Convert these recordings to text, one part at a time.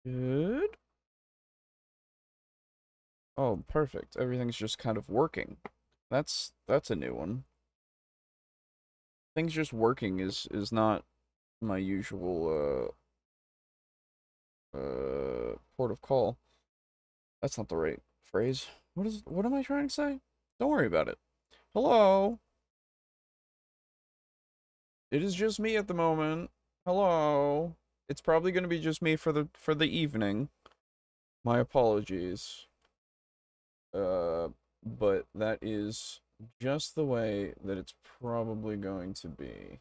Good. Oh, perfect. Everything's just kind of working. That's a new one. Things just working is not my usual port of call. That's not the right phrase. What am I trying to say? Don't worry about it. Hello. It is just me at the moment. Hello. It's probably going to be just me for the evening. My apologies. But that is just the way that it's probably going to be.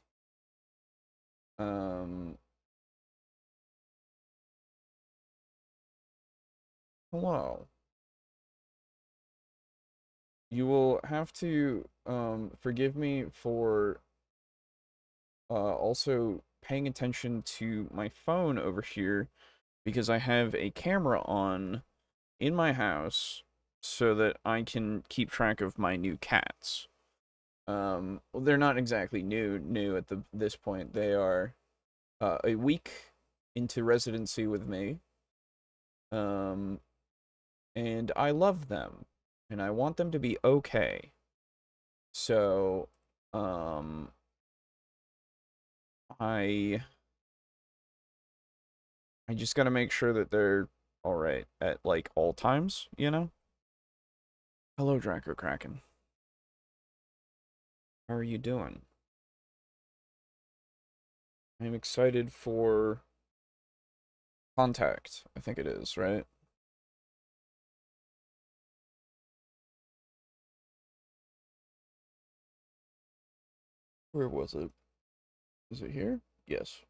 Um, Hello. You will have to, forgive me for, also paying attention to my phone over here, because I have a camera on in my house so that I can keep track of my new cats. Well, they're not exactly new at this point. They are, a week into residency with me. Um, and I love them, and I want them to be okay. So, um, I I just gotta make sure that they're all right at like all times, you know? Hello, Draco Kraken. How are you doing? I'm excited for Contact. I think it is, right? Where was it? Is it here? Yes.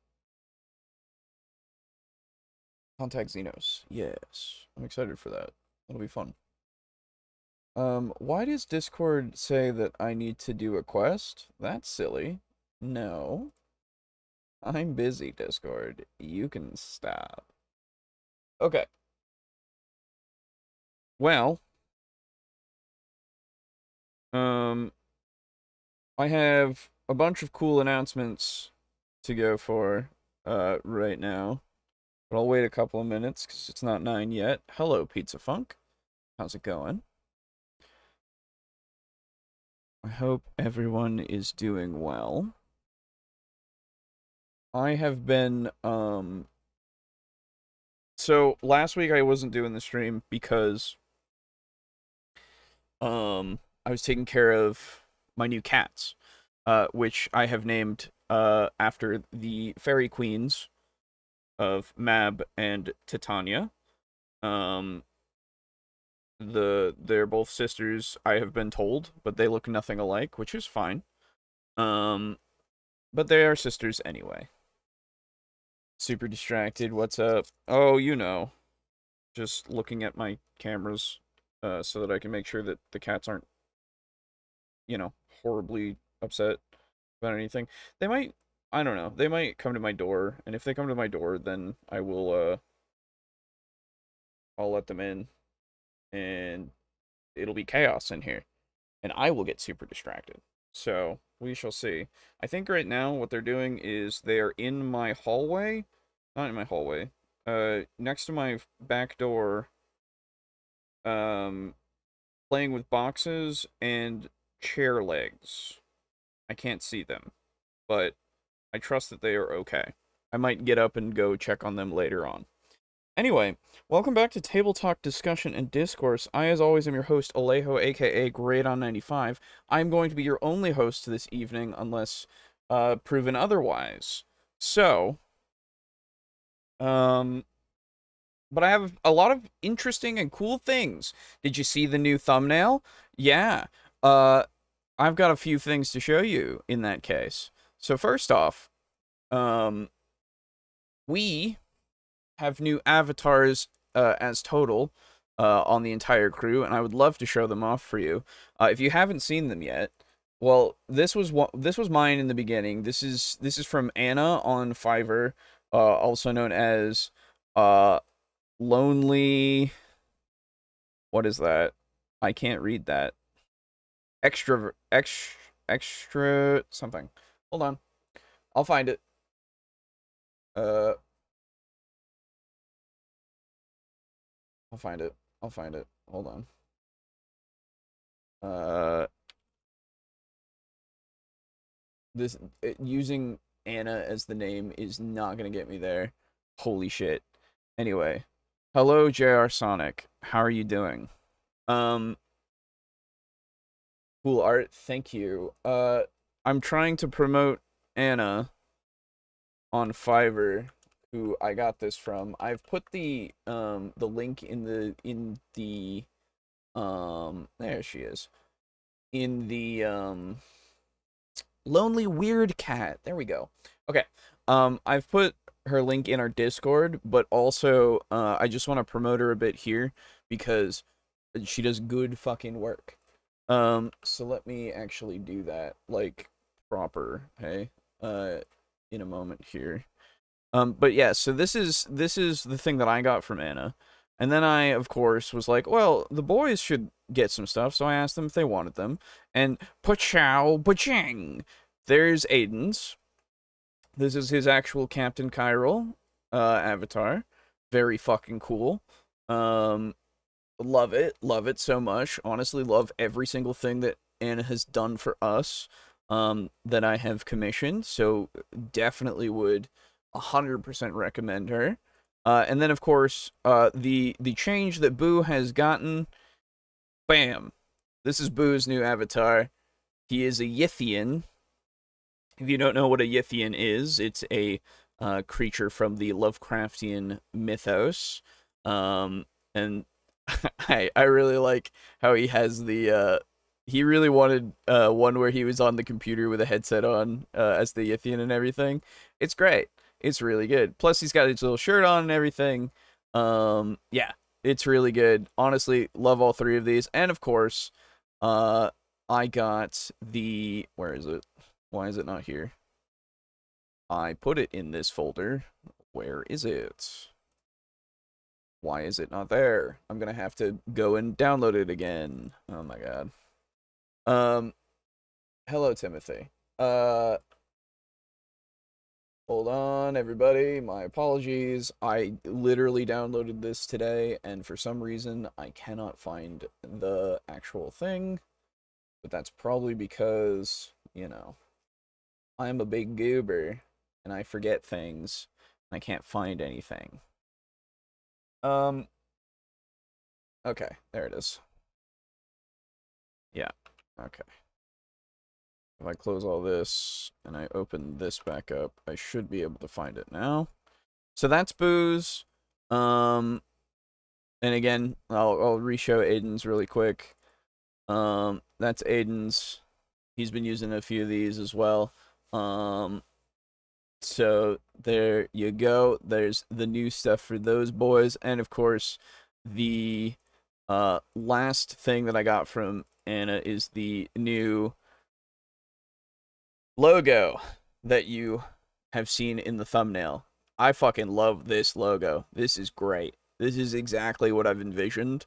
Contact Xenos. Yes. I'm excited for that. That'll be fun. Why does Discord say that I need to do a quest? That's silly. No. I'm busy, Discord. You can stop. Okay. Well, um, I have a bunch of cool announcements to go for, right now. But I'll wait a couple of minutes because it's not 9 yet. Hello, Pizza Funk. How's it going? I hope everyone is doing well. I have been, so last week I wasn't doing the stream because, I was taking care of my new cats, which I have named, after the fairy queens of Mab and Titania. Um, they're both sisters, I have been told, but they look nothing alike, which is fine. Um, but they are sisters anyway. Super distracted. What's up? Oh, you know, just looking at my cameras, so that I can make sure that the cats aren't, horribly upset about anything. They might, I don't know, they might come to my door, and if they come to my door, then I will, I'll let them in, and it'll be chaos in here, and I will get super distracted. So, we shall see. I think right now what they're doing is they are in my hallway, not in my hallway, next to my back door, um, playing with boxes and chair legs. I can't see them, but I trust that they are okay. I might get up and go check on them later on. Anyway, welcome back to Table Talk Discussion and Discourse. I, as always, am your host, Alejo, aka Great95. I'm going to be your only host this evening, unless proven otherwise. So, um, but I have a lot of interesting and cool things. Did you see the new thumbnail? Yeah. Uh, I've got a few things to show you in that case. So first off, um, we have new avatars, as total, on the entire crew, and I would love to show them off for you. If you haven't seen them yet, well, this was mine in the beginning. This is from Anna on Fiverr, also known as, Lonely. What is that? I can't read that. Extra something. Hold on, I'll find it. Uh, I'll find it. I'll find it. Hold on. Uh, using Anna as the name is not gonna get me there. Holy shit. Anyway, hello, JR Sonic. How are you doing? Um, cool art. Thank you. I'm trying to promote Anna on Fiverr, who I got this from. I've put the link in the there she is. In the Lonely Weird Cat. There we go. Okay. I've put her link in our Discord, but also I just want to promote her a bit here because she does good fucking work. So let me actually do that like proper, hey? In a moment here. But yeah, so this is the thing that I got from Anna. And then I, of course, was like, well, the boys should get some stuff, so I asked them if they wanted them. And pa-chow, pa-chang! There's Aiden's. This is his actual Captain Chiral avatar. Very fucking cool. Love it so much. Honestly, love every single thing that Anna has done for us that I have commissioned. So definitely would 100% recommend her. And then, of course, the change that Boo has gotten, bam. This is Boo's new avatar. He is a Yithian. If you don't know what a Yithian is, it's a creature from the Lovecraftian mythos. And I really like how he has the he really wanted one where he was on the computer with a headset on as the Yithian and everything. It's great. It's really good. Plus he's got his little shirt on and everything. Yeah, it's really good. Honestly, love all three of these. And of course, I got the where is it? Why is it not here? I put it in this folder. Where is it? Why is it not there? I'm gonna have to go and download it again. Oh my god. Hello, Timothy. Hold on, everybody. My apologies. I literally downloaded this today, and for some reason, I cannot find the actual thing. But that's probably because, you know, I'm a big goober, and I forget things, and I can't find anything. Okay, there it is. Yeah, okay. If I close all this and I open this back up, I should be able to find it now. So that's Boo's. And again, I'll re-show Aiden's really quick. That's Aiden's. He's been using a few of these as well. So there you go. There's the new stuff for those boys, and of course, the last thing that I got from Anna is the new logo that you have seen in the thumbnail. I fucking love this logo. This is great. This is exactly what I've envisioned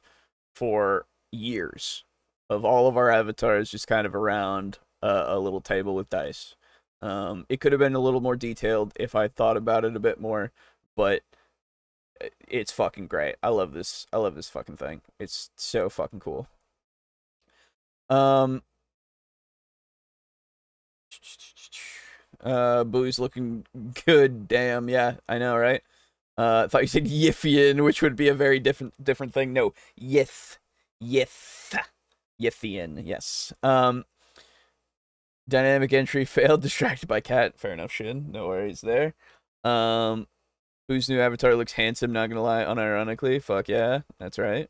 for years, of all of our avatars just kind of around a little table with dice. It could have been a little more detailed if I thought about it a bit more, but it's fucking great. I love this. I love this fucking thing. It's so fucking cool. Boo's looking good. Damn, yeah, I know, right? I thought you said Yithian, which would be a very different thing. No, Yithian, yes. Dynamic entry failed, distracted by cat. Fair enough, Shin. No worries there. Boo's new avatar looks handsome, not gonna lie, unironically. Fuck yeah, that's right.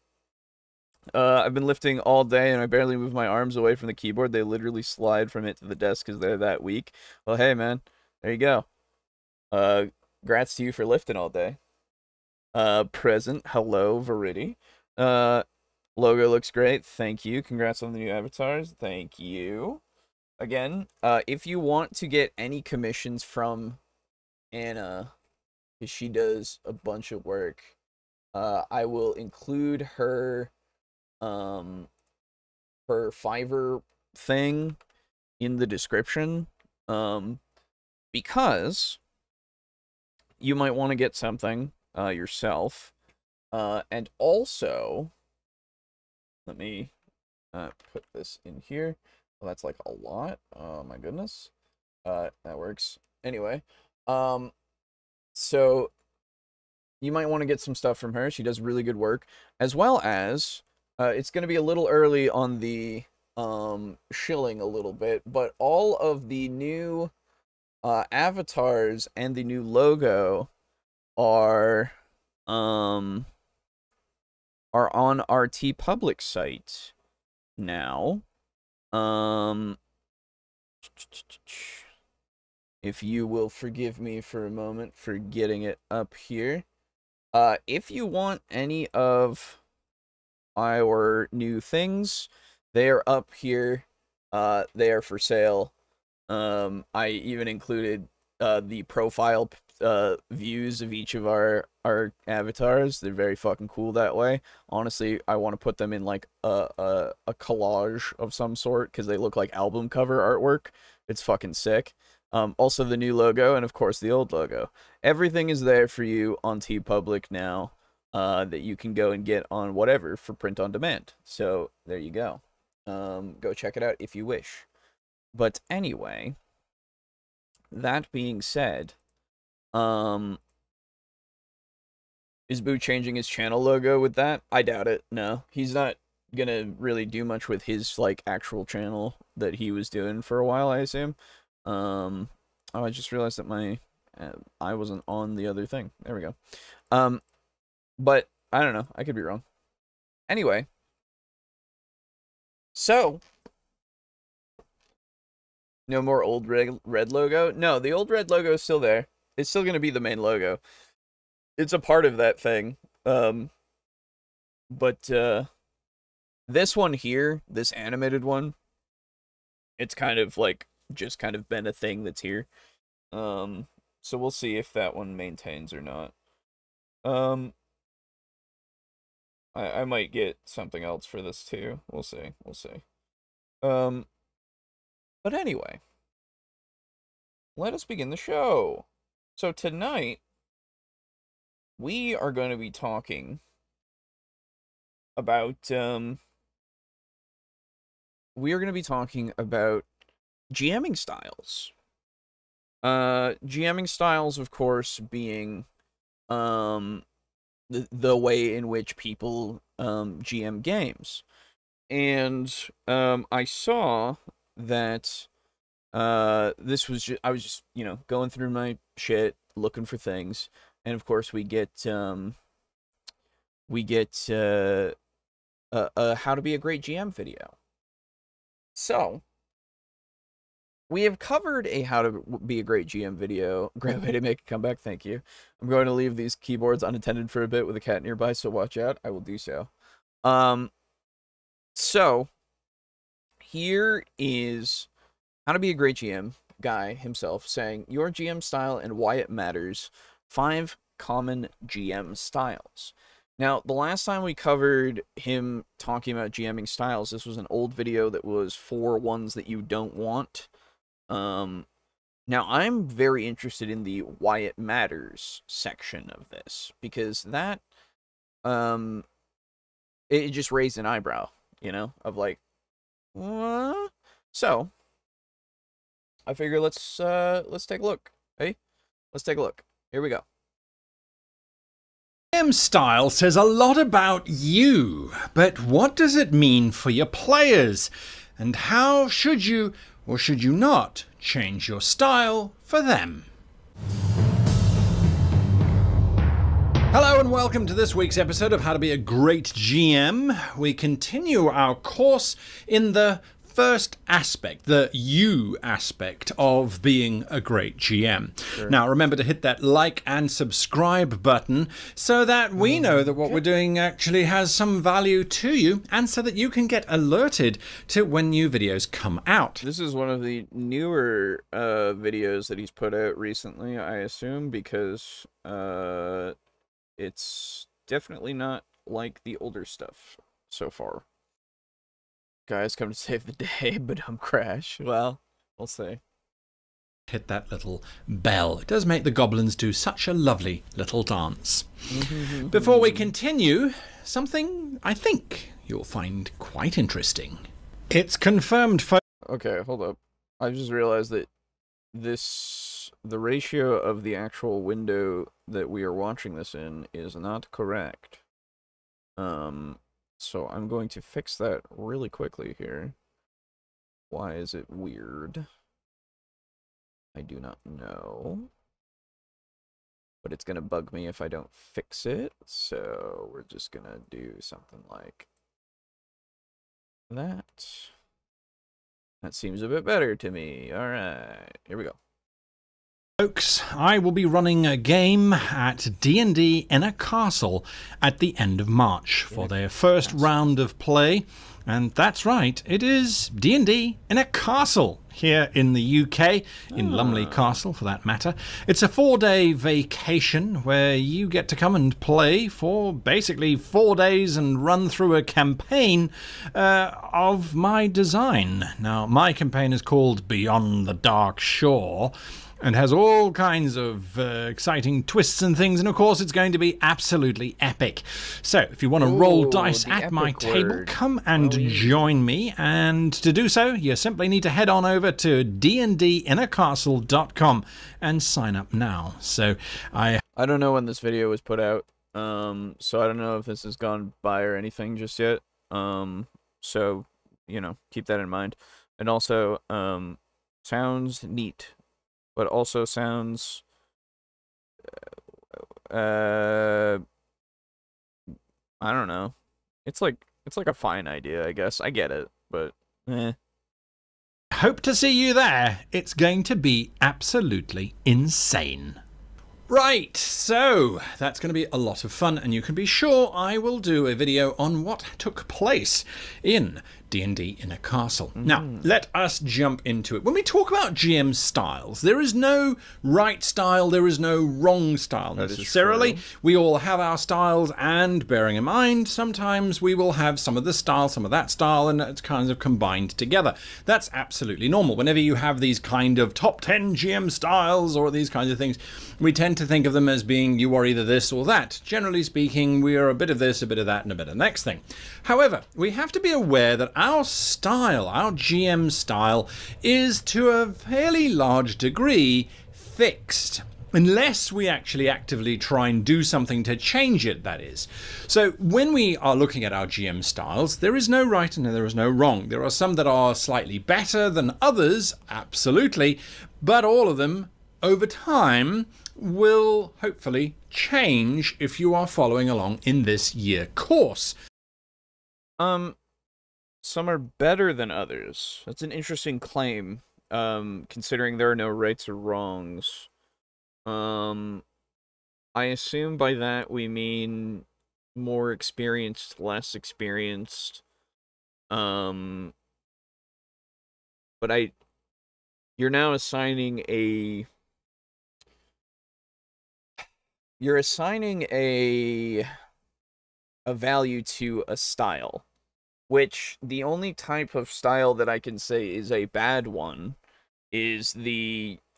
I've been lifting all day and I barely move my arms away from the keyboard. They literally slide from it to the desk because they're that weak. Well, hey, man. There you go. Grats to you for lifting all day. Present. Hello, Verity. Logo looks great. Thank you. Congrats on the new avatars. Thank you. Again, if you want to get any commissions from Anna, because she does a bunch of work, I will include her Fiverr thing in the description, because you might want to get something yourself, And also, let me put this in here. Well, that's like a lot. Oh my goodness. That works. Anyway, so you might want to get some stuff from her. She does really good work, as well as it's going to be a little early on the shilling a little bit, but all of the new avatars and the new logo are on our TeePublic site now. If you will forgive me for a moment for getting it up here. If you want any of our new things, they are up here. They are for sale. I even included the profile views of each of our avatars. They're very fucking cool that way. Honestly, I want to put them in like a collage of some sort because they look like album cover artwork. It's fucking sick. Also the new logo and of course the old logo. Everything is there for you on TeePublic now that you can go and get on whatever for print on demand. So there you go. Go check it out if you wish. But anyway, that being said, is Boo changing his channel logo with that? I doubt it. No, he's not gonna really do much with his like actual channel that he was doing for a while, I assume. Oh, I just realized that my I wasn't on the other thing. There we go. But I don't know. I could be wrong. Anyway, so no more old red logo. No, the old red logo is still there. It's still gonna be the main logo. It's a part of that thing. But this one here, this animated one, it's kind of like just kind of been a thing that's here. So we'll see if that one maintains or not. I might get something else for this too. We'll see. We'll see. But anyway, let us begin the show. So tonight, we are going to be talking about, GMing styles. GMing styles, of course, being, the way in which people, GM games. And, I saw that, this was just, I was just, you know, going through my shit, looking for things. And of course we get how to be a great GM video. So, we have covered a how to be a great GM video. Great way to make a comeback, thank you. I'm going to leave these keyboards unattended for a bit with a cat nearby, so watch out. I will do so. So, here is how to be a great GM guy himself saying your GM style and why it matters. 5 common GM styles. Now, the last time we covered him talking about GMing styles, this was an old video that was 4 ones that you don't want. Now, I'm very interested in the why it matters section of this, because that, it just raised an eyebrow, you know, of like, what? So, I figure let's take a look. Hey, let's take a look. Here we go. GM style says a lot about you, but what does it mean for your players? And how should you, or should you not, change your style for them? Hello and welcome to this week's episode of How to Be a Great GM. We continue our course in the first aspect, the you aspect of being a great GM. Sure. Now, remember to hit that like and subscribe button so that we know that what we're doing actually has some value to you and so that you can get alerted to when new videos come out. This is one of the newer videos that he's put out recently, I assume, because it's definitely not like the older stuff so far. Guys come to save the day, but I'm Crash. Well, we'll see. hit that little bell. It does make the goblins do such a lovely little dance. Before we continue, something I think you'll find quite interesting. It's confirmed, folks. Okay, hold up. I just realized that the ratio of the actual window that we are watching this in is not correct. So I'm going to fix that really quickly here. Why is it weird? I do not know. But it's gonna bug me if I don't fix it, so we're just gonna do something like that. That seems a bit better to me. Alright, here we go. Folks, I will be running a game at D&D in a castle at the end of March for their first round of play. And that's right, it is D&D in a castle here in the UK, in Lumley Castle for that matter. It's a 4-day vacation where you get to come and play for basically 4 days and run through a campaign of my design. Now, my campaign is called Beyond the Dark Shore, and has all kinds of exciting twists and things, and of course it's going to be absolutely epic. So if you want to roll dice at my table, come and join me, and to do so you simply need to head on over to dndinnercastle.com and sign up now. So I don't know when this video was put out, so I don't know if this has gone by or anything just yet, so, you know, keep that in mind. And also, sounds neat, but also sounds I don't know. It's like a fine idea, I guess. I get it, but hope to see you there. It's going to be absolutely insane. Right, so that's going to be a lot of fun, and you can be sure I will do a video on what took place in D&D in a castle. Now, let us jump into it. When we talk about GM styles, there is no right style, there is no wrong style necessarily. We all have our styles, and bearing in mind, sometimes we will have some of this style, some of that style, and it's kind of combined together. That's absolutely normal. Whenever you have these kind of top 10 GM styles or these kinds of things, we tend to think of them as being you are either this or that. Generally speaking, we are a bit of this, a bit of that, and a bit of the next thing. However, we have to be aware that our style, our GM style, is to a fairly large degree fixed. Unless we actually actively try and do something to change it, that is. So when we are looking at our GM styles, there is no right and there is no wrong. There are some that are slightly better than others, absolutely, but all of them, over time, will hopefully change if you are following along in this year course. Some are better than others. That's an interesting claim, considering there are no rights or wrongs. I assume by that we mean more experienced, less experienced. But you're now assigning a value to a style, which the only type of style that I can say is a bad one is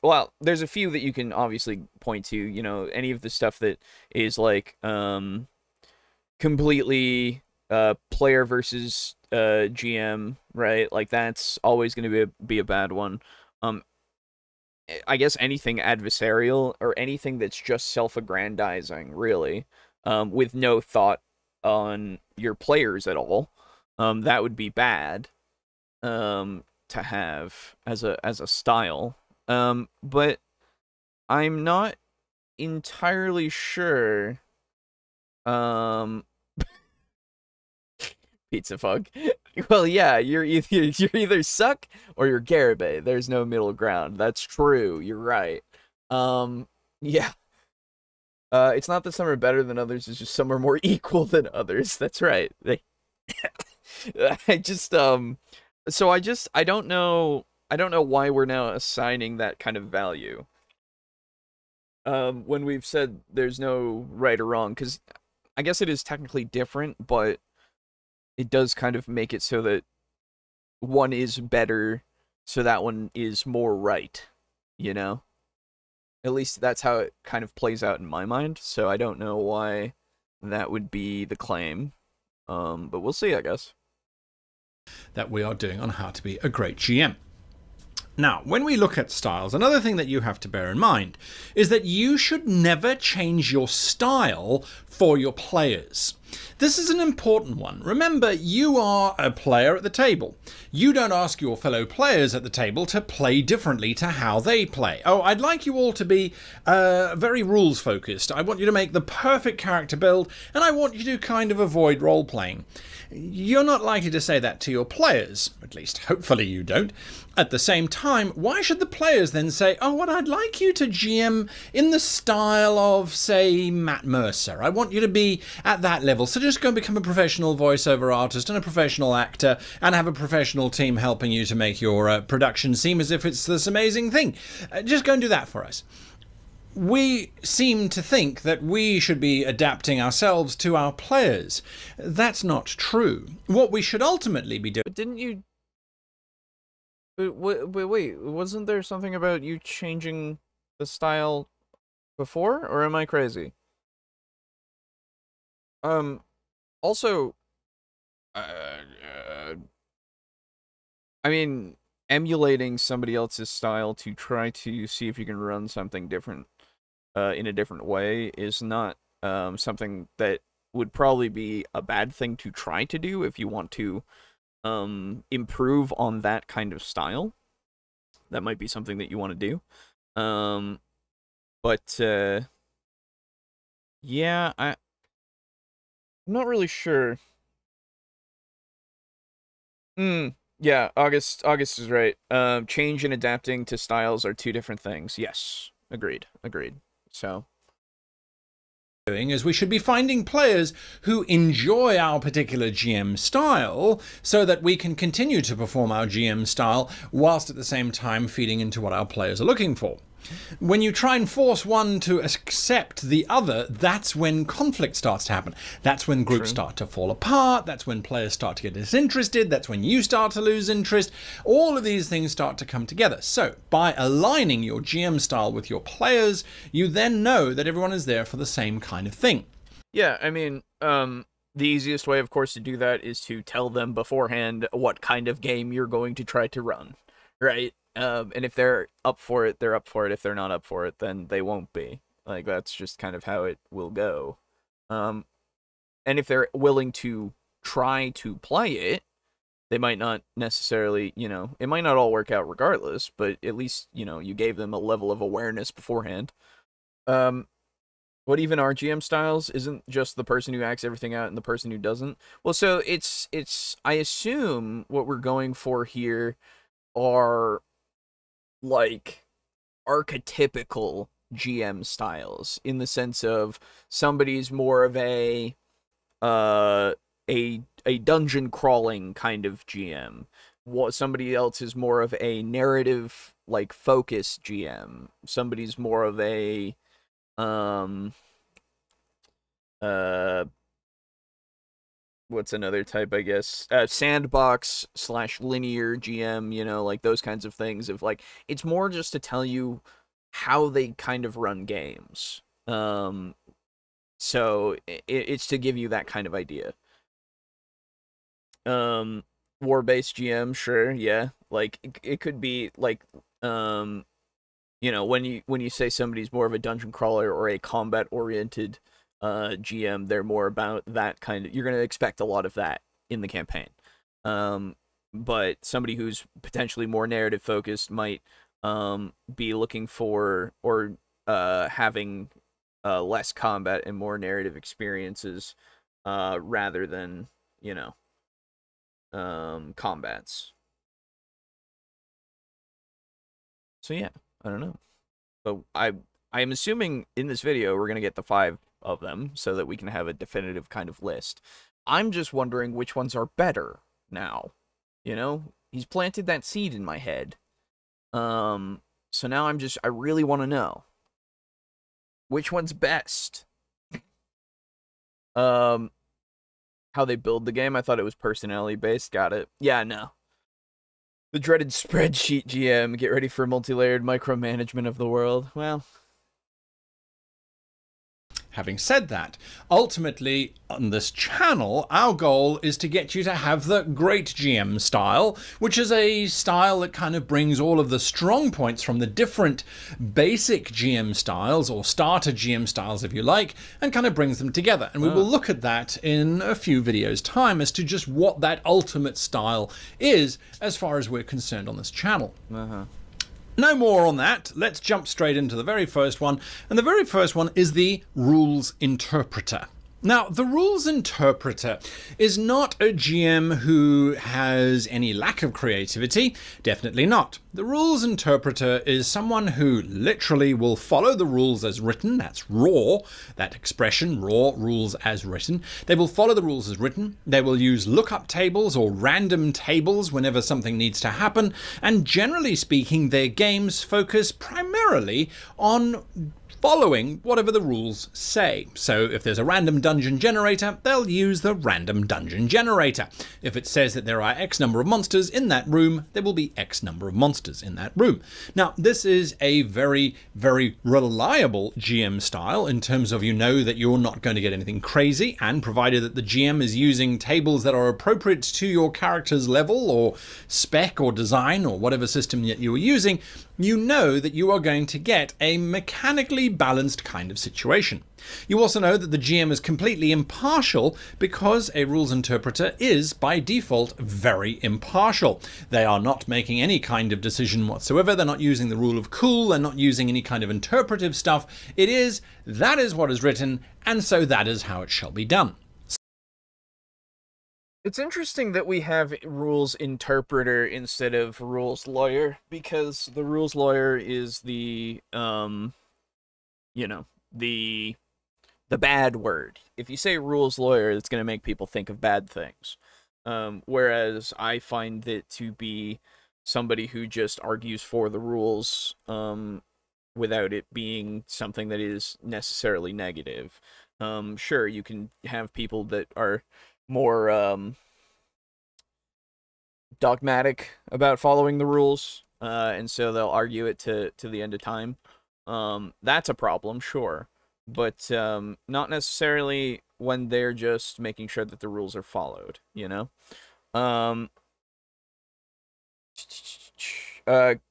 well, there's a few that you can obviously point to, you know, any of the stuff that is like completely player versus GM, right? Like that's always going to be a bad one. I guess anything adversarial or anything that's just self-aggrandizing, really, with no thought on your players at all, that would be bad to have as a style. But I'm not entirely sure. Pizza Fug. Well, yeah, you're either suck or you're Garibay. There's no middle ground. That's true. You're right. Yeah. It's not that some are better than others. It's just some are more equal than others. That's right. I don't know why we're now assigning that kind of value. When we've said there's no right or wrong, because I guess it is technically different, but it does kind of make it so that one is better, so that one is more right. you know? At least that's how it kind of plays out in my mind, so I don't know why that would be the claim. But we'll see, I guess. That we are doing on how to be a great GM. Now, when we look at styles, another thing that you have to bear in mind is that you should never change your style for your players. This is an important one. Remember, you are a player at the table. You don't ask your fellow players at the table to play differently to how they play. Oh, I'd like you all to be very rules focused. I want you to make the perfect character build, and I want you to kind of avoid role-playing. You're not likely to say that to your players, at least hopefully you don't. At the same time, why should the players then say, oh, well, I'd like you to GM in the style of, say, Matt Mercer. I want you to be at that level. So just go and become a professional voiceover artist and a professional actor and have a professional team helping you to make your production seem as if it's this amazing thing. Just go and do that for us. We seem to think that we should be adapting ourselves to our players. That's not true. What we should ultimately be doing... But didn't you... Wait, wasn't there something about you changing the style before, or am I crazy? Also, I mean, emulating somebody else's style to try to see if you can run something different in a different way is not something that would probably be a bad thing to try to do if you want to improve on that kind of style. That might be something that you want to do. But yeah, I'm not really sure. Yeah, August is right. Change and adapting to styles are two different things. Yes, agreed. So doing is we should be finding players who enjoy our particular GM style so that we can continue to perform our GM style whilst at the same time feeding into what our players are looking for. When you try and force one to accept the other, that's when conflict starts to happen. That's when groups start to fall apart. That's when players start to get disinterested. That's when you start to lose interest. All of these things start to come together. So by aligning your GM style with your players, you then know that everyone is there for the same kind of thing. Yeah, I mean, the easiest way, of course, to do that is to tell them beforehand what kind of game you're going to try to run, right? And if they're up for it, they're up for it. If they're not up for it, then they won't be. Like, that's just kind of how it will go. And if they're willing to try to play it, they might not necessarily, you know, it might not all work out regardless, but at least, you know, you gave them a level of awareness beforehand. What even are GM styles? Isn't just the person who acts everything out and the person who doesn't? Well, so it's I assume what we're going for here are like archetypical GM styles in the sense of somebody's more of a dungeon crawling kind of GM. Somebody else is more of a narrative like focus GM. Somebody's more of a what's another type, I guess? Sandbox / linear GM, you know, like those kinds of things of like, it's more just to tell you how they kind of run games. So it's to give you that kind of idea. War-based GM, sure, yeah. Like, it could be like, you know, when you say somebody's more of a dungeon crawler or a combat-oriented GM, they're more about that kind of, you're going to expect a lot of that in the campaign. But somebody who's potentially more narrative focused might be looking for or having less combat and more narrative experiences rather than, you know, combats. So yeah, I don't know. But I'm assuming in this video we're going to get the 5 of them so that we can have a definitive kind of list. I'm just wondering which ones are better now. You know, he's planted that seed in my head. So now I really want to know which one's best. How they build the game, I thought it was personality based. Got it. Yeah, no. The dreaded spreadsheet GM. Get ready for multi-layered micromanagement of the world. Well, having said that, ultimately on this channel, our goal is to get you to have the great GM style, which is a style that kind of brings all of the strong points from the different basic GM styles, or starter GM styles if you like, and kind of brings them together. And we will look at that in a few videos' time as to just what that ultimate style is as far as we're concerned on this channel. No more on that. Let's jump straight into the very first one. And the very first one is the rules interpreter. Now, the rules interpreter is not a GM who has any lack of creativity. Definitely not. The rules interpreter is someone who literally will follow the rules as written. That's raw, that expression, raw rules as written. They will follow the rules as written. They will use lookup tables or random tables whenever something needs to happen. And generally speaking, their games focus primarily on following whatever the rules say. So if there's a random dungeon generator, they'll use the random dungeon generator. If it says that there are X number of monsters in that room, there will be X number of monsters in that room. Now, this is a very, very reliable GM style in terms of you know that you're not going to get anything crazy, and provided that the GM is using tables that are appropriate to your character's level or spec or design or whatever system that you are using, you know that you are going to get a mechanically balanced kind of situation. You also know that the GM is completely impartial because a rules interpreter is, by default, very impartial. They are not making any kind of decision whatsoever. They're not using the rule of cool. They're not using any kind of interpretive stuff. It is, that is what is written, and so that is how it shall be done. it's interesting that we have rules interpreter instead of rules lawyer, because the rules lawyer is the, you know, the bad word. If you say rules lawyer, it's going to make people think of bad things. Whereas I find it to be somebody who just argues for the rules, without it being something that is necessarily negative. Sure, you can have people that are more dogmatic about following the rules, and so they'll argue it to the end of time. That's a problem, sure, but not necessarily when they're just making sure that the rules are followed, you know?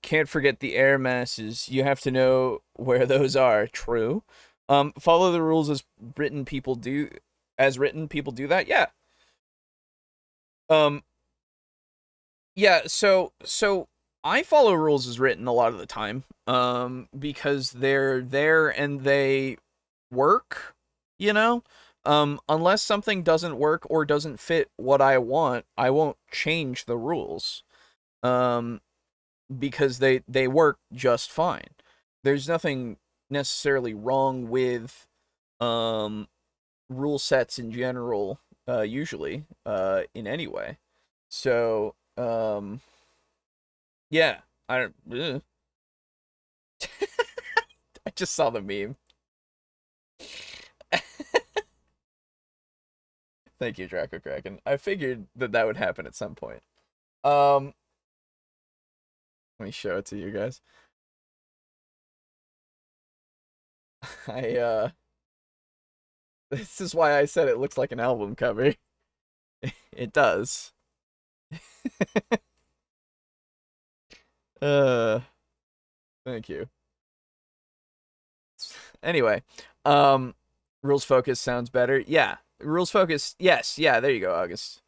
Can't forget the air masses. You have to know where those are. True. Follow the rules as written. People do that. Yeah. Yeah. So I follow rules as written a lot of the time. Because they're there and they work. You know. Unless something doesn't work or doesn't fit what I want, I won't change the rules. Because they work just fine. There's nothing necessarily wrong with rule sets in general, usually, in any way. So, yeah, I don't. I just saw the meme. Thank you, Draco Kraken. I figured that would happen at some point. Let me show it to you guys. This is why I said it looks like an album cover. It does. Thank you. Anyway, rules focus sounds better. Yeah, rules focus. Yes, yeah, there you go, August.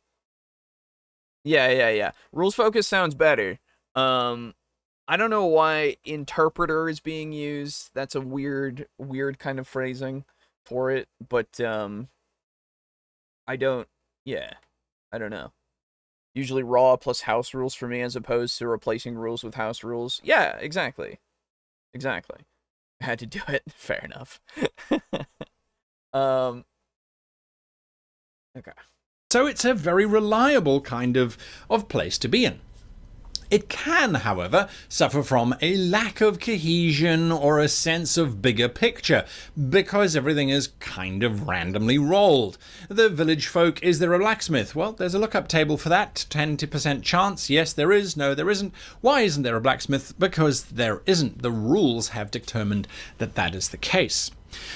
Yeah. Rules focus sounds better. I don't know why interpreter is being used. That's a weird kind of phrasing for it, but I don't know. Usually raw plus house rules for me, as opposed to replacing rules with house rules. Yeah, exactly. I had to do it. Fair enough. Okay. So it's a very reliable kind of place to be in. It can, however, suffer from a lack of cohesion or a sense of bigger picture, because everything is kind of randomly rolled. The village folk, is there a blacksmith? Well, there's a lookup table for that. 20% chance, yes there is, no there isn't. Why isn't there a blacksmith? Because there isn't. The rules have determined that that is the case.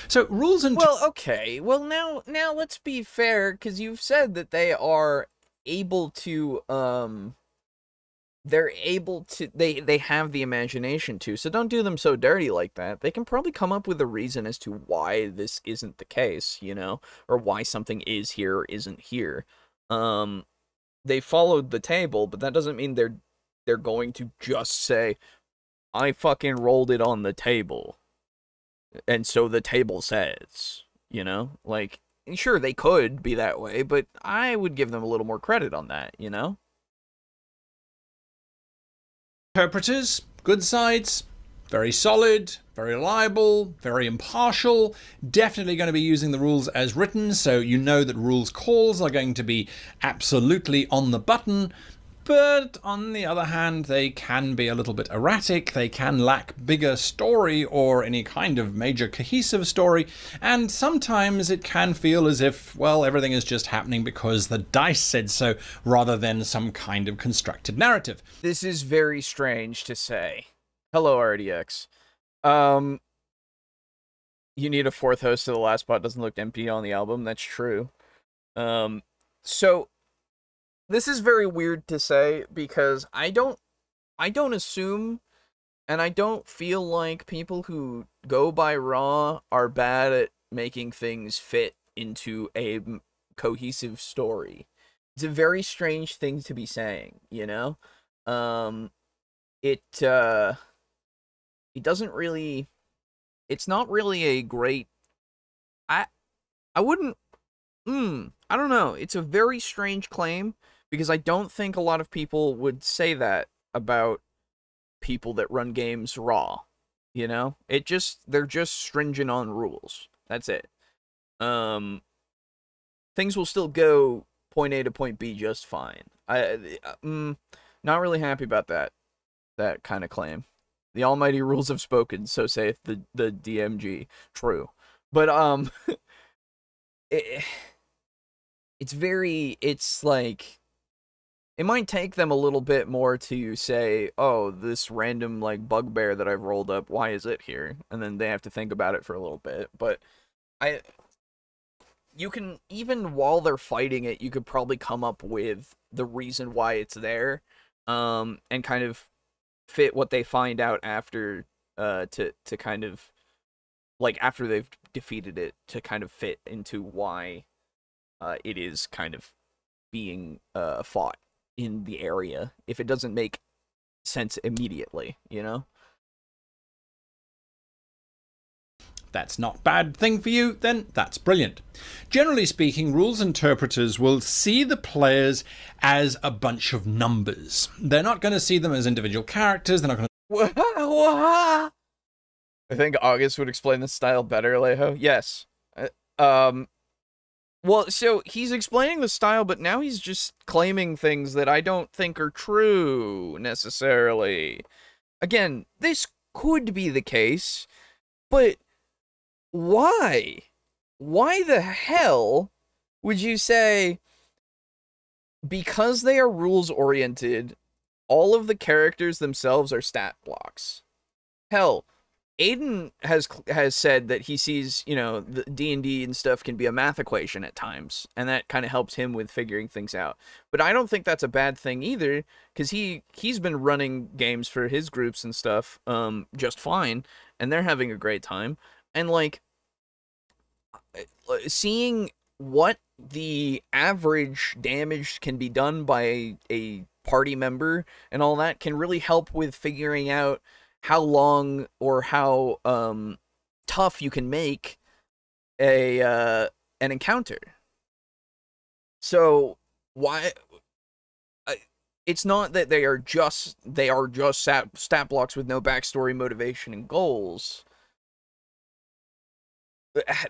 So rules and... Well, okay. Well, now let's be fair, because you've said that they are able to, they have the imagination to, so don't do them so dirty like that. They can probably come up with a reason as to why this isn't the case, you know, or why something is here or isn't here. They followed the table, but that doesn't mean they're going to just say, I fucking rolled it on the table, and so the table says, you know? Like, sure, they could be that way, but I would give them a little more credit on that, you know? Interpreters, good sides, very solid, very reliable, very impartial, definitely going to be using the rules as written, so you know that rules calls are going to be absolutely on the button. But on the other hand, they can be a little bit erratic, they can lack bigger story or any kind of major cohesive story, and sometimes it can feel as if, well, everything is just happening because the dice said so, rather than some kind of constructed narrative. This is very strange to say. Hello, RDX. You need a fourth host so the last spot doesn't look empty on the album, that's true. So... this is very weird to say, because I don't assume, and I don't feel like people who go by Raw are bad at making things fit into a cohesive story. It's a very strange thing to be saying, you know? It doesn't really, it's not really a great, I wouldn't, I don't know, it's a very strange claim, because I don't think a lot of people would say that about people that run games raw, you know? They're just stringent on rules. That's it. Things will still go point A to point B just fine. Not really happy about that kind of claim. The almighty rules have spoken, so saith the DMG. True. But, it's like, it might take them a little bit more to say, oh, this random, like, bugbear that I've rolled up, why is it here? And then they have to think about it for a little bit. But you can, even while they're fighting it, you could probably come up with the reason why it's there, and kind of fit what they find out after, to kind of, like, after they've defeated it, to kind of fit into why, it is kind of being, fought in the area, if it doesn't make sense immediately, you know? That's not a bad thing for you, then that's brilliant. Generally speaking, rules interpreters will see the players as a bunch of numbers. They're not going to see them as individual characters, they're not going to... I think August would explain this style better, Alejo. Yes. Well, so he's explaining the style, but now he's just claiming things that I don't think are true, necessarily. Again, this could be the case, but why? Why the hell would you say, because they are rules-oriented, all of the characters themselves are stat blocks? Hell, Aiden has said that he sees, you know, the D&D and stuff can be a math equation at times, and that kind of helps him with figuring things out. But I don't think that's a bad thing either, because he's been running games for his groups and stuff just fine, and they're having a great time. And, like, seeing what the average damage can be done by a party member and all that can really help with figuring out how long or how tough you can make an encounter. So why? It's not that they are just stat blocks with no backstory, motivation, and goals.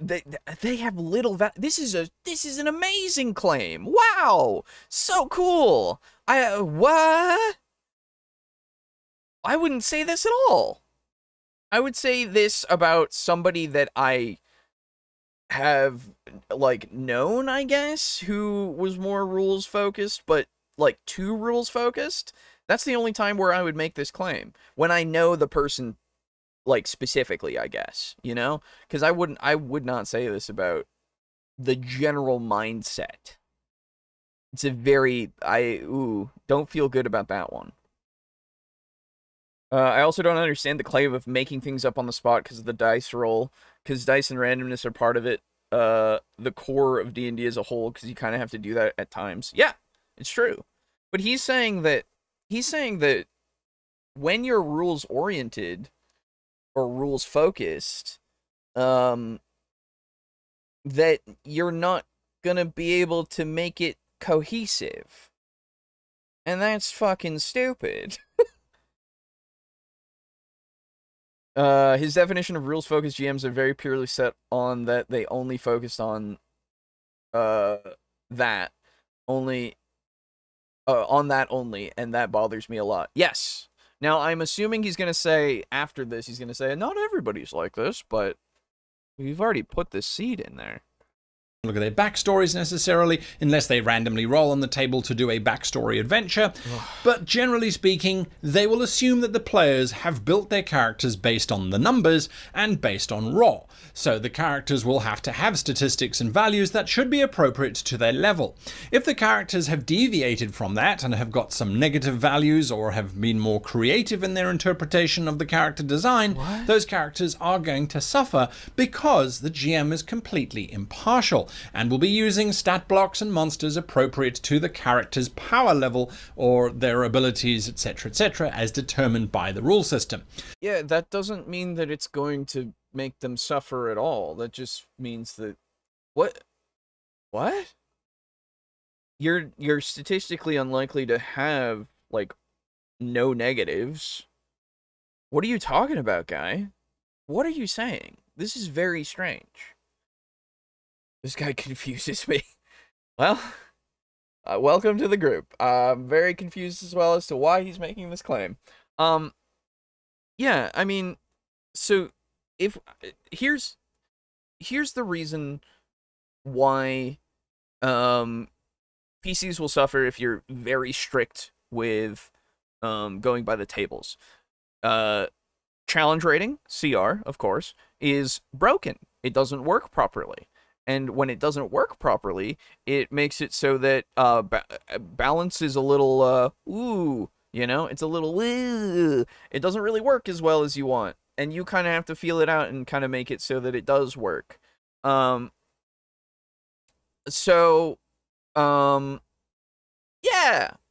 They have little this is an amazing claim. Wow, so cool. What? I wouldn't say this at all. I would say this about somebody that I have, like, known, I guess, who was more rules focused, but, like, too rules focused. That's the only time where I would make this claim. When I know the person, like, specifically, I guess, you know? Because I would not say this about the general mindset. It's a very, don't feel good about that one. I also don't understand the claim of making things up on the spot because of the dice roll, because dice and randomness are part of it. The core of D&D as a whole, because you kind of have to do that at times. Yeah, it's true. But he's saying that when you're rules oriented or rules focused, that you're not gonna be able to make it cohesive. And that's fucking stupid. His definition of rules-focused GMs are very purely set on that they only focused on, that only, on that only, and that bothers me a lot. Yes. Now, I'm assuming he's gonna say, after this, he's gonna say, not everybody's like this, but we've already put this seed in there. Look at their backstories necessarily, unless they randomly roll on the table to do a backstory adventure. But generally speaking, they will assume that the players have built their characters based on the numbers and based on raw. So the characters will have to have statistics and values that should be appropriate to their level. If the characters have deviated from that and have got some negative values or have been more creative in their interpretation of the character design, those characters are going to suffer because the GM is completely impartial and will be using stat blocks and monsters appropriate to the character's power level or their abilities, etc., as determined by the rule system. Yeah, that doesn't mean that it's going to make them suffer at all. That just means that... What? What? You're statistically unlikely to have, like, no negatives. What are you talking about, guy? What are you saying? This is very strange. This guy confuses me. Well, welcome to the group. I'm very confused as well as to why he's making this claim. Yeah, I mean, so if here's the reason why PCs will suffer if you're very strict with going by the tables. Challenge rating, CR, of course, is broken. It doesn't work properly. And when it doesn't work properly, it makes it so that balance is a little, you know? It's a little, it doesn't really work as well as you want. And you kind of have to feel it out and kind of make it so that it does work. Yeah,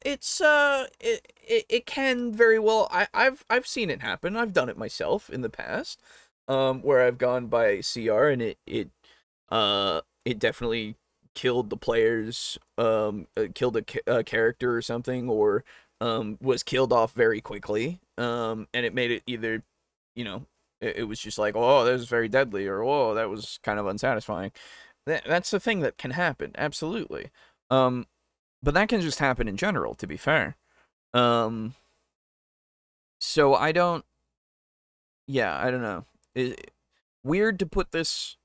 it's, it can very well, I've seen it happen. I've done it myself in the past, where I've gone by CR and it definitely killed the players, killed a character or something, or was killed off very quickly, and it made it either, you know, it was just like, oh, that was very deadly, or oh, that was kind of unsatisfying. That's the thing that can happen, absolutely. But that can just happen in general, to be fair. So I don't, yeah, I don't know. Weird to put this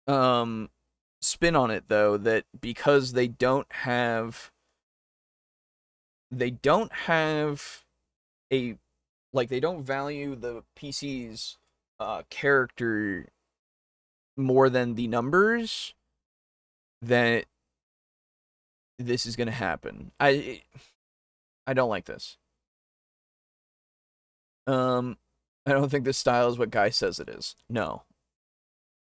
spin on it, though, that because they don't have a, like, they don't value the PC's character more than the numbers, that this is gonna happen. I don't like this. I don't think this style is what Guy says it is. No.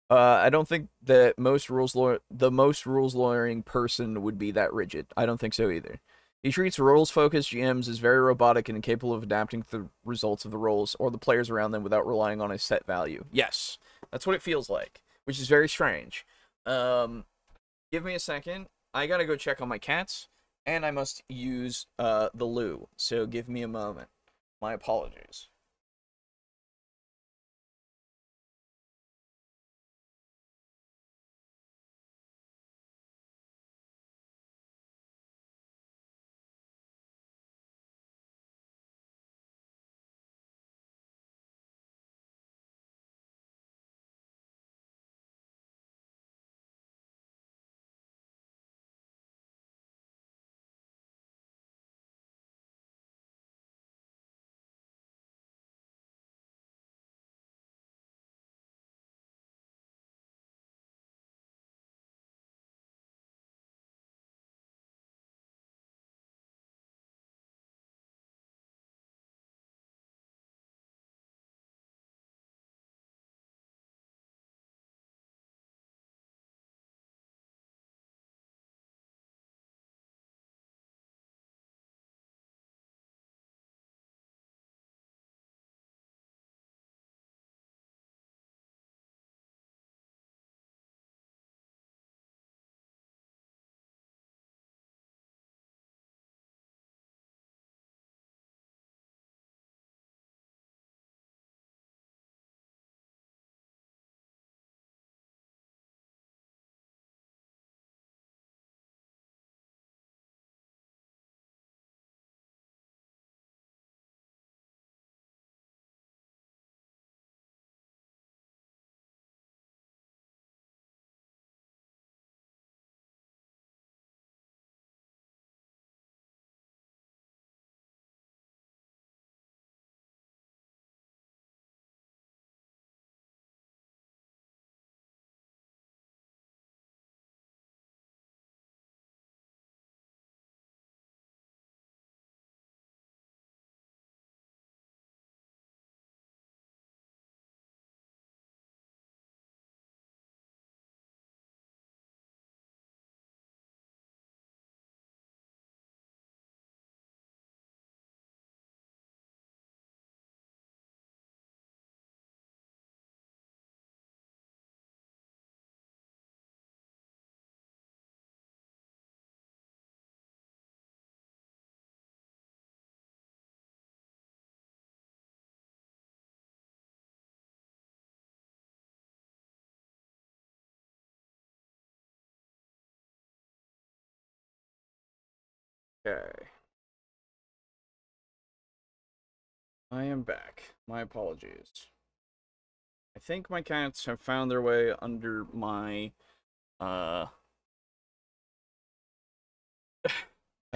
I don't think that the most rules lawyering person would be that rigid. I don't think so either. He treats rules-focused GMs as very robotic and incapable of adapting to the results of the roles or the players around them without relying on a set value. Yes, that's what it feels like, which is very strange. Give me a second. I gotta go check on my cats, and I must use the loo. So give me a moment. My apologies. Okay. I am back. My apologies. I think my cats have found their way under my, have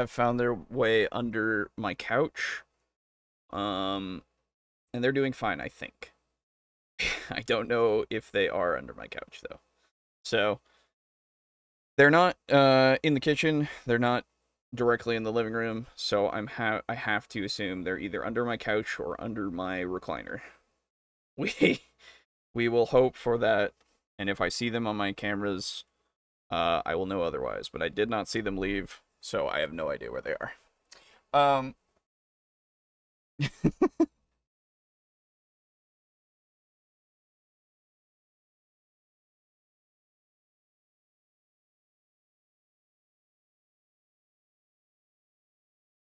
found their way under my couch. And they're doing fine, I think. I don't know if they are under my couch, though. So, they're not, in the kitchen. They're not directly in the living room, so I have to assume they're either under my couch or under my recliner. We we will hope for that, and if I see them on my cameras, I will know otherwise. But I did not see them leave, so I have no idea where they are.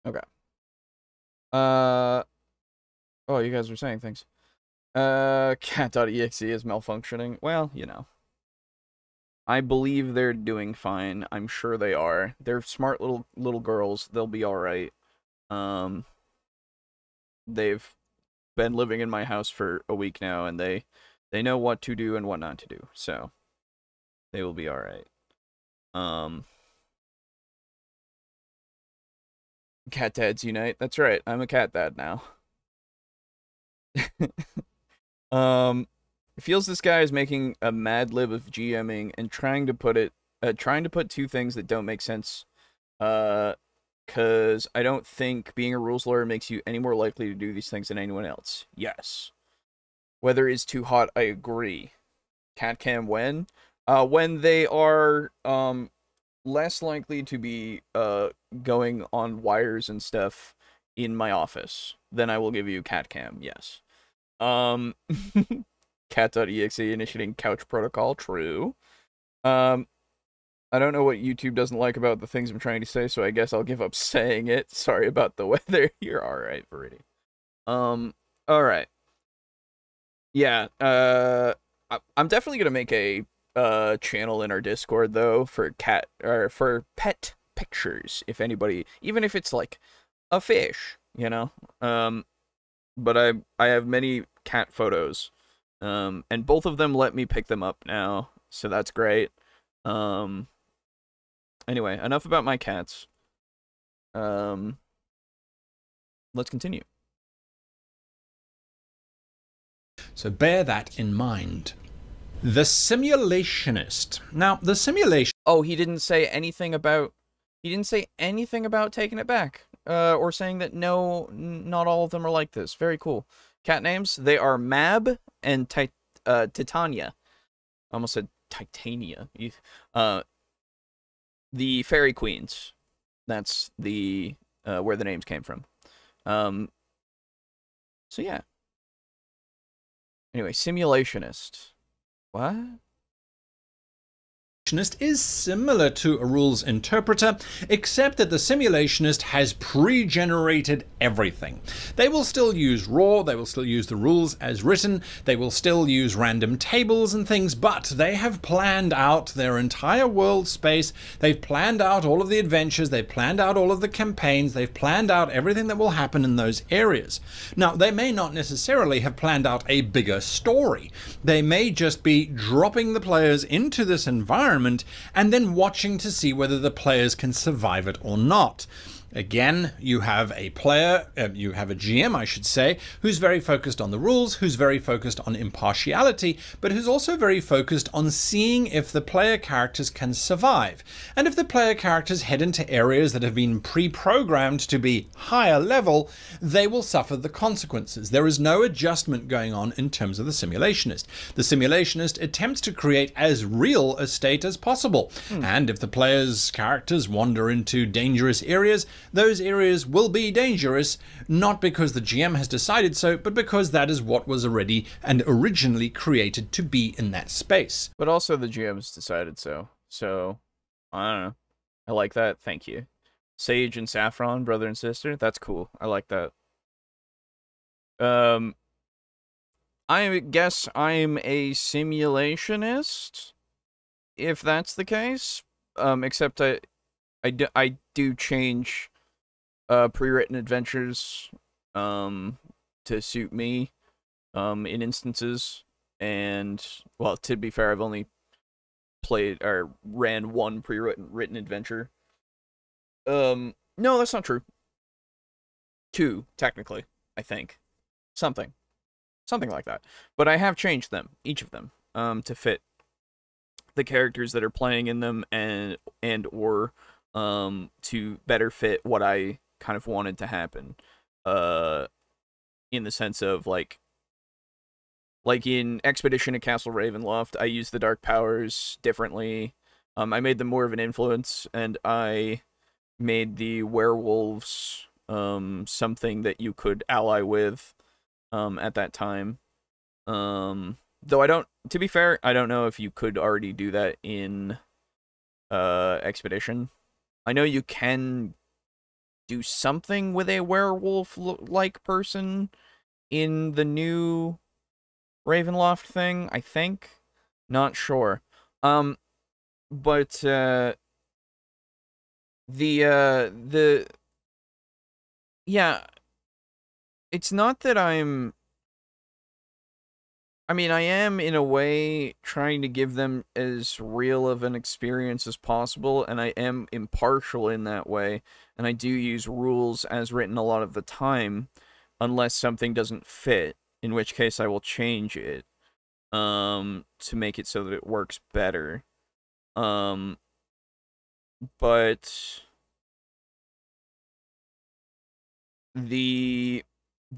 Okay. Oh, you guys are saying things. Cat.exe is malfunctioning. Well, you know. I believe they're doing fine. I'm sure they are. They're smart little girls. They'll be all right. They've been living in my house for a week now, and they know what to do and what not to do. So they will be all right. Cat dads unite. That's right. I'm a cat dad now. It feels this guy is making a mad lib of GMing and trying to put two things that don't make sense. Because I don't think being a rules lawyer makes you any more likely to do these things than anyone else. Yes. Weather is too hot, I agree. Cat cam when? When they are, less likely to be, going on wires and stuff in my office. Then I will give you cat cam, yes. Cat.exe initiating couch protocol, true. I don't know what YouTube doesn't like about the things I'm trying to say, so I guess I'll give up saying it. Sorry about the weather. You're alright, Verity. Alright. Yeah, I'm definitely gonna make a channel in our Discord though for for pet pictures, if anybody, even if it's like a fish, you know. But I have many cat photos. And both of them let me pick them up now, so that's great. Anyway, enough about my cats. Let's continue. So bear that in mind. The simulationist. Now, the simulation... Oh, he didn't say anything about taking it back. Or saying that no, not all of them are like this. Very cool. Cat names, they are Mab and Titania. I almost said Titania. The Fairy Queens. That's the where the names came from. So yeah. Anyway, simulationist. What? Is similar to a rules interpreter, except that the simulationist has pre-generated everything. They will still use raw, they will still use the rules as written, they will still use random tables and things, but they have planned out their entire world space, they've planned out all of the adventures, they've planned out all of the campaigns, they've planned out everything that will happen in those areas. Now, they may not necessarily have planned out a bigger story. They may just be dropping the players into this environment and then watching to see whether the players can survive it or not. Again, you have a player, you have a GM, I should say, who's very focused on the rules, who's very focused on impartiality, but who's also very focused on seeing if the player characters can survive. And if the player characters head into areas that have been pre-programmed to be higher level, they will suffer the consequences. There is no adjustment going on in terms of the simulationist. The simulationist attempts to create as real a state as possible. And if the player's characters wander into dangerous areas, those areas will be dangerous, not because the GM has decided so, but because that is what was already and originally created to be in that space. But also the GM's decided so. So, I don't know. I like that. Thank you. Sage and Saffron, brother and sister. That's cool. I like that. I guess I'm a simulationist, if that's the case. Except I do change pre-written adventures to suit me in instances. And, well, to be fair, I've only played or ran one pre-written adventure. No, that's not true. Two, technically, I think. Something like that. But I have changed them, each of them, to fit the characters that are playing in them and or to better fit what I kind of wanted to happen. In the sense of like in Expedition at Castle Ravenloft, I used the dark powers differently. I made them more of an influence, and I made the werewolves something that you could ally with at that time. Though I don't, to be fair, I don't know if you could already do that in Expedition. I know you can do something with a werewolf-like person in the new Ravenloft thing, I think. Not sure. But the yeah, it's not that I mean, I am, in a way, trying to give them as real of an experience as possible, and I am impartial in that way, and I do use rules as written a lot of the time, unless something doesn't fit, in which case I will change it, to make it so that it works better. But the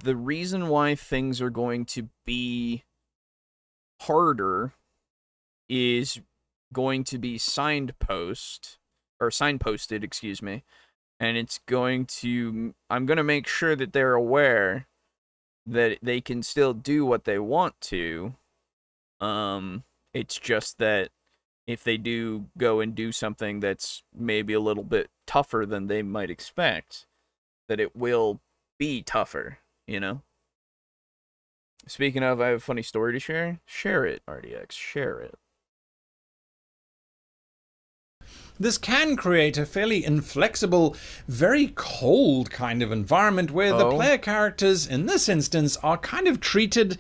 reason why things are going to be harder is going to be signposted, excuse me, and it's going to, I'm going to make sure that they're aware that they can still do what they want to. It's just that if they do go and do something that's maybe a little bit tougher than they might expect, that it will be tougher, you know? Speaking of, I have a funny story to share. Share it, RDX. Share it. This can create a fairly inflexible, very cold kind of environment where the player characters, in this instance, are kind of treated...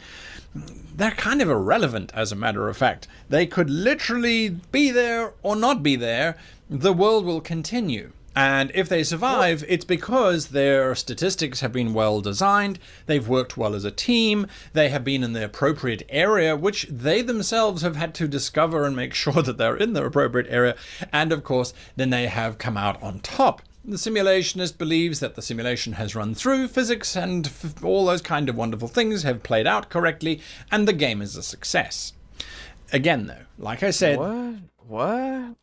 They're kind of irrelevant, as a matter of fact. They could literally be there or not be there. The world will continue. And if they survive, it's because their statistics have been well designed, they've worked well as a team, they have been in the appropriate area, which they themselves have had to discover and make sure that they're in the appropriate area, and of course, then they have come out on top. The simulationist believes that the simulation has run through, physics and all those kind of wonderful things have played out correctly, and the game is a success. Again, though, like I said... What?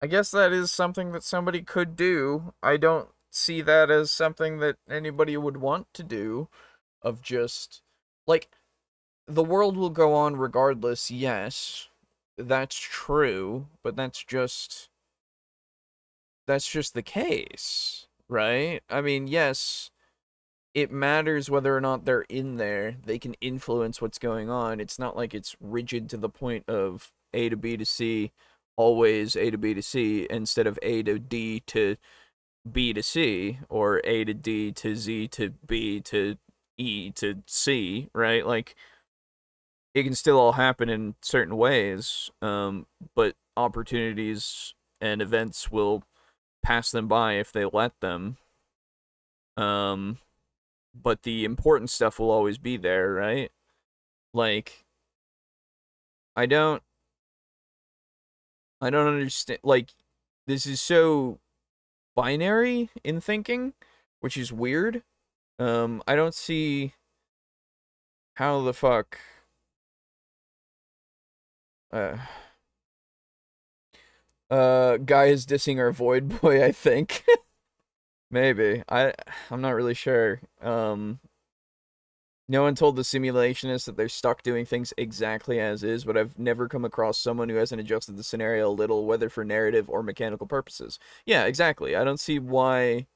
I guess that is something that somebody could do. I don't see that as something that anybody would want to do, of just, like, the world will go on regardless, yes, that's true, but that's just the case, right? I mean, yes, it matters whether or not they're in there. They can influence what's going on. It's not like it's rigid to the point of A to B to C, always A to B to C, instead of A to D to B to C, or A to D to Z to B to E to C, right? Like, it can still all happen in certain ways, but opportunities and events will pass them by if they let them. But the important stuff will always be there, right? Like, I don't understand, like, this is so binary in thinking, which is weird. I don't see how the fuck guy is dissing our Void Boy, I think. Maybe. I'm not really sure. No one told the simulationists that they're stuck doing things exactly as is, but I've never come across someone who hasn't adjusted the scenario a little, whether for narrative or mechanical purposes. Yeah, exactly. I don't see why...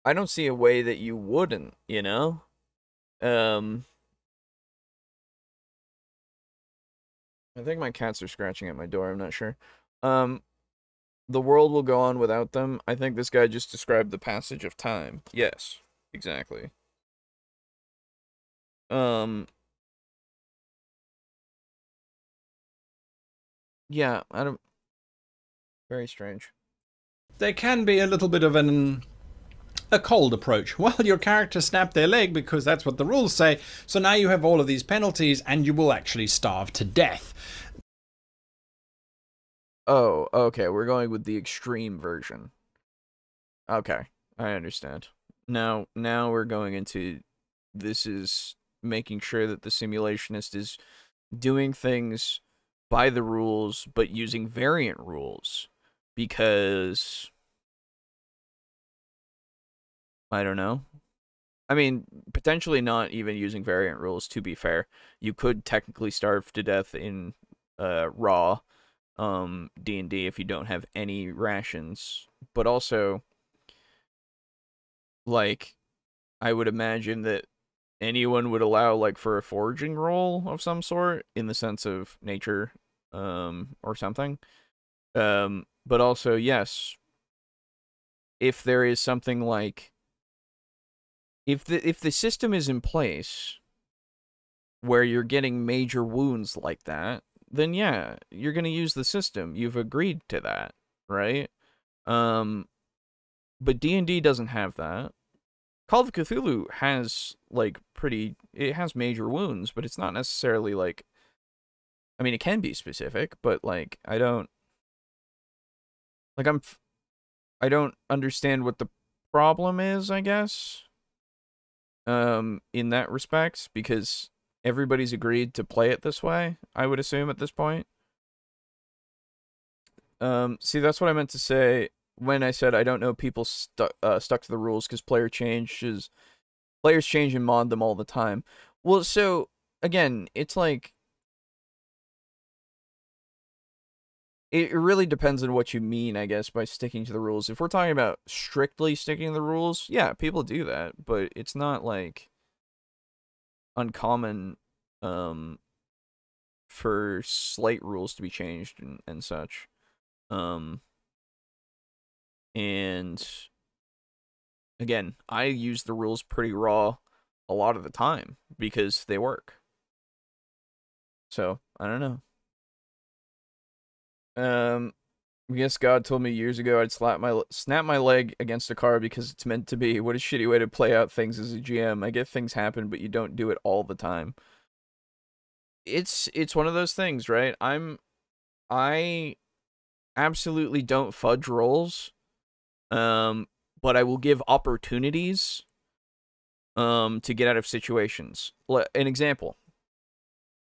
I don't see a way that you wouldn't, you know? I think my cats are scratching at my door, I'm not sure. The world will go on without them. I think this guy just described the passage of time. Yes, exactly. Yeah, I don't. Very strange. There can be a little bit of a cold approach. Well, your character snapped their leg because that's what the rules say, so now you have all of these penalties and you will actually starve to death. Oh, okay, we're going with the extreme version. Okay, I understand. Now we're going into, this is making sure that the simulationist is doing things by the rules, but using variant rules, because I don't know. I mean, potentially not even using variant rules, to be fair. You could technically starve to death in raw D&D if you don't have any rations. But also, like, I would imagine that anyone would allow, like, for a foraging roll of some sort, in the sense of nature, or something. But also, yes, if there is something like, if the system is in place where you're getting major wounds like that, then yeah, you're going to use the system. You've agreed to that, right? But D&D doesn't have that. Call of Cthulhu has, like, it has major wounds, but it's not necessarily, like, I mean, it can be specific, but, like, I don't understand what the problem is, I guess, in that respect, because everybody's agreed to play it this way, I would assume, at this point. See, that's what I meant to say when I said I don't know people stuck to the rules, because players change and mod them all the time. Well, so, again, it's like, it really depends on what you mean, I guess, by sticking to the rules. If we're talking about strictly sticking to the rules, yeah, people do that, but it's not, like, uncommon for slight rules to be changed and such. And again, I use the rules pretty raw a lot of the time because they work. So, I don't know. I guess God told me years ago I'd snap my leg against a car because it's meant to be. What a shitty way to play out things as a GM. I get things happen, but you don't do it all the time. It's one of those things, right? I absolutely don't fudge rolls. But I will give opportunities to get out of situations. An example.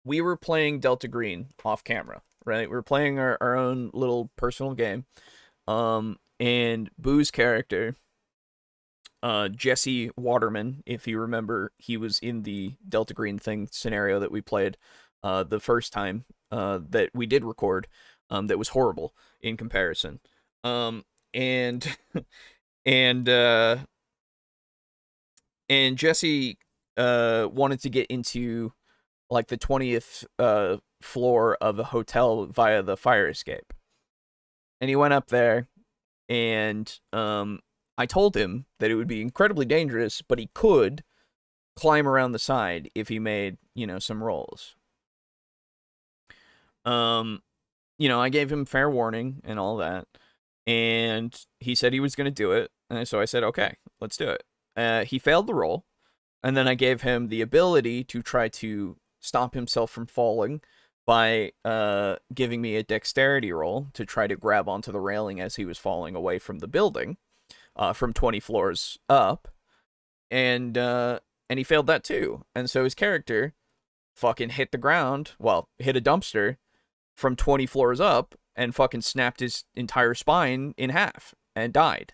We were playing Delta Green off camera, right? We were playing our own little personal game. And Boo's character, Jesse Waterman, if you remember, he was in the Delta Green thing scenario that we played the first time that we did record, that was horrible in comparison. And and Jesse wanted to get into, like, the 20th floor of a hotel via the fire escape. And he went up there, and I told him that it would be incredibly dangerous, but he could climb around the side if he made, some rolls. I gave him fair warning and all that, and he said he was going to do it, and so I said, okay, let's do it. He failed the roll, and then I gave him the ability to try to stop himself from falling by giving me a dexterity roll to try to grab onto the railing as he was falling away from the building, from 20 floors up, and he failed that too, and so his character fucking hit the ground, hit a dumpster from 20 floors up, and fucking snapped his entire spine in half and died.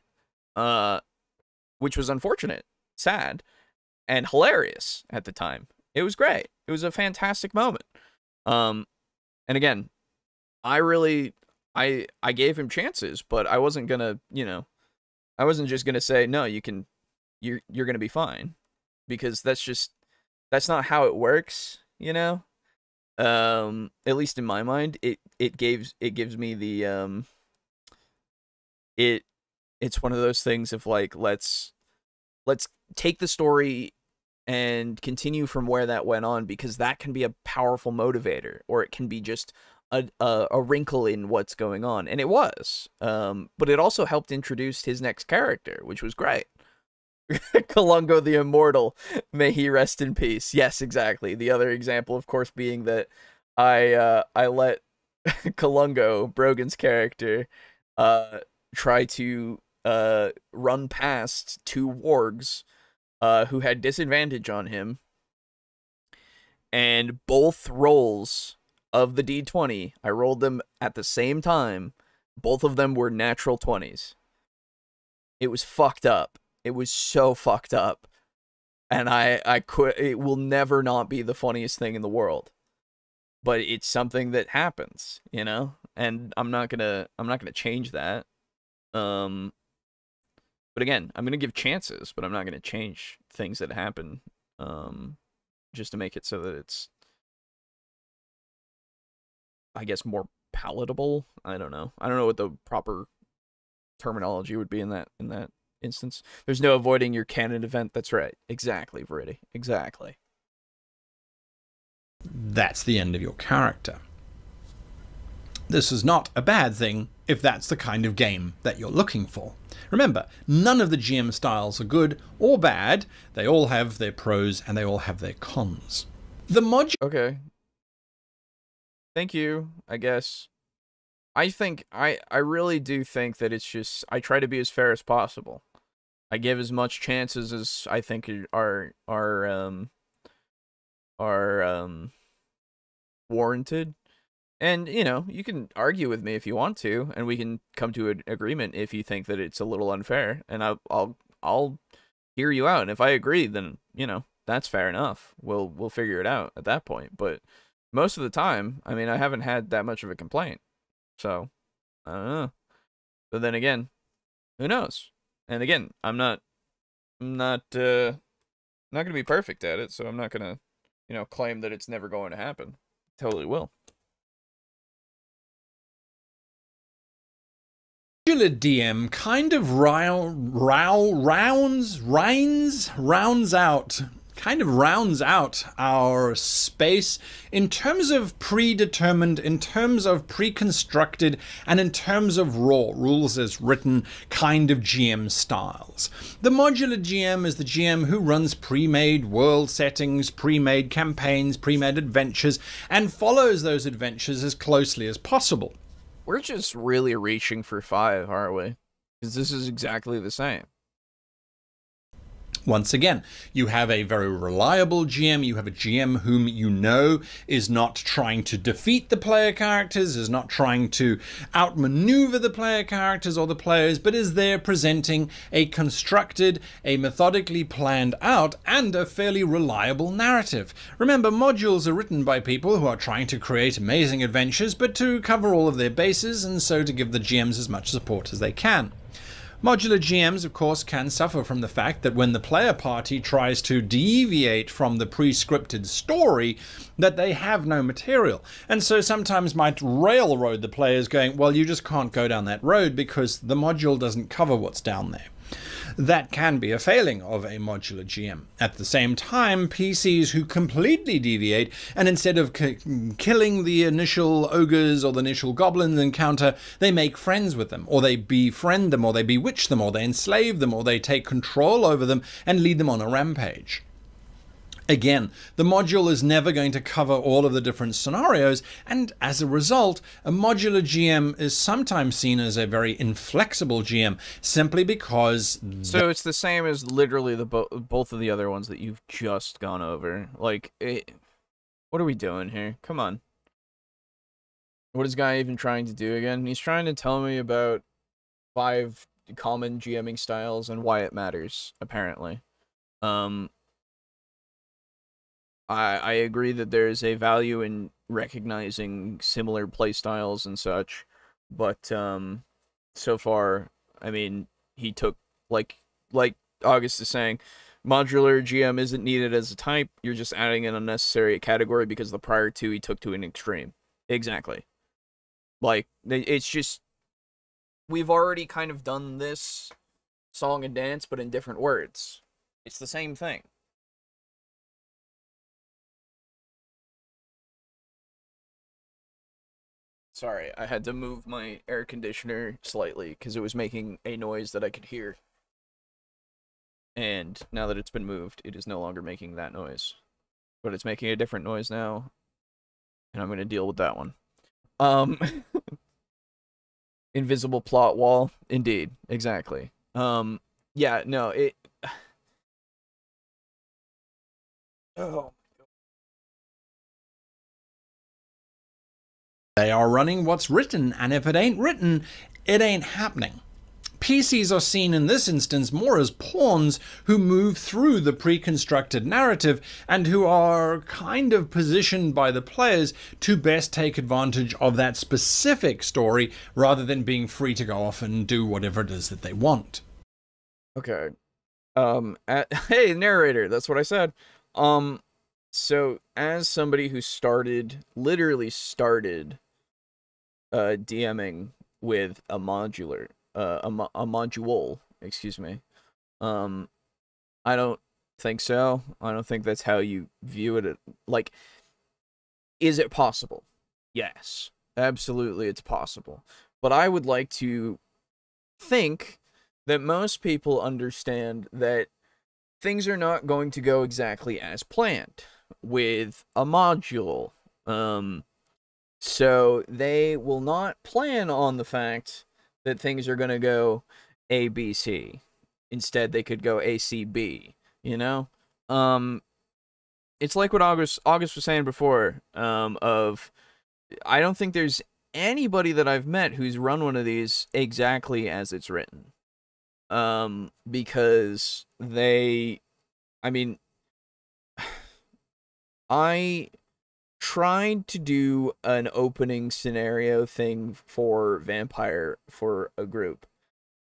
Which was unfortunate, sad, and hilarious at the time. It was great. It was a fantastic moment. And again, I gave him chances, but I wasn't gonna, I wasn't just gonna say, no, you're gonna be fine, because that's not how it works, at least in my mind. It gives me the it's one of those things of like, let's take the story and continue from where that went on, because that can be a powerful motivator, or it can be just a wrinkle in what's going on, and it was. But it also helped introduce his next character, which was great. Colungo the Immortal, may he rest in peace. Yes, exactly. The other example, of course, being that I let Colungo, Brogan's character, try to run past two wargs who had disadvantage on him, and both rolls of the D20, I rolled them at the same time. Both of them were natural 20s. It was fucked up. It was so fucked up. And I could, it will never not be the funniest thing in the world. But it's something that happens, you know? And I'm not gonna change that. But again, I'm gonna give chances, but I'm not gonna change things that happen. Just to make it so that it's, I guess, more palatable. I don't know what the proper terminology would be in that instance. There's no avoiding your canon event. That's right. Exactly, Viridy. Exactly. That's the end of your character. This is not a bad thing if that's the kind of game that you're looking for. Remember, none of the GM styles are good or bad. They all have their pros and they all have their cons. The module... Okay. Thank you, I guess. I think, I really do think that it's just, I try to be as fair as possible. I give as much chances as I think are warranted. And, you know, you can argue with me if you want to, and we can come to an agreement if you think that it's a little unfair, and I'll hear you out. And if I agree, then, you know, that's fair enough. We'll figure it out at that point. But most of the time, I mean, I haven't had that much of a complaint. So, I don't know. But then again, who knows? And again, I'm not gonna be perfect at it, so I'm not gonna, you know, claim that it's never going to happen. Totally will. Modular DM kind of rounds out our space in terms of predetermined, in terms of pre-constructed, and in terms of raw rules as written kind of GM styles. The modular GM is the GM who runs pre-made world settings, pre-made campaigns, pre-made adventures, and follows those adventures as closely as possible. We're just really reaching for 5, aren't we? Because this is exactly the same. Once again, you have a very reliable GM, you have a GM whom you know is not trying to defeat the player characters, is not trying to outmaneuver the player characters or the players, but is there presenting a constructed, a methodically planned out, and a fairly reliable narrative. Remember, modules are written by people who are trying to create amazing adventures, but to cover all of their bases, and so to give the GMs as much support as they can. Modular GMs, of course, can suffer from the fact that when the player party tries to deviate from the pre-scripted story, that they have no material, and so sometimes might railroad the players going, well, you just can't go down that road because the module doesn't cover what's down there. That can be a failing of a modular GM. At the same time, PCs who completely deviate, and instead of killing the initial ogres or the initial goblins encounter, they make friends with them, or they befriend them, or they bewitch them, or they enslave them, or they take control over them and lead them on a rampage. Again, the module is never going to cover all of the different scenarios, and as a result, a modular GM is sometimes seen as a very inflexible GM, simply because... So it's the same as literally the both of the other ones that you've just gone over. Like, what are we doing here? Come on. What is guy even trying to do again? He's trying to tell me about 5 common GMing styles and why it matters, apparently. I agree that there is a value in recognizing similar playstyles and such, but so far, I mean, he took, like August is saying, modular GM isn't needed as a type, you're just adding an unnecessary category because the prior 2 he took to an extreme. Exactly. Like, it's just, we've already kind of done this song and dance, but in different words. It's the same thing. Sorry, I had to move my air conditioner slightly because it was making a noise that I could hear. And now that it's been moved, it is no longer making that noise. But it's making a different noise now, and I'm going to deal with that one. Invisible plot wall. Indeed, exactly. Yeah, no, it... Oh. They are running what's written, and if it ain't written, it ain't happening. PCs are seen in this instance more as pawns who move through the pre-constructed narrative and who are kind of positioned by the players to best take advantage of that specific story rather than being free to go off and do whatever it is that they want. Okay. Hey, narrator, that's what I said. So as somebody who literally started DMing with a module, excuse me. I don't think so. I don't think that's how you view it. Like, is it possible? Yes, absolutely, it's possible. But I would like to think that most people understand that things are not going to go exactly as planned with a module. So they will not plan on the fact that things are going to go A, B, C. Instead, they could go A, C, B, you know? It's like what August was saying before, I don't think there's anybody that I've met who's run one of these exactly as it's written. Because I tried to do an opening scenario thing for Vampire for a group,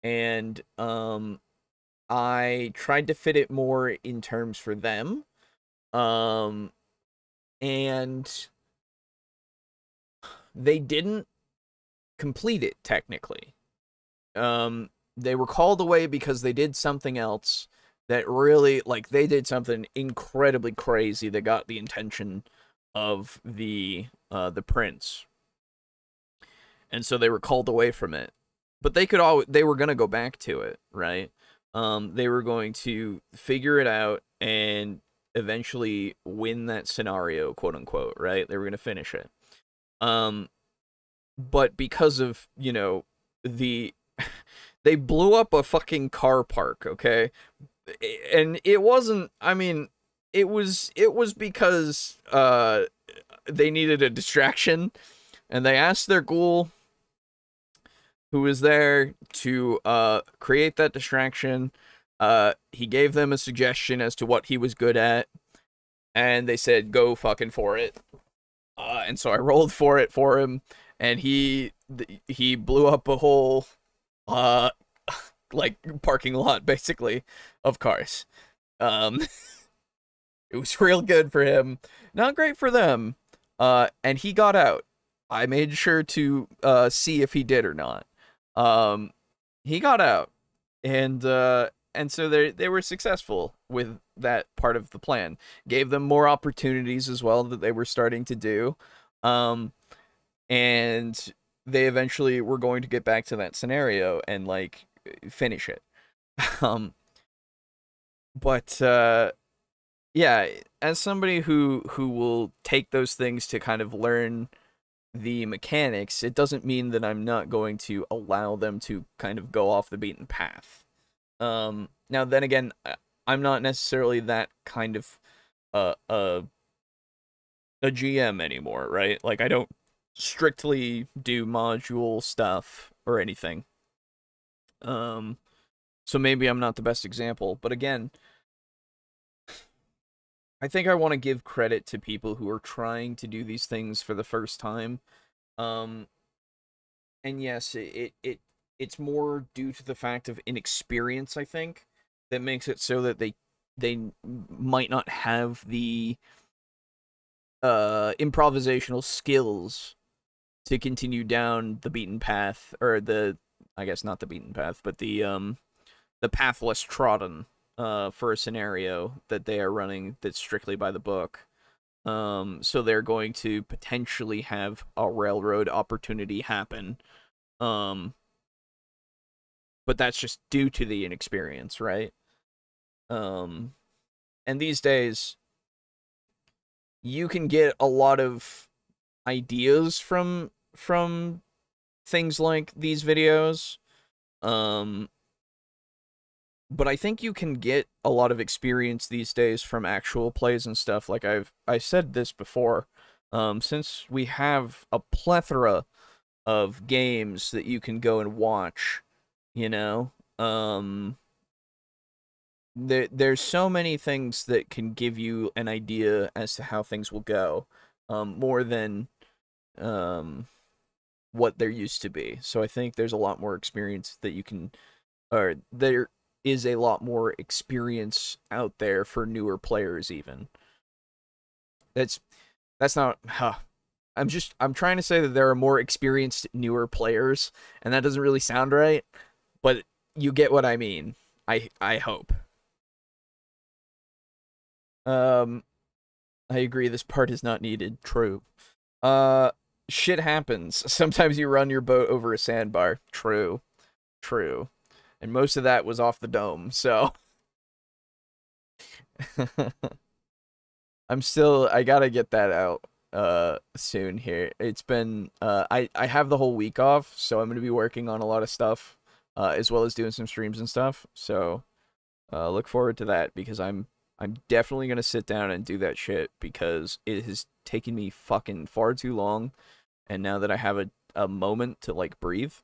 and I tried to fit it more in terms for them, and they didn't complete it technically. They were called away because they did something else that really, like, they did something incredibly crazy that got the attention of the prince, and so they were called away from it. But they were gonna go back to it, right? They were going to figure it out and eventually win that scenario, quote unquote, right? They were gonna finish it. But because of, you know, they blew up a fucking car park, okay? And it wasn't, I mean, it was because they needed a distraction, and they asked their ghoul who was there to create that distraction. He gave them a suggestion as to what he was good at, and they said, go fucking for it. And so I rolled for it for him, and he blew up a whole like parking lot, basically, of cars. It was real good for him, not great for them. And he got out. I made sure to see if he did or not. He got out, and so they were successful with that part of the plan. Gave them more opportunities as well that they were starting to do, and they eventually were going to get back to that scenario and, like, finish it. But yeah, as somebody who will take those things to kind of learn the mechanics, it doesn't mean that I'm not going to allow them to kind of go off the beaten path. Now then again, I'm not necessarily that kind of a GM anymore, right? Like, I don't strictly do module stuff or anything. So maybe I'm not the best example, but again, I think I want to give credit to people who are trying to do these things for the first time. And yes, it's more due to the fact of inexperience, I think, that makes it so that they might not have the improvisational skills to continue down the beaten path, or the I guess not the beaten path, but the path less trodden for a scenario that they are running that's strictly by the book. So they're going to potentially have a railroad opportunity happen. But that's just due to the inexperience, right? And these days, you can get a lot of ideas from things like these videos. But I think you can get a lot of experience these days from actual plays and stuff. Like I said this before, since we have a plethora of games that you can go and watch, you know, there's so many things that can give you an idea as to how things will go, more than what there used to be. So I think there's a lot more experience that you can, or there is a lot more experience out there for newer players even. That's not, I'm trying to say that there are more experienced newer players, and that doesn't really sound right, but you get what I mean. I hope. I agree, this part is not needed. True. Shit happens. Sometimes you run your boat over a sandbar. True. True. And most of that was off the dome, so I gotta get that out soon here. It's been I have the whole week off, so I'm gonna be working on a lot of stuff, as well as doing some streams and stuff. So look forward to that, because I'm definitely gonna sit down and do that shit, because it has taken me fucking far too long, and now that I have a moment to like breathe,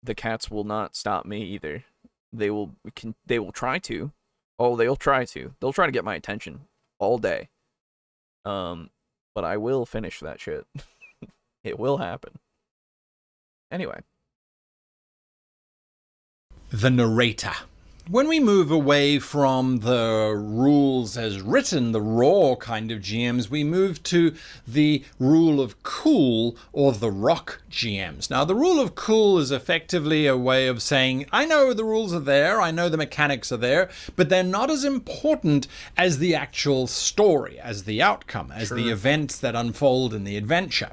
the cats will not stop me either. They will try to. Oh, they'll try to. They'll try to get my attention all day. But I will finish that shit. It will happen. Anyway. The narrator. When we move away from the rules as written, the raw kind of GMs, we move to the rule of cool, or the rock GMs. Now, the rule of cool is effectively a way of saying, I know the rules are there, I know the mechanics are there, but they're not as important as the actual story, as the outcome, as the events that unfold in the adventure.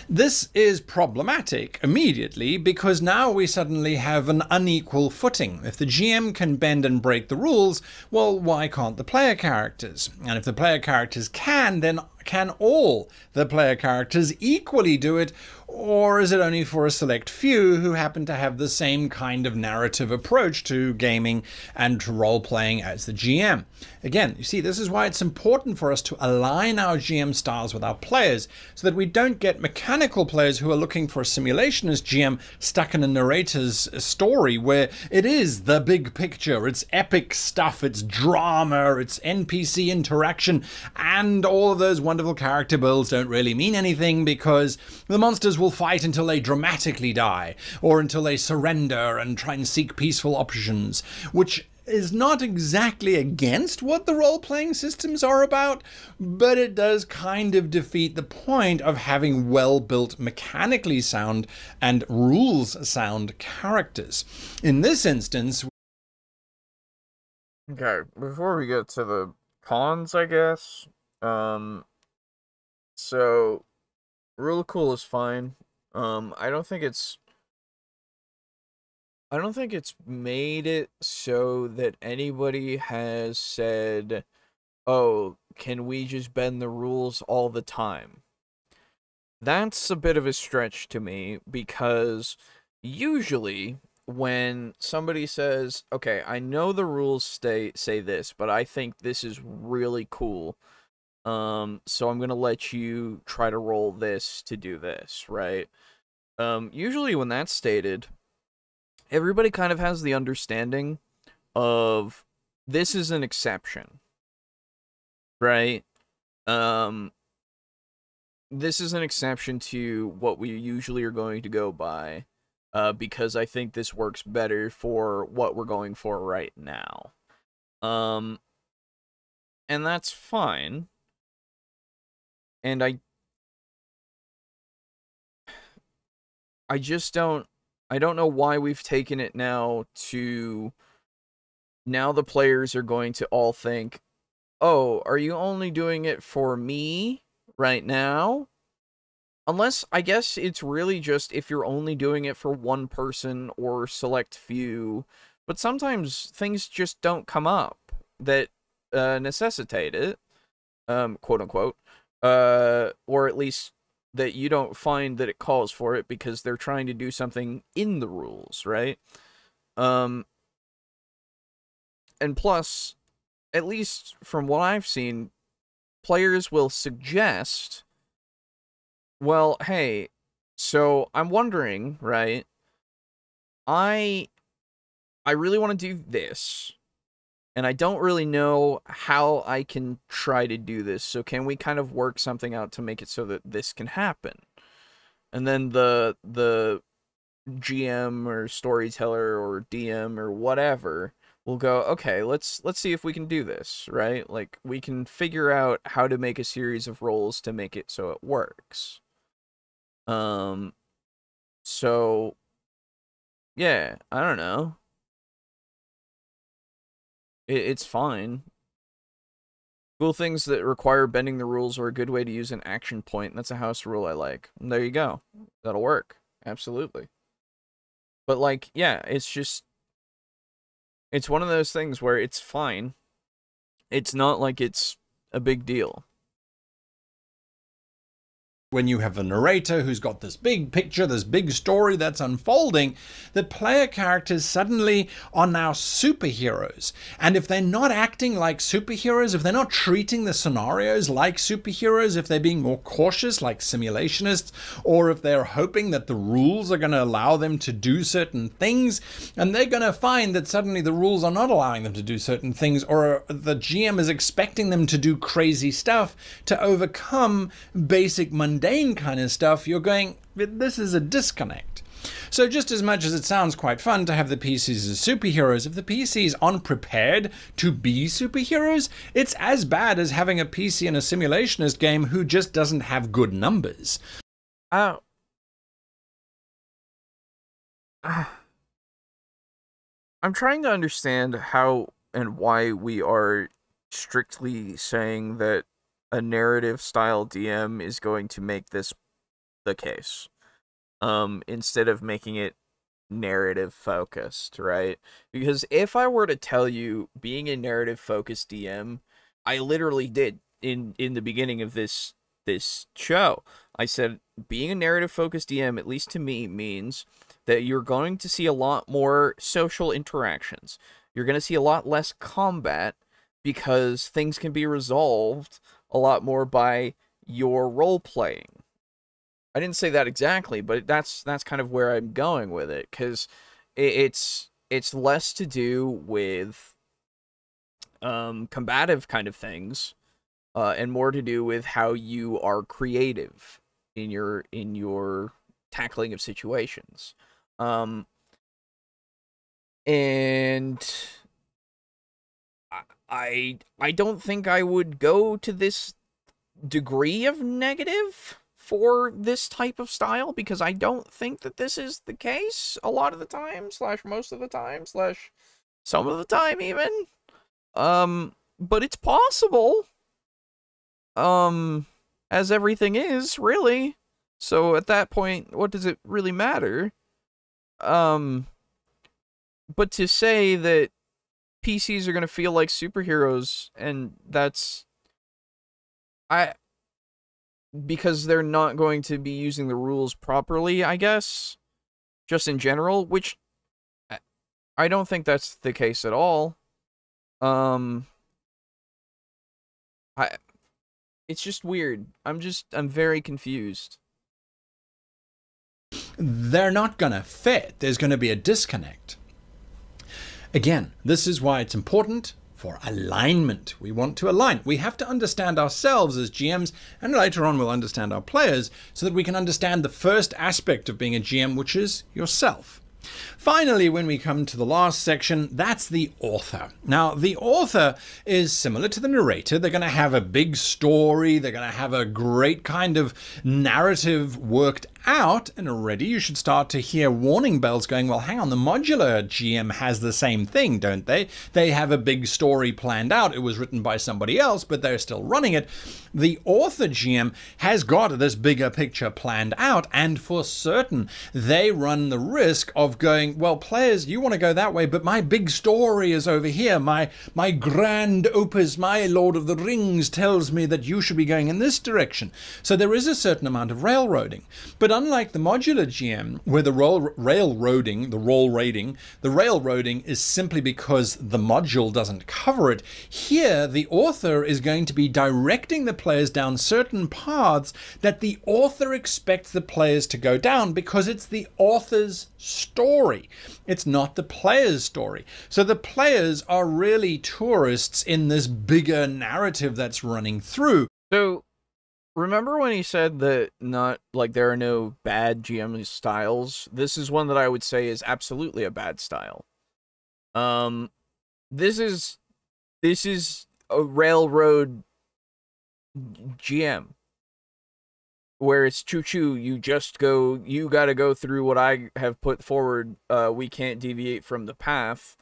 This is problematic immediately, because now we suddenly have an unequal footing. If the GM can bend and break the rules, well, why can't the player characters? And if the player characters can, then can all the player characters equally do it, or is it only for a select few who happen to have the same kind of narrative approach to gaming and to role-playing as the GM? Again, you see, this is why it's important for us to align our GM styles with our players, so that we don't get mechanical players who are looking for a simulation as GM stuck in a narrator's story where it is the big picture, it's epic stuff, it's drama, it's NPC interaction, and all of those wonderful character builds don't really mean anything, because the monsters will fight until they dramatically die, or until they surrender and try and seek peaceful options, which is not exactly against what the role-playing systems are about, but it does kind of defeat the point of having well-built, mechanically sound and rules-sound characters. In this instance... Okay, before we get to the cons, I guess, so rule of cool is fine. I don't think it's made it so that anybody has said, oh, can we just bend the rules all the time? That's a bit of a stretch to me, because usually when somebody says, okay, I know the rules say this, but I think this is really cool, so I'm gonna let you try to roll this to do this, right? Usually when that's stated, everybody kind of has the understanding of this is an exception, right? This is an exception to what we usually are going to go by, because I think this works better for what we're going for right now. And that's fine. And I just don't I don't know why we've taken it now to... Now the players are going to all think, oh, are you only doing it for me right now? Unless, I guess it's really just if you're only doing it for one person or select few. But sometimes things just don't come up that necessitate it, quote unquote. Or at least that you don't find that it calls for it because they're trying to do something in the rules, right? And plus, at least from what I've seen, players will suggest, well, hey, so I'm wondering, right? I really want to do this, and I don't really know how I can try to do this, so can we kind of work something out to make it so that this can happen? And then the GM or storyteller or DM or whatever will go, okay, let's see if we can do this, right? Like, we can figure out how to make a series of rolls to make it so it works. So, yeah, I don't know. It's fine. Cool things that require bending the rules are a good way to use an action point. That's a house rule I like. And there you go. That'll work. Absolutely. But, like, yeah, it's just... It's one of those things where it's fine. It's not like it's a big deal. When you have a narrator who's got this big picture, this big story that's unfolding, the player characters suddenly are now superheroes. And if they're not acting like superheroes, if they're not treating the scenarios like superheroes, if they're being more cautious like simulationists, or if they're hoping that the rules are going to allow them to do certain things, and they're going to find that suddenly the rules are not allowing them to do certain things, or the GM is expecting them to do crazy stuff to overcome basic mundane kind of stuff, you're going, this is a disconnect. So just as much as it sounds quite fun to have the PCs as superheroes, if the PCs aren't prepared to be superheroes, it's as bad as having a PC in a simulationist game who just doesn't have good numbers. I'm trying to understand how and why we are strictly saying that a narrative style DM is going to make this the case, instead of making it narrative focused, right? Because if I were to tell you being a narrative focused DM, I literally did in the beginning of this show. I said being a narrative focused DM, at least to me, means that you're going to see a lot more social interactions. You're going to see a lot less combat because things can be resolved a lot more by your role playing. I didn't say that exactly, but that's kind of where I'm going with it, because it's less to do with combative kind of things, and more to do with how you are creative in your tackling of situations. And I don't think I would go to this degree of negative for this type of style, because I don't think that this is the case a lot of the time, / most of the time, / some of the time even. But it's possible. As everything is, really. So at that point, what does it really matter? But to say that PCs are going to feel like superheroes, and that's... because they're not going to be using the rules properly, I guess, just in general, which I don't think that's the case at all. It's just weird. I'm very confused. They're not going to fit. There's going to be a disconnect. Again, this is why it's important for alignment. We want to align. We have to understand ourselves as GMs, and later on we'll understand our players, so that we can understand the first aspect of being a GM, which is yourself. Finally, when we come to the last section, that's the author. Now, the author is similar to the narrator. They're going to have a big story. They're going to have a great kind of narrative worked out. And already you should start to hear warning bells going, well, hang on, the modular GM has the same thing, don't they? They have a big story planned out. It was written by somebody else, but they're still running it. The author GM has got this bigger picture planned out, and for certain, they run the risk of going, well, players, you want to go that way, but my big story is over here. My grand opus, my Lord of the Rings tells me that you should be going in this direction. So there is a certain amount of railroading. But unlike the modular GM, where the railroading is simply because the module doesn't cover it, here the author is going to be directing the players down certain paths that the author expects the players to go down because it's the author's story. It's not the player's story. So the players are really tourists in this bigger narrative that's running through. So, remember when he said that there are no bad GM styles? This is one that I would say is absolutely a bad style. This is a railroad GM. Where it's choo-choo, you gotta go through what I have put forward. We can't deviate from the path.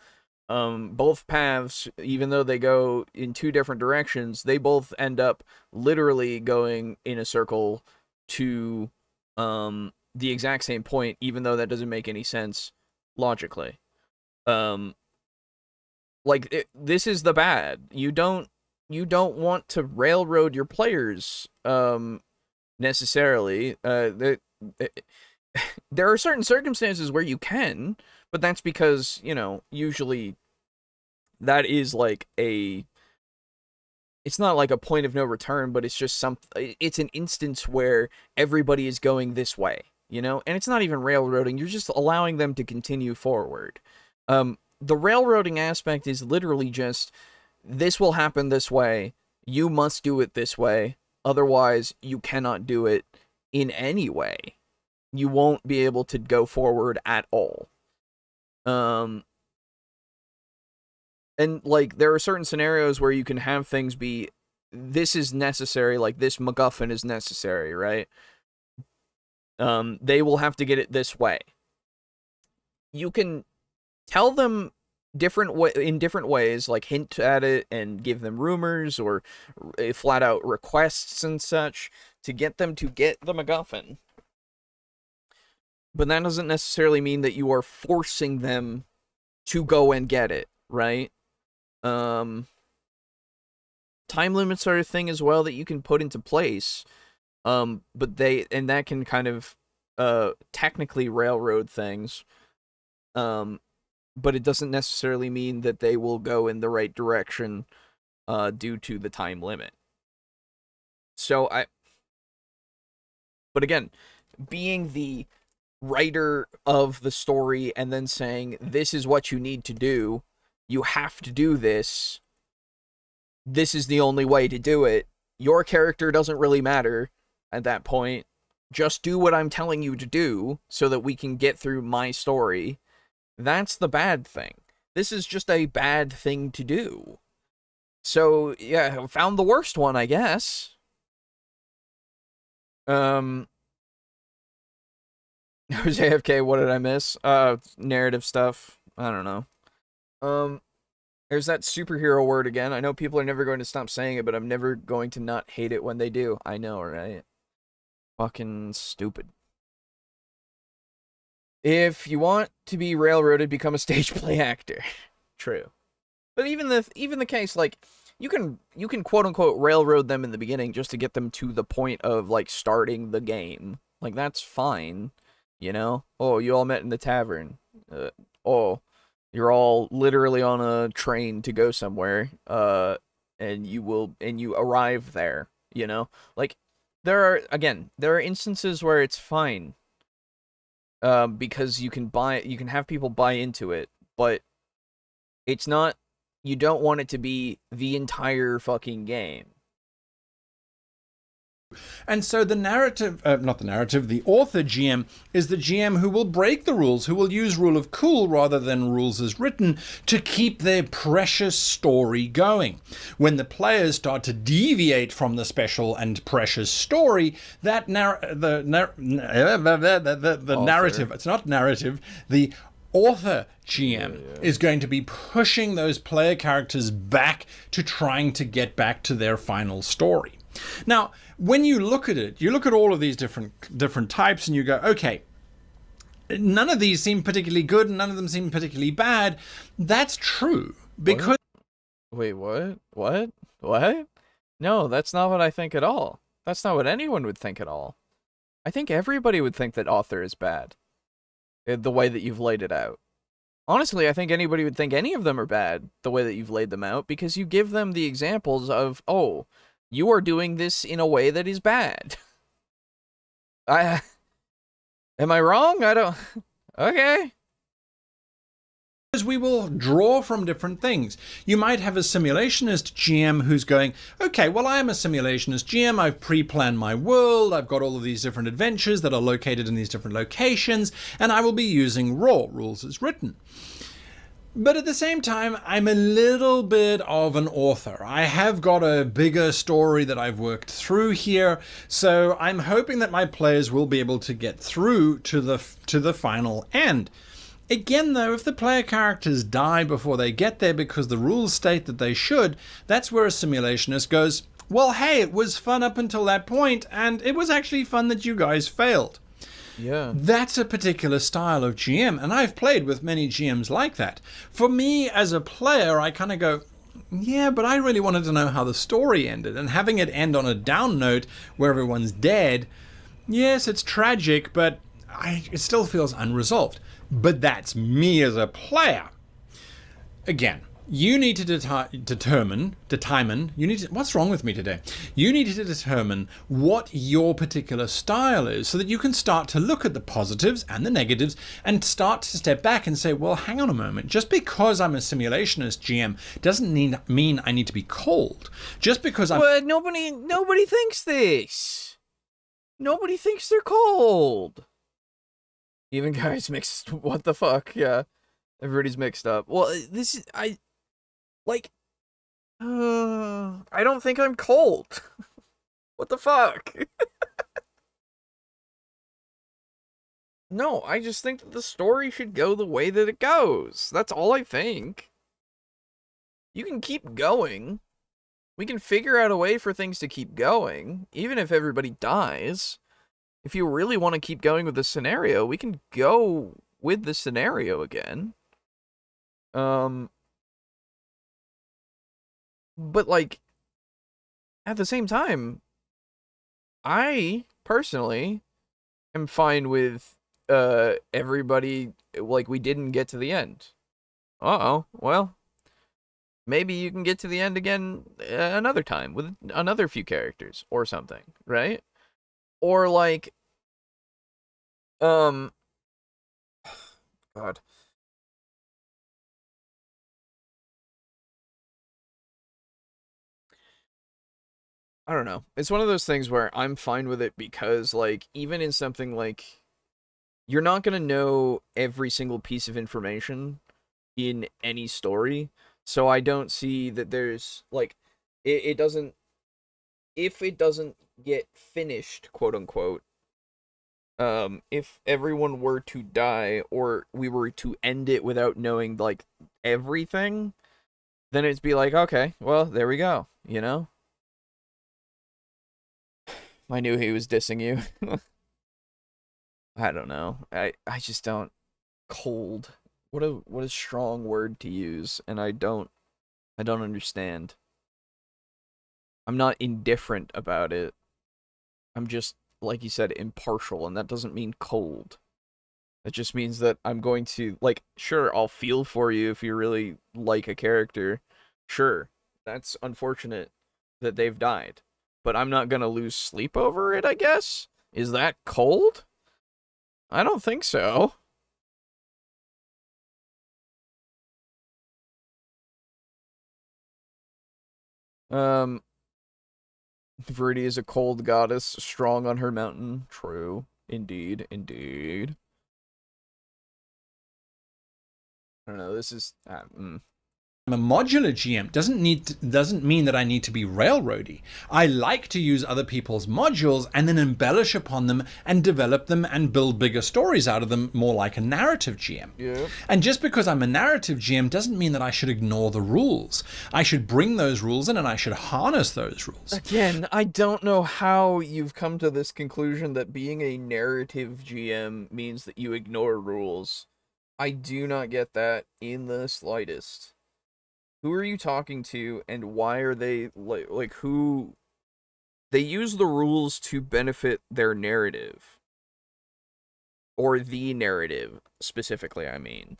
Both paths, even though they go in two different directions, they both end up literally going in a circle to the exact same point, even though that doesn't make any sense logically. This is the bad. You don't want to railroad your players, necessarily. There are certain circumstances where you can, but that's because, usually that is it's not like a point of no return, but it's just it's an instance where everybody is going this way, and it's not even railroading. You're just allowing them to continue forward. The railroading aspect is literally just, this will happen this way, you must do it this way. Otherwise, you cannot do it in any way. You won't be able to go forward at all. And, there are certain scenarios where you can have things be, this is necessary, this MacGuffin is necessary, right? They will have to get it this way. You can tell them in different ways, hint at it and give them rumors or flat out requests and such to get them to get the MacGuffin. But that doesn't necessarily mean that you are forcing them to go and get it, right? Time limits are a thing as well that you can put into place. But that can kind of technically railroad things. But it doesn't necessarily mean that they will go in the right direction due to the time limit. But again, being the writer of the story and then saying, this is what you need to do, you have to do this, this is the only way to do it, your character doesn't really matter at that point, just do what I'm telling you to do so that we can get through my story. That's the bad thing. This is just a bad thing to do. So, yeah, found the worst one, I guess. I was AFK, what did I miss? Narrative stuff. I don't know. There's that superhero word again. I know people are never going to stop saying it, but I'm never going to not hate it when they do. I know, right? Fucking stupid. If you want to be railroaded, become a stage play actor. True. But even the case, you can quote unquote railroad them in the beginning just to get them to the point of starting the game. That's fine, Oh, you all met in the tavern. Oh, you're all literally on a train to go somewhere. And you arrive there. There are instances where it's fine. Because you can have people buy into it, but it's not, you don't want it to be the entire fucking game. And so the narrative, not the narrative, the author GM is the GM who will break the rules, who will use rule of cool rather than rules as written to keep their precious story going. When the players start to deviate from the special and precious story, that the narrative, it's not narrative, the author GM is going to be pushing those player characters back to trying to get back to their final story. Now, when you look at it, you look at all of these different types and you go, okay, none of these seem particularly good and none of them seem particularly bad. That's true because... Wait, what? What? What? No, that's not what I think at all. That's not what anyone would think at all. I think everybody would think that author is bad. The way that you've laid it out. Honestly, I think anybody would think any of them are bad, the way that you've laid them out, because you give them the examples of, oh, you are doing this in a way that is bad. Am I wrong? I don't... Okay. We will draw from different things. You might have a simulationist GM who's going, okay, well, I am a simulationist GM. I've pre-planned my world. I've got all of these different adventures that are located in these different locations, and I will be using raw rules as written. But at the same time, I'm a little bit of an author. I have got a bigger story that I've worked through here, so I'm hoping that my players will be able to get through to the final end. Again, though, if the player characters die before they get there because the rules state that they should, that's where a simulationist goes, well, hey, it was fun up until that point, and it was actually fun that you guys failed. Yeah. That's a particular style of GM, and I've played with many GMs like that. For me, as a player, I kind of go, yeah, but I really wanted to know how the story ended, and having it end on a down note where everyone's dead, yes, it's tragic, but it still feels unresolved. But that's me as a player. Again, you need to determine, what's wrong with me today? You need to determine what your particular style is so that you can start to look at the positives and the negatives and start to step back and say, well, hang on a moment. Just because I'm a simulationist GM doesn't mean I need to be cold. Just because I'm... But nobody thinks this. Nobody thinks they're cold. Even guys mixed. What the fuck? Yeah. Everybody's mixed up. Well, this is... I don't think I'm cold. What the fuck? No, I just think that the story should go the way that it goes. That's all I think. You can keep going. We can figure out a way for things to keep going, even if everybody dies. If you really want to keep going with the scenario, we can go with the scenario again. But, like, at the same time, I, personally, am fine with, everybody, like, we didn't get to the end. Uh-oh, well, maybe you can get to the end again another time with another few characters or something, right? Or, like, God. I don't know. It's one of those things where I'm fine with it because, like, even in something like, you're not going to know every single piece of information in any story, so I don't see that there's, like, it doesn't, if it doesn't get finished, quote-unquote, if everyone were to die, or we were to end it without knowing, like, everything, then it'd be like, okay, well, there we go, you know? I knew he was dissing you. I don't know. I just don't... Cold. What a strong word to use, and I don't understand. I'm not indifferent about it. I'm just, like you said, impartial, and that doesn't mean cold. That just means that I'm going to, like, sure, I'll feel for you if you really like a character. Sure, that's unfortunate that they've died. But I'm not gonna lose sleep over it, I guess? Is that cold? I don't think so. Verde is a cold goddess, strong on her mountain. True. Indeed, indeed. I don't know, this is... I'm a modular GM doesn't mean that I need to be railroady. I like to use other people's modules and then embellish upon them and develop them and build bigger stories out of them, more like a narrative GM. Yeah. And just because I'm a narrative GM doesn't mean that I should ignore the rules. I should bring those rules in and I should harness those rules. Again, I don't know how you've come to this conclusion that being a narrative GM means that you ignore rules. I do not get that in the slightest. Who are you talking to, and why are they, like who... They use the rules to benefit their narrative. Or the narrative, specifically, I mean.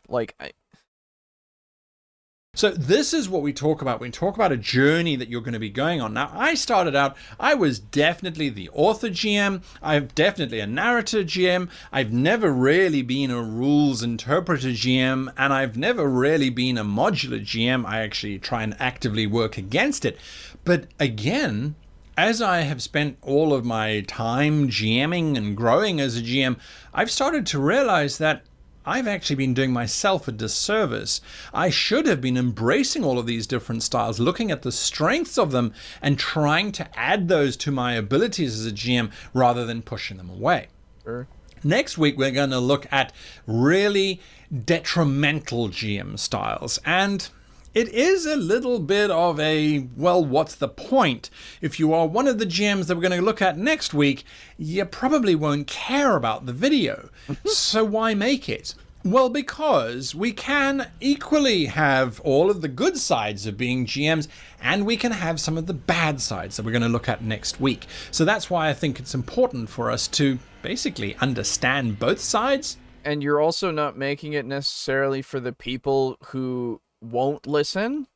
So this is what we talk about. We talk about a journey that you're going to be going on. Now, I started out, I was definitely the author GM. I'm definitely a narrative GM. I've never really been a rules interpreter GM, and I've never really been a modular GM. I actually try and actively work against it. But again, as I have spent all of my time GMing and growing as a GM, I've started to realize that I've actually been doing myself a disservice. I should have been embracing all of these different styles, looking at the strengths of them and trying to add those to my abilities as a GM rather than pushing them away. Sure. Next week, we're going to look at really detrimental GM styles. And it is a little bit of a, well, what's the point? If you are one of the GMs that we're going to look at next week, you probably won't care about the video. So why make it? Well, because we can equally have all of the good sides of being GMs, and we can have some of the bad sides that we're going to look at next week. So that's why I think it's important for us to basically understand both sides. And you're also not making it necessarily for the people who won't listen,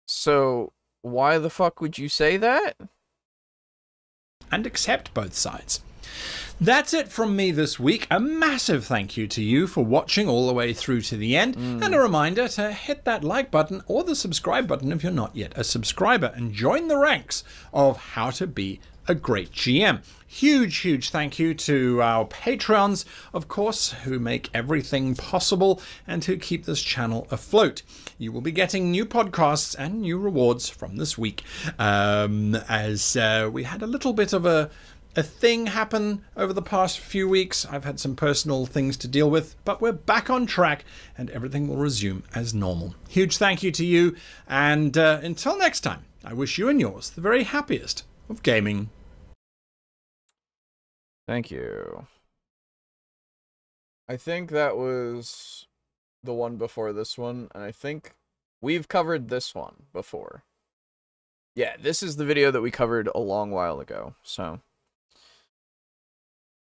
so why the fuck would you say that? And accept both sides. That's it from me this week. A massive thank you to you for watching all the way through to the end, and a reminder to hit that like button or the subscribe button if you're not yet a subscriber, and join the ranks of How to Be a Great GM. Huge thank you to our Patreons, of course, who make everything possible and who keep this channel afloat. You will be getting new podcasts and new rewards from this week, as we had a little bit of a thing happen over the past few weeks. I've had some personal things to deal with, but we're back on track and everything will resume as normal. Huge thank you to you, and until next time, I wish you and yours the very happiest of gaming. Thank you. I think that was the one before this one, and I think we've covered this one before. Yeah, this is the video that we covered a long while ago, so...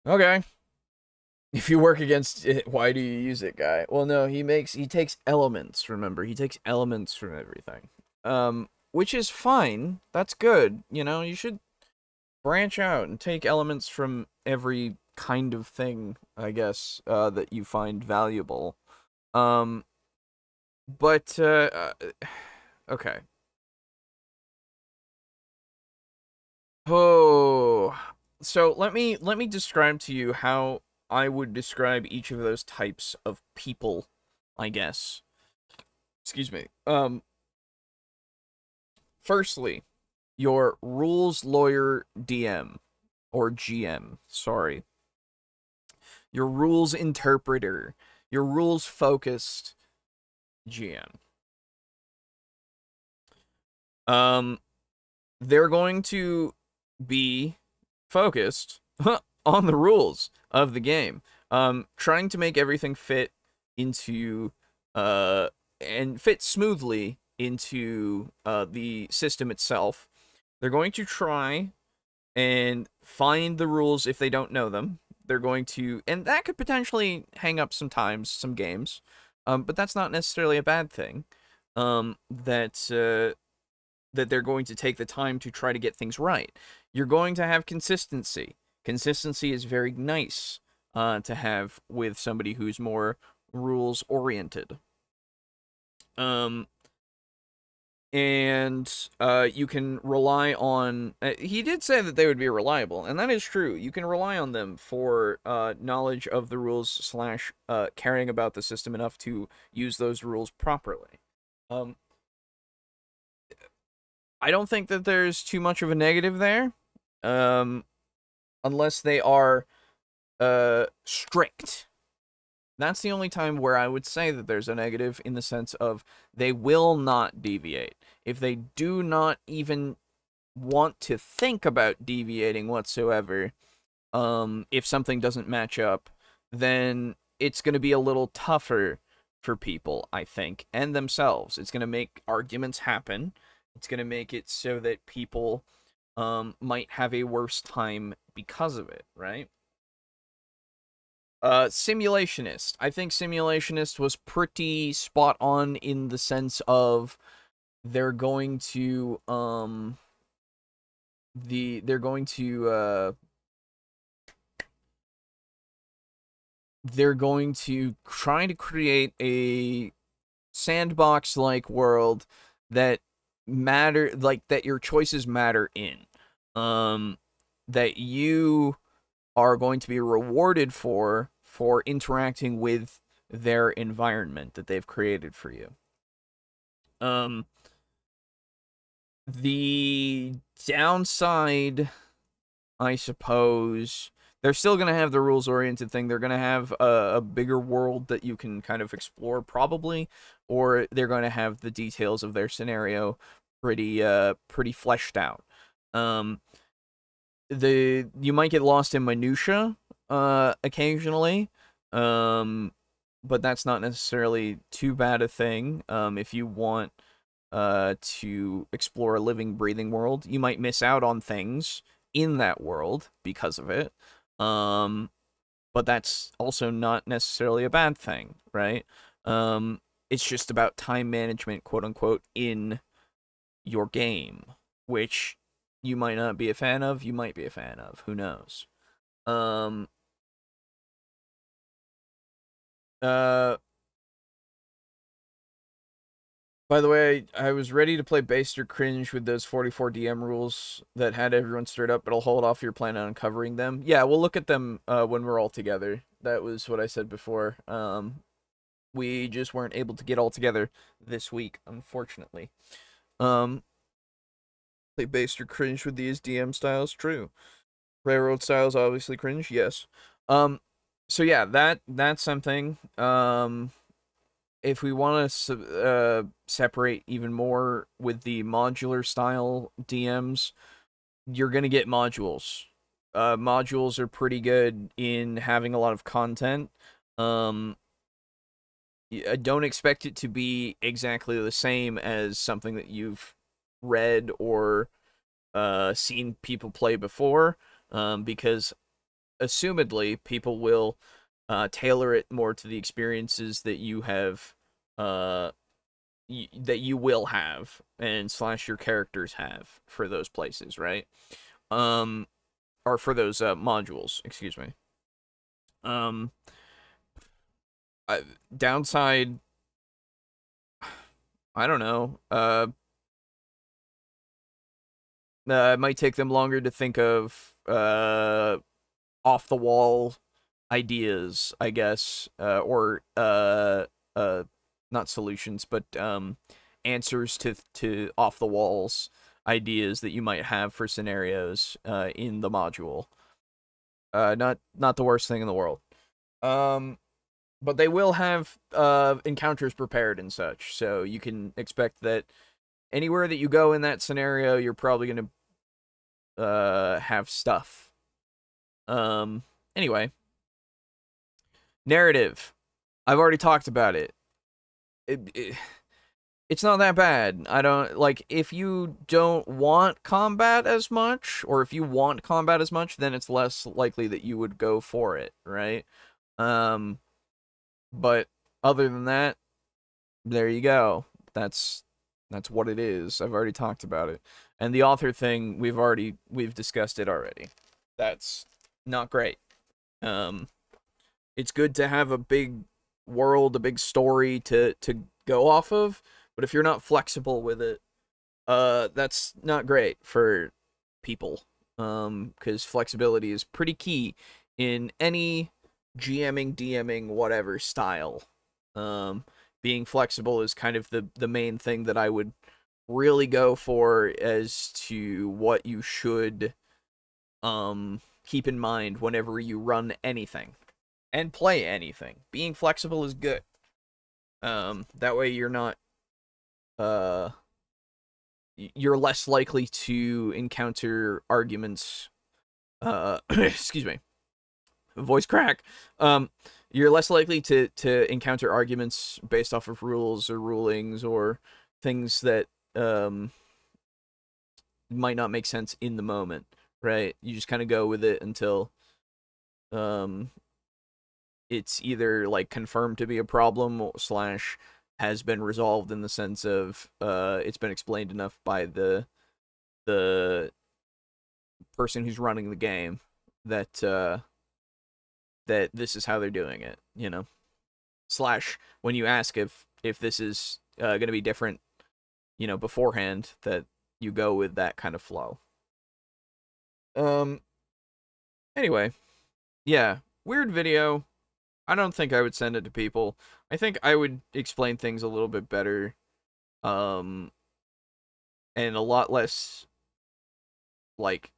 Okay. If you work against it, why do you use it, guy? Well, no, he takes elements, remember? He takes elements from everything. Which is fine. That's good. You know, you should branch out and take elements from every kind of thing, I guess, that you find valuable. Okay. Oh, so let me describe to you how I would describe each of those types of people, I guess. Excuse me. Firstly, your rules lawyer DM, or GM, sorry. Your rules interpreter, your rules focused GM. They're going to be focused on the rules of the game, trying to make everything fit into and fit smoothly into the system itself. They're going to try and find the rules if they don't know them. They're going to, and that could potentially hang up sometimes some games, but that's not necessarily a bad thing. That they're going to take the time to try to get things right. You're going to have consistency. Consistency is very nice to have with somebody who's more rules oriented. and you can rely on. He did say that they would be reliable, and that is true. You can rely on them for knowledge of the rules slash caring about the system enough to use those rules properly. I don't think that there's too much of a negative there, unless they are strict. That's the only time where I would say that there's a negative, in the sense of they will not deviate. If they do not even want to think about deviating whatsoever, if something doesn't match up, then it's going to be a little tougher for people, I think, and themselves. It's going to make arguments happen. It's going to make it so that people might have a worse time because of it, right? Simulationist. I think Simulationist was pretty spot on, in the sense of they're going to they're going to try to create a sandbox like world that that your choices matter in, that you are going to be rewarded for interacting with their environment that they've created for you. The downside, I suppose, they're still going to have the rules-oriented thing. They're going to have a bigger world that you can kind of explore, probably, or they're going to have the details of their scenario pretty fleshed out. You might get lost in minutia occasionally, but that's not necessarily too bad a thing. If you want to explore a living, breathing world, you might miss out on things in that world because of it. But that's also not necessarily a bad thing, right? It's just about time management, quote unquote, in your game, which you might not be a fan of, you might be a fan of, who knows. By the way, I was ready to play Based or Cringe with those 44 DM rules that had everyone stirred up, but I'll hold off your plan on covering them. Yeah, we'll look at them when we're all together. That was what I said before. We just weren't able to get all together this week, unfortunately. Play Based or Cringe with these DM styles, true. Railroad styles, obviously cringe, yes. So yeah, that's something. If we want to separate even more with the modular style DMs, you're going to get modules. Modules are pretty good in having a lot of content. I don't expect it to be exactly the same as something that you've read or seen people play before, because assumedly people will tailor it more to the experiences that you have, that you will have, and slash your characters have for those places, right? Or for those modules, excuse me. Downside, I don't know. It might take them longer to think of off the wall ideas, I guess, or not solutions, but answers to off the walls ideas that you might have for scenarios in the module. Not the worst thing in the world. But they will have encounters prepared and such, so you can expect that anywhere that you go in that scenario, you're probably going to have stuff. Anyway. Narrative. I've already talked about it. It's not that bad. I don't, like, if you don't want combat as much, or if you want combat as much, then it's less likely that you would go for it, right? But other than that, there you go. That's what it is. I've already talked about it. And the author thing, we've discussed it already. That's not great. It's good to have a big world, a big story to go off of, but if you're not flexible with it, that's not great for people. Because flexibility is pretty key in any GMing, DMing, whatever style. Being flexible is kind of the main thing that I would really go for as to what you should keep in mind whenever you run anything and play anything. Being flexible is good. That way you're not you're less likely to encounter arguments excuse me, voice crack. You're less likely to encounter arguments based off of rules or rulings or things that might not make sense in the moment, right? You just kind of go with it until it's either like confirmed to be a problem slash has been resolved in the sense of it's been explained enough by the person who's running the game that that this is how they're doing it, you know. Slash when you ask if this is going to be different, you know, beforehand, that you go with that kind of flow. Anyway, yeah, weird video. I don't think I would send it to people. I think I would explain things a little bit better, and a lot less, like,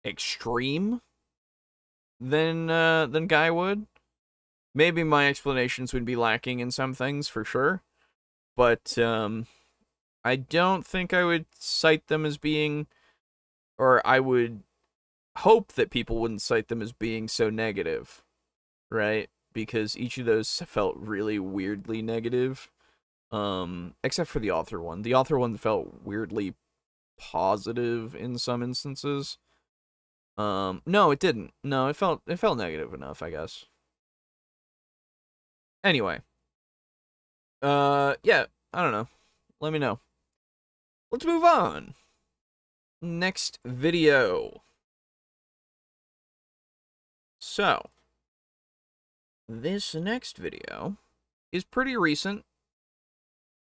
extreme than Guy would. Maybe my explanations would be lacking in some things, for sure. But, I don't think I would cite them as being, or I would hope that people wouldn't cite them as being so negative, right? Because each of those felt really weirdly negative, except for the author one. The author one felt weirdly positive in some instances. No, it didn't. No, it felt negative enough, I guess. Anyway, yeah, I don't know. Let me know. Let's move on. Next video. So, this next video is pretty recent,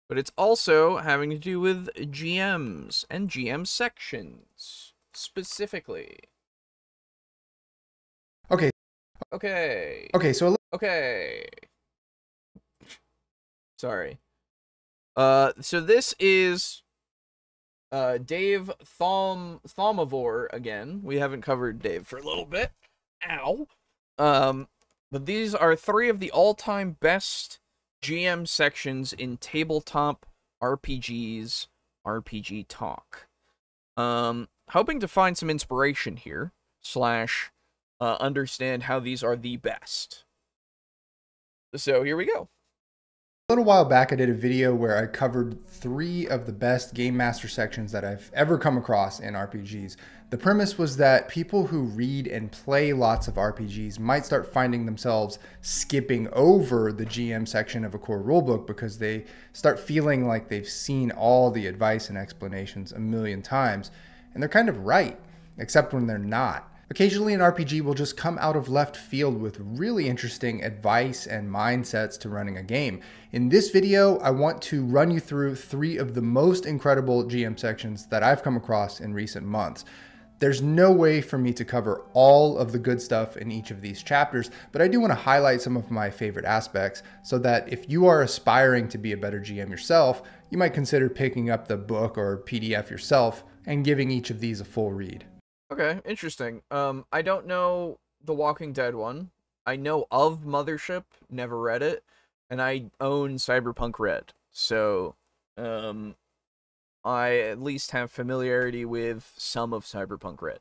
but it's also having to do with GMs and GM sections, specifically. Okay. Okay. Okay, so Okay. Sorry. So this is Dave Thomavore again. We haven't covered Dave for a little bit. Ow. But these are 3 of the all-time best GM sections in tabletop RPGs, RPG talk. Hoping to find some inspiration here, slash, understand how these are the best. So here we go. a little while back, I did a video where I covered 3 of the best Game Master sections that I've ever come across in RPGs. The premise was that people who read and play lots of RPGs might start finding themselves skipping over the GM section of a core rulebook because they start feeling like they've seen all the advice and explanations a million times. And they're kind of right, except when they're not. Occasionally an RPG will just come out of left field with really interesting advice and mindsets to running a game. In this video, I want to run you through 3 of the most incredible GM sections that I've come across in recent months. There's no way for me to cover all of the good stuff in each of these chapters, but I do want to highlight some of my favorite aspects so that if you are aspiring to be a better GM yourself, you might consider picking up the book or PDF yourself and giving each of these a full read. Okay, interesting. I don't know the Walking Dead one. I know of Mothership, never read it, and I own Cyberpunk Red. So, I at least have familiarity with some of Cyberpunk Red.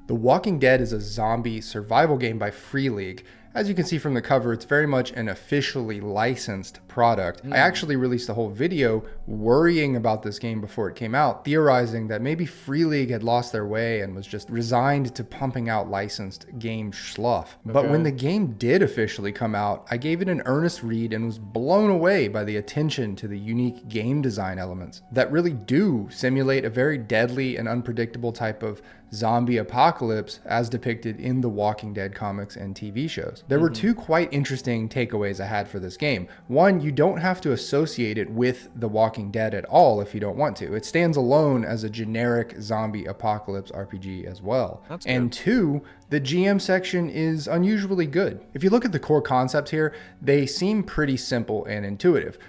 The Walking Dead is a zombie survival game by Free League. As you can see from the cover, it's very much an officially licensed product. I actually released a whole video worrying about this game before it came out, theorizing that maybe Free League had lost their way and was just resigned to pumping out licensed game schluff. But when the game did officially come out, I gave it an earnest read and was blown away by the attention to the unique game design elements that really do simulate a very deadly and unpredictable type of zombie apocalypse as depicted in the Walking Dead comics and TV shows. There were two quite interesting takeaways I had for this game. One, you don't have to associate it with The Walking Dead at all if you don't want to. It stands alone as a generic zombie apocalypse RPG as well. That's and good. two, the GM section is unusually good. If you look at the core concepts here, they seem pretty simple and intuitive.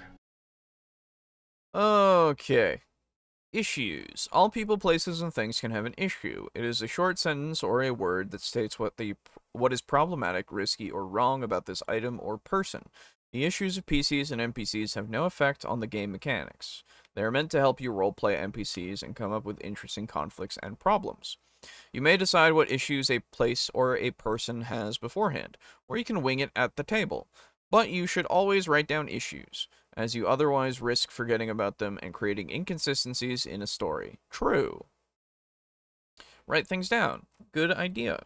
Okay. Issues. All people, places, and things can have an issue. It is a short sentence or a word that states what is problematic, risky, or wrong about this item or person. The issues of PCs and NPCs have no effect on the game mechanics. They are meant to help you roleplay NPCs and come up with interesting conflicts and problems. You may decide what issues a place or a person has beforehand, or you can wing it at the table. But you should always write down issues, as you otherwise risk forgetting about them and creating inconsistencies in a story. True. Write things down. Good idea.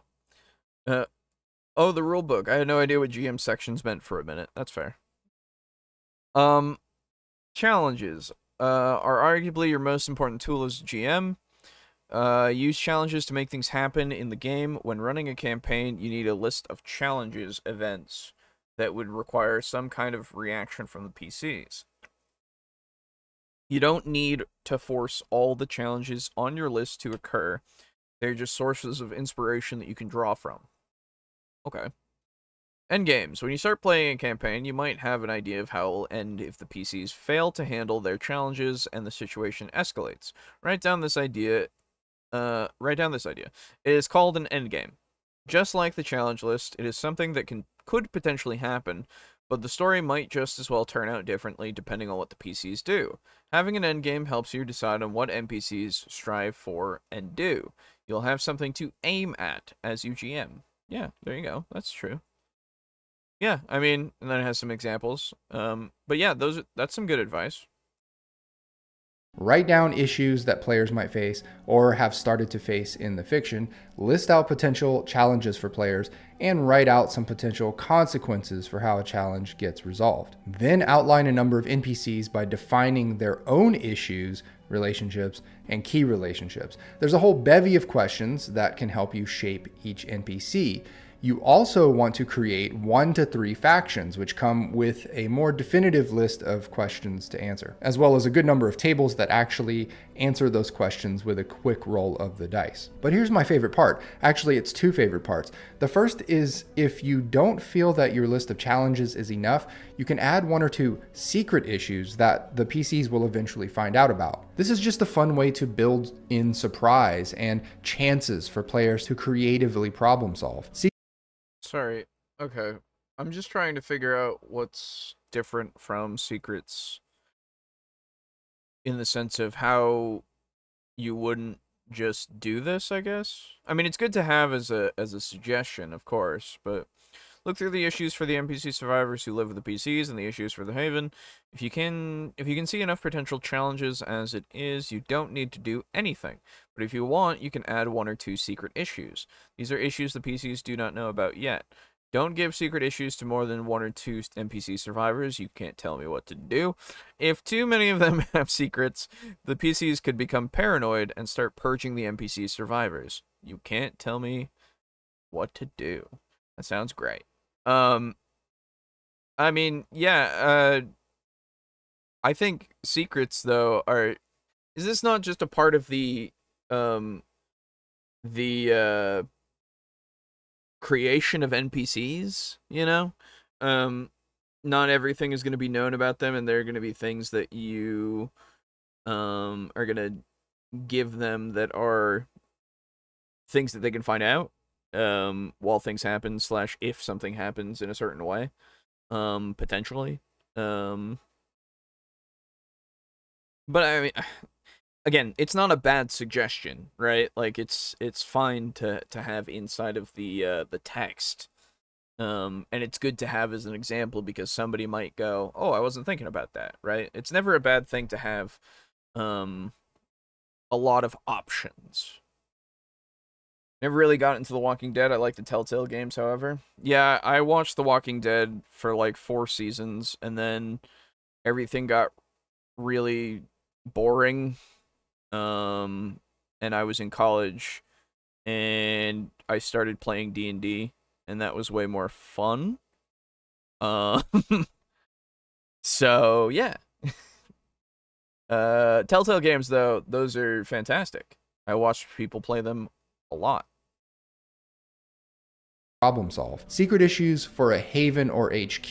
Oh, the rulebook. I had no idea what GM sections meant for a minute. That's fair. Challenges are arguably your most important tool as a GM. Use challenges to make things happen in the game. When running a campaign, you need a list of challenges, events, that would require some kind of reaction from the PCs. You don't need to force all the challenges on your list to occur. They're just sources of inspiration that you can draw from. Okay. Endgames. When you start playing a campaign, you might have an idea of how it will end if the PCs fail to handle their challenges and the situation escalates. Write down this idea. It is called an endgame. Just like the challenge list, it is something that could potentially happen, but the story might just as well turn out differently depending on what the PCs do. Having an endgame helps you decide on what NPCs strive for and do. You'll have something to aim at as you GM. Yeah, there you go. That's true. Yeah, I mean, and then it has some examples. But yeah, that's some good advice. Write down issues that players might face or have started to face in the fiction, list out potential challenges for players, and write out some potential consequences for how a challenge gets resolved. Then outline a number of NPCs by defining their own issues, relationships, and key relationships. There's a whole bevy of questions that can help you shape each NPC. You also want to create 1 to 3 factions, which come with a more definitive list of questions to answer, as well as a good number of tables that actually answer those questions with a quick roll of the dice. But here's my favorite part. Actually, it's 2 favorite parts. The first is if you don't feel that your list of challenges is enough, you can add 1 or 2 secret issues that the PCs will eventually find out about. This is just a fun way to build in surprise and chances for players to creatively problem solve. Sorry. Okay. I'm just trying to figure out what's different from secrets in the sense of how you wouldn't just do this, I guess. I mean, it's good to have as a suggestion, of course, but look through the issues for the NPC survivors who live with the PCs and the issues for the Haven. If you can see enough potential challenges as it is, you don't need to do anything. But if you want, you can add 1 or 2 secret issues. These are issues the PCs do not know about yet. Don't give secret issues to more than 1 or 2 NPC survivors. You can't tell me what to do. If too many of them have secrets, the PCs could become paranoid and start purging the NPC survivors. You can't tell me what to do. That sounds great. I mean, yeah, I think secrets, though, is this not just a part of the creation of NPCs, you know? Not everything is going to be known about them, and there are going to be things that you, are going to give them that are things that they can find out, while things happen, / if something happens in a certain way, potentially. But I mean, again, it's not a bad suggestion, right? Like it's fine to have inside of the text. And it's good to have as an example because somebody might go, "Oh, I wasn't thinking about that," right? It's never a bad thing to have a lot of options. Never really got into The Walking Dead. I like the Telltale games, however. Yeah, I watched The Walking Dead for like 4 seasons, and then everything got really boring. And I was in college, and I started playing D&D, and that was way more fun. Um, so yeah. Telltale games, though, those are fantastic. I watch people play them a lot. Problem solve. Secret issues for a haven or HQ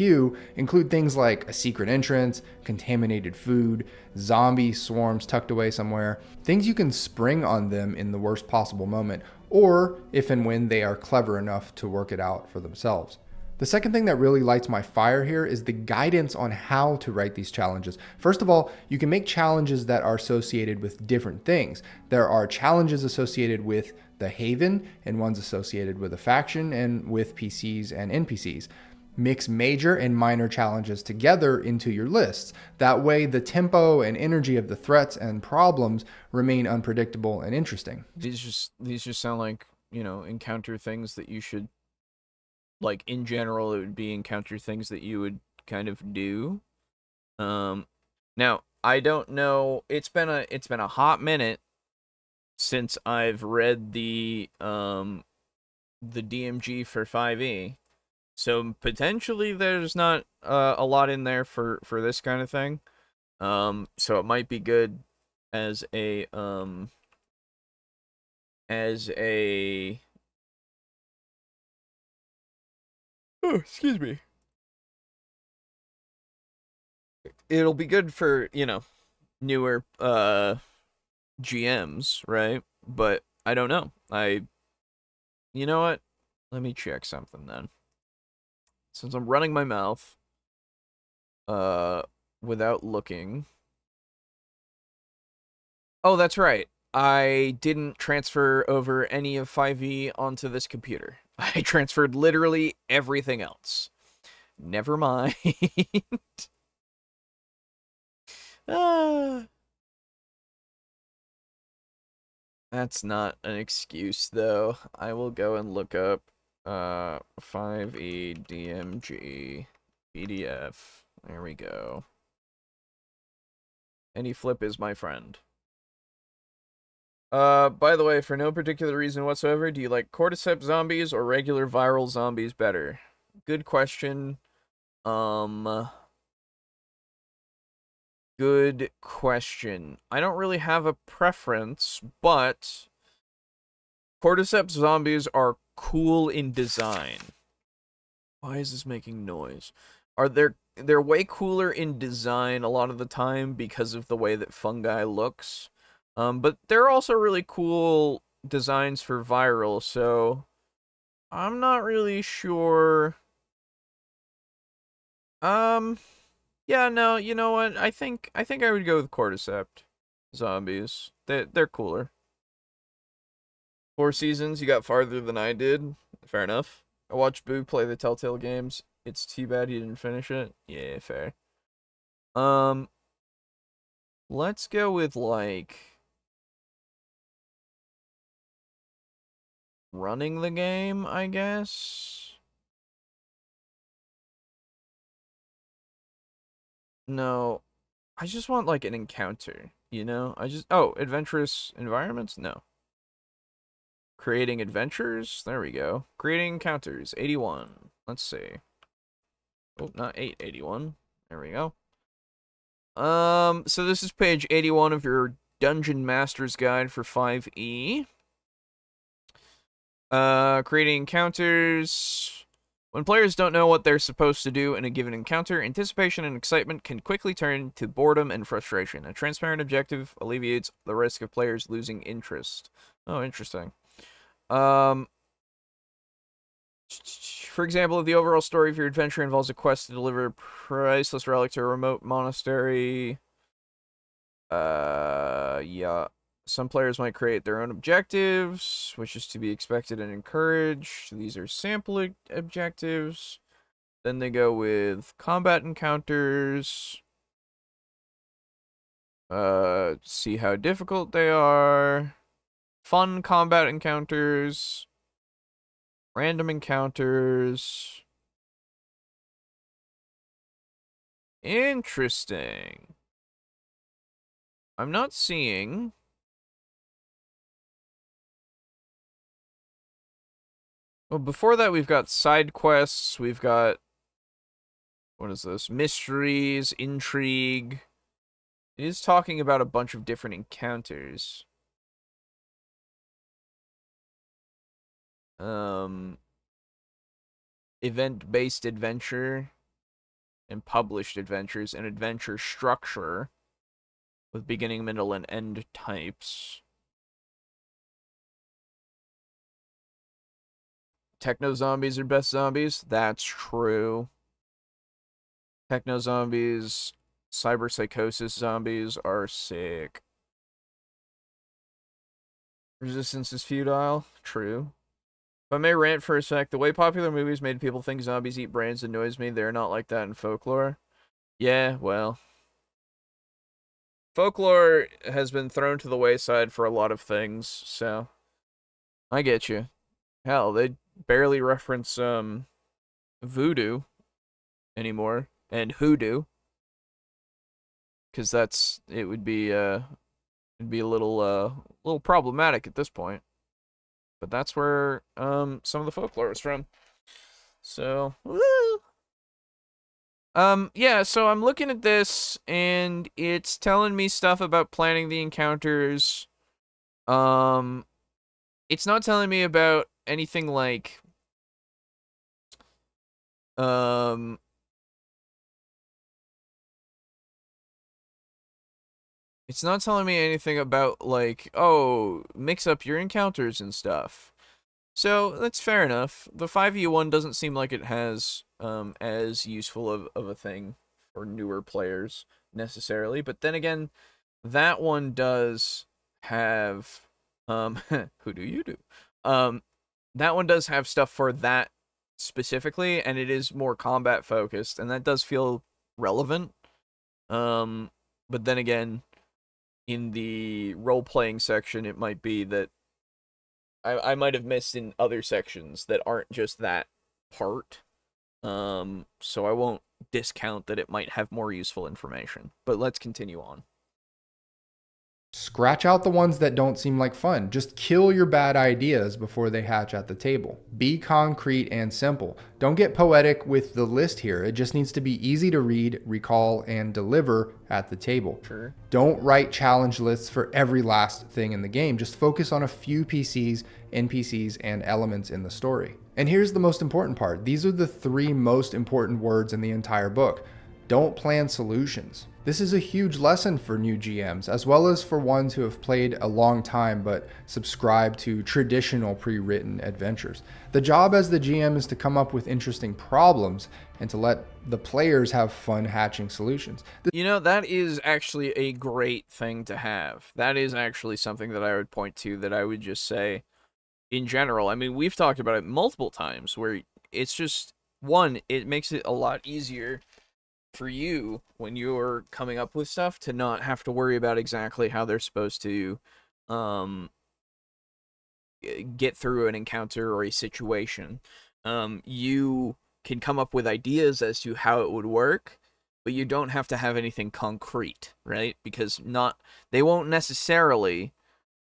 include things like a secret entrance, contaminated food, zombie swarms tucked away somewhere, things you can spring on them in the worst possible moment, or if and when they are clever enough to work it out for themselves. The second thing that really lights my fire here is the guidance on how to write these challenges. First of all, you can make challenges that are associated with different things. There are challenges associated with the haven and ones associated with a faction and with PCs and NPCs. Mix major and minor challenges together into your lists. That way the tempo and energy of the threats and problems remain unpredictable and interesting. These just sound like, you know, encounter things that you should, like, in general, it would be encounter things that you would kind of do. Now, I don't know, it's been a hot minute since I've read the DMG for 5e. So potentially there's not a lot in there for this kind of thing. So it might be good as a oh, excuse me. It'll be good for, you know, newer GMs, right? But I don't know. You know what? Let me check something then. Since I'm running my mouth without looking. Oh, that's right. I didn't transfer over any of 5e onto this computer. I transferred literally everything else. Never mind. That's not an excuse, though. I will go and look up 5e DMG PDF. There we go. Any flip is my friend. By the way, for no particular reason whatsoever, do you like cordyceps zombies or regular viral zombies better? Good question. Good question. I don't really have a preference, but cordyceps zombies are cool in design. Why is this making noise? They're way cooler in design a lot of the time because of the way that fungi looks. But they're also really cool designs for viral, so I'm not really sure. Yeah, no, you know what? I think I would go with cordyceps zombies. They're cooler. 4 seasons, you got farther than I did. Fair enough. I watched Boo play the Telltale games. It's too bad he didn't finish it. Yeah, fair. Let's go with, like, running the game, I guess. No, I just want, like, an encounter, you know? Oh, adventurous environments? No. Creating adventures? There we go. Creating encounters, 81. Let's see. Oh, not 8, 81. There we go. So this is page 81 of your Dungeon Master's Guide for 5e. Creating encounters. When players don't know what they're supposed to do in a given encounter, anticipation and excitement can quickly turn to boredom and frustration. A transparent objective alleviates the risk of players losing interest. Oh, interesting. For example, if the overall story of your adventure involves a quest to deliver a priceless relic to a remote monastery, yeah. Some players might create their own objectives, which is to be expected and encouraged. These are sample objectives. Then they go with combat encounters. See how difficult they are. Fun combat encounters. Random encounters. Interesting. I'm not seeing... Well, before that, we've got side quests. We've got, what is this? Mysteries, intrigue. It is talking about a bunch of different encounters. Event-based adventure and published adventures and adventure structure with beginning, middle, and end types. Techno zombies are best zombies. That's true. Techno zombies, cyber psychosis zombies are sick. Resistance is futile. True. If I may rant for a sec, the way popular movies made people think zombies eat brains annoys me. They're not like that in folklore. Yeah, well. Folklore has been thrown to the wayside for a lot of things, so I get you. Hell, they barely reference voodoo anymore and hoodoo, because it would be a little problematic at this point. But that's where some of the folklore is from. So, woo! Yeah, so I'm looking at this and it's telling me stuff about planning the encounters. It's not telling me about anything like it's not telling me anything about, like, oh, mix up your encounters and stuff. So, that's fair enough. The 5e1 doesn't seem like it has as useful of a thing for newer players, necessarily. But then again, that one does have... who do you do? That one does have stuff for that specifically, and it is more combat-focused, and that does feel relevant. But then again, in the role-playing section, it might be that I might have missed in other sections that aren't just that part. So I won't discount that it might have more useful information. But let's continue on. Scratch out the ones that don't seem like fun. Just kill your bad ideas before they hatch at the table. Be concrete and simple. Don't get poetic with the list here. It just needs to be easy to read, recall, and deliver at the table. Sure. Don't write challenge lists for every last thing in the game. Just focus on a few PCs, NPCs, and elements in the story. And here's the most important part. These are the 3 most important words in the entire book. Don't plan solutions. This is a huge lesson for new GMs, as well as for ones who have played a long time but subscribe to traditional pre-written adventures. The job as the GM is to come up with interesting problems and to let the players have fun hatching solutions. You know, that is actually a great thing to have. That is actually something that I would point to, that I would just say, in general, I mean, we've talked about it multiple times, where it's just, one, it makes it a lot easier for you when you're coming up with stuff to not have to worry about exactly how they're supposed to get through an encounter or a situation. You can come up with ideas as to how it would work, but you don't have to have anything concrete, right? Because they won't necessarily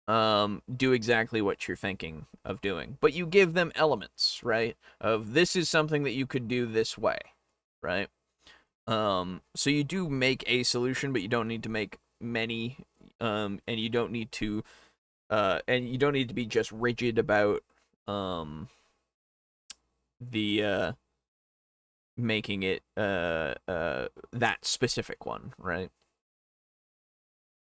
do exactly what you're thinking of doing, but you give them elements, right? Of this is something that you could do this way, right? So you do make a solution, but you don't need to make many, and you don't need to be just rigid about, making it, that specific one, right?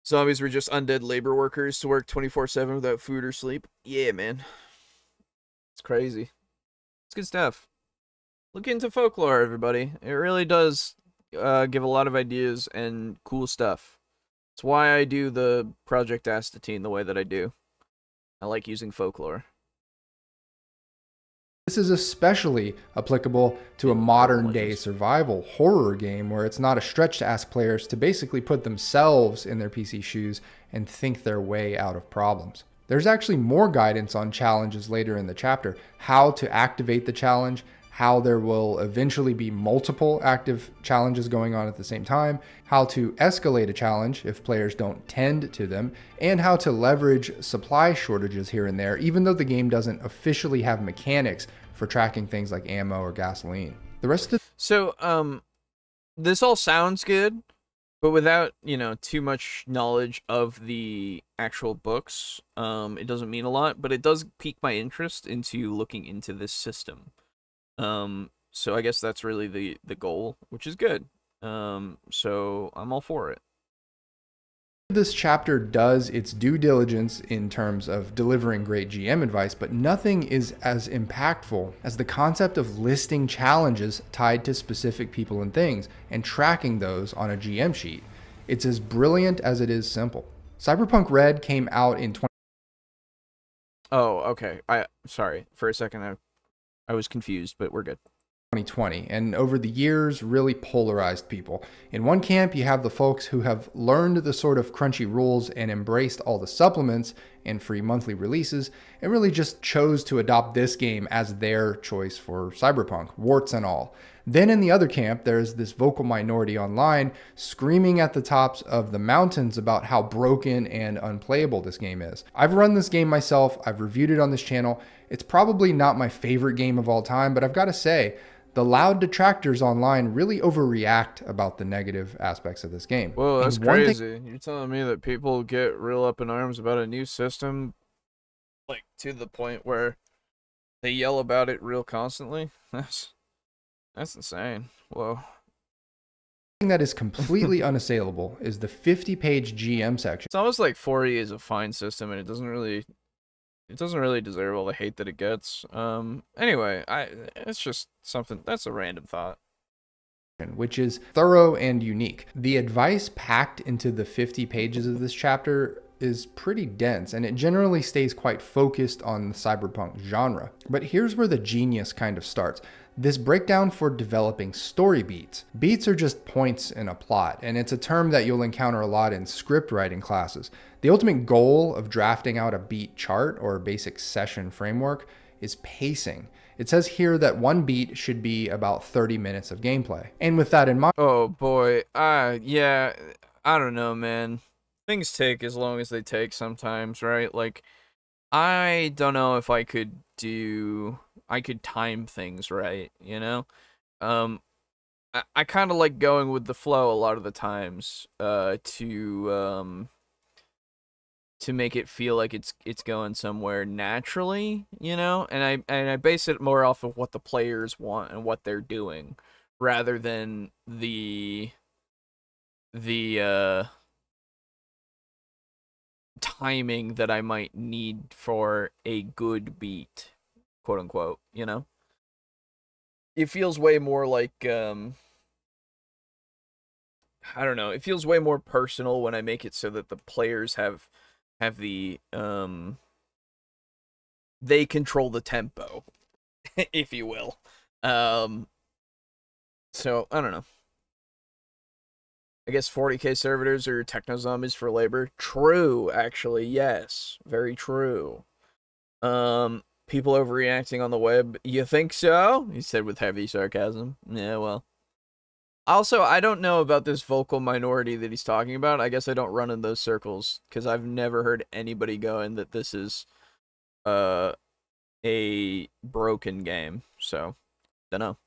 Zombies were just undead labor workers to work 24/7 without food or sleep. Yeah, man. It's crazy. It's good stuff. Look into folklore, everybody. It really does give a lot of ideas and cool stuff. It's why I do the Project Astatine the way that I do. I like using folklore. This is especially applicable to a modern day survival horror game where it's not a stretch to ask players to basically put themselves in their PC shoes and think their way out of problems. There's actually more guidance on challenges later in the chapter, how to activate the challenge, how there will eventually be multiple active challenges going on at the same time, how to escalate a challenge if players don't tend to them, and how to leverage supply shortages here and there, even though the game doesn't officially have mechanics for tracking things like ammo or gasoline. The rest of So, this all sounds good, but without, you know, too much knowledge of the actual books, it doesn't mean a lot, but it does pique my interest into looking into this system. So I guess that's really the goal, which is good. So I'm all for it. this chapter does its due diligence in terms of delivering great GM advice, but nothing is as impactful as the concept of listing challenges tied to specific people and things and tracking those on a GM sheet. It's as brilliant as it is simple. Cyberpunk Red came out in 20. Oh, okay. Sorry. For a second I was confused, but we're good. 2020, and over the years really polarized people. In one camp, you have the folks who have learned the sort of crunchy rules and embraced all the supplements and free monthly releases, and really just chose to adopt this game as their choice for Cyberpunk, warts and all. Then in the other camp, there's this vocal minority online screaming at the tops of the mountains about how broken and unplayable this game is. I've run this game myself, I've reviewed it on this channel. It's probably not my favorite game of all time, but I've got to say, the loud detractors online really overreact about the negative aspects of this game. Whoa, that's crazy. You're telling me that people get real up in arms about a new system, like, to the point where they yell about it real constantly? That's insane. Whoa. Thing that is completely unassailable is the 50-page GM section. It's almost like 40 is a fine system, and it doesn't really deserve all the hate that it gets. Anyway, it's just something, that's a random thought. Which is thorough and unique. The advice packed into the 50 pages of this chapter is pretty dense, and it generally stays quite focused on the cyberpunk genre. But here's where the genius kind of starts. This breakdown for developing story beats. Beats are just points in a plot, and it's a term that you'll encounter a lot in script writing classes. The ultimate goal of drafting out a beat chart or basic session framework is pacing. It says here that one beat should be about 30 minutes of gameplay. And with that in mind... Oh boy, yeah, I don't know, man. Things take as long as they take sometimes, right? Like, I don't know if I could time things right, you know? I kind of like going with the flow a lot of the times, to make it feel like it's going somewhere naturally, you know? And I base it more off of what the players want and what they're doing, rather than the timing that I might need for a good beat, quote unquote, you know? It feels way more like, I don't know, it feels way more personal when I make it so that the players have the, they control the tempo, if you will. So, I don't know. I guess 40k servitors are techno zombies for labor. True, actually, yes. Very true. People overreacting on the web. You think so? He said with heavy sarcasm. Yeah, well. Also, I don't know about this vocal minority that he's talking about. I guess I don't run in those circles, because I've never heard anybody going that this is a broken game. So, dunno.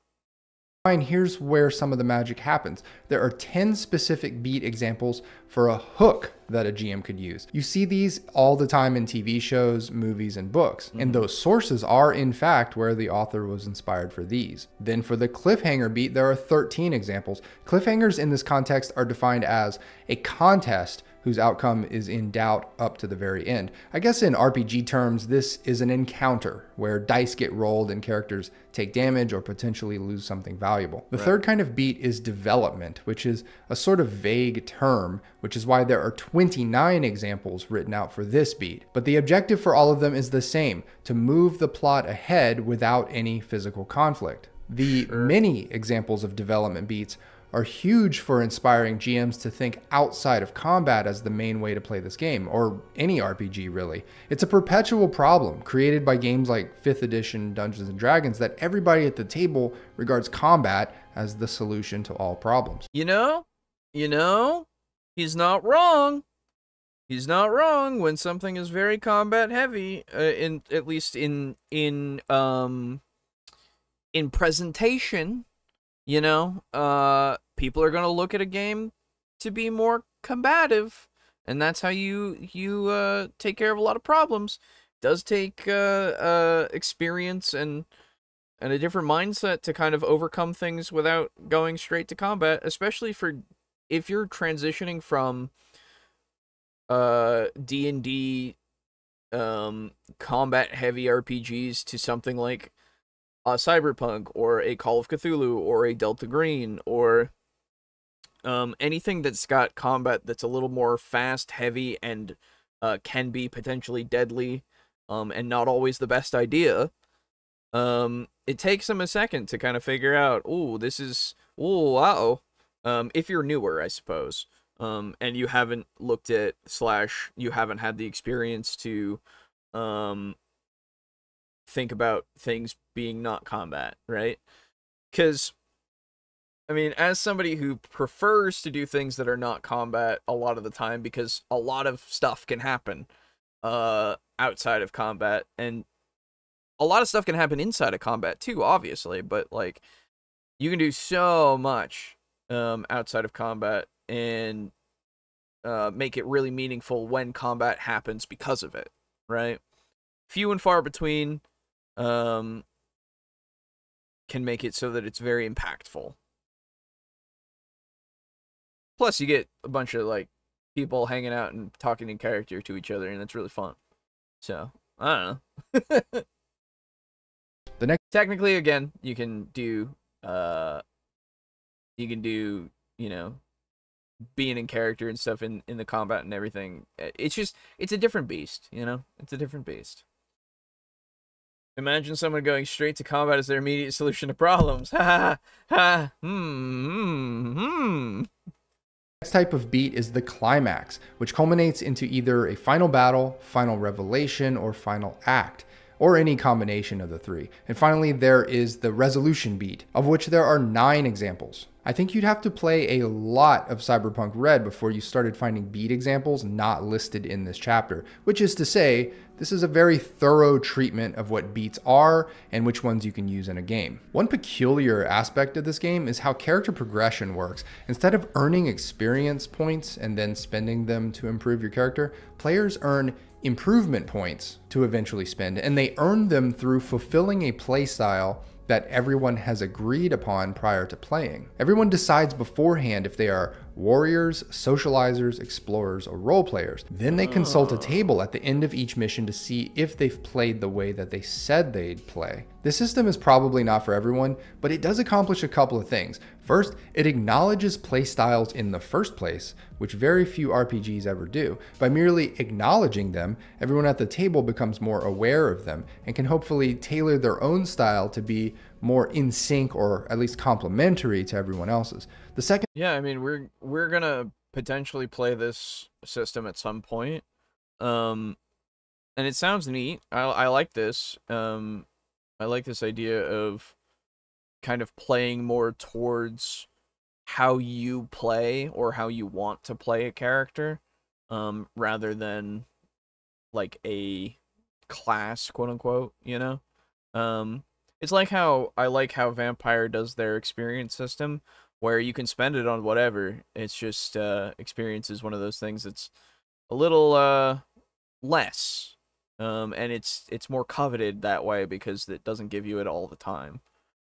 Here's where some of the magic happens. There are 10 specific beat examples for a hook that a GM could use. You see these all the time in TV shows, movies, and books. And those sources are, in fact, where the author was inspired for these. Then for the cliffhanger beat, there are 13 examples. Cliffhangers in this context are defined as a contest whose outcome is in doubt up to the very end. I guess in RPG terms, this is an encounter where dice get rolled and characters take damage or potentially lose something valuable. The third kind of beat is development, which is a sort of vague term, which is why there are 29 examples written out for this beat. But the objective for all of them is the same, to move the plot ahead without any physical conflict. The many examples of development beats are huge for inspiring GMs to think outside of combat as the main way to play this game, or any RPG really. It's a perpetual problem created by games like 5th edition Dungeons & Dragons that everybody at the table regards combat as the solution to all problems. You know, he's not wrong. He's not wrong when something is very combat heavy, at least in presentation, people are going to look at a game to be more combative, and that's how you take care of a lot of problems. It does take experience and a different mindset to kind of overcome things without going straight to combat, especially if you're transitioning from D&D combat heavy RPGs to something like a Cyberpunk or a Call of Cthulhu or a Delta Green or anything that's got combat that's a little more fast, heavy, and can be potentially deadly, and not always the best idea. It takes them a second to kind of figure out, if you're newer, I suppose. And you haven't looked at / you haven't had the experience to think about things being not combat, right? Because, I mean, as somebody who prefers to do things that are not combat a lot of the time, because a lot of stuff can happen outside of combat, and a lot of stuff can happen inside of combat too, obviously, but, like, you can do so much outside of combat, and make it really meaningful when combat happens because of it, right? Few and far between can make it so that it's very impactful. Plus, you get a bunch of, like, people hanging out and talking in character to each other, and it's really fun. So, I don't know. Technically, again, you can do, being in character and stuff in the combat and everything. It's a different beast, It's a different beast. Imagine someone going straight to combat as their immediate solution to problems. Ha ha ha. Next type of beat is the climax, which culminates into either a final battle, final revelation, or final act, or any combination of the three. And finally, there is the resolution beat, of which there are 9 examples. I think you'd have to play a lot of Cyberpunk Red before you started finding beat examples not listed in this chapter, which is to say, this is a very thorough treatment of what beats are and which ones you can use in a game. One peculiar aspect of this game is how character progression works. Instead of earning experience points and then spending them to improve your character, players earn improvement points to eventually spend, and they earn them through fulfilling a playstyle that everyone has agreed upon prior to playing. Everyone decides beforehand if they are warriors, socializers, explorers, or role players. Then they consult a table at the end of each mission to see if they've played the way that they said they'd play. This system is probably not for everyone, but it does accomplish a couple of things. First, it acknowledges playstyles in the first place, which very few RPGs ever do. By merely acknowledging them, everyone at the table becomes more aware of them and can hopefully tailor their own style to be more in sync or at least complementary to everyone else's. The second, yeah, I mean, we're gonna potentially play this system at some point, and it sounds neat. I like this. I like this idea of kind of playing more towards how you play or how you want to play a character, rather than like a class, quote unquote. It's like how I like how Vampire does their experience system, where you can spend it on whatever. It's just experience is one of those things that's a little less, and it's more coveted that way because it doesn't give you it all the time,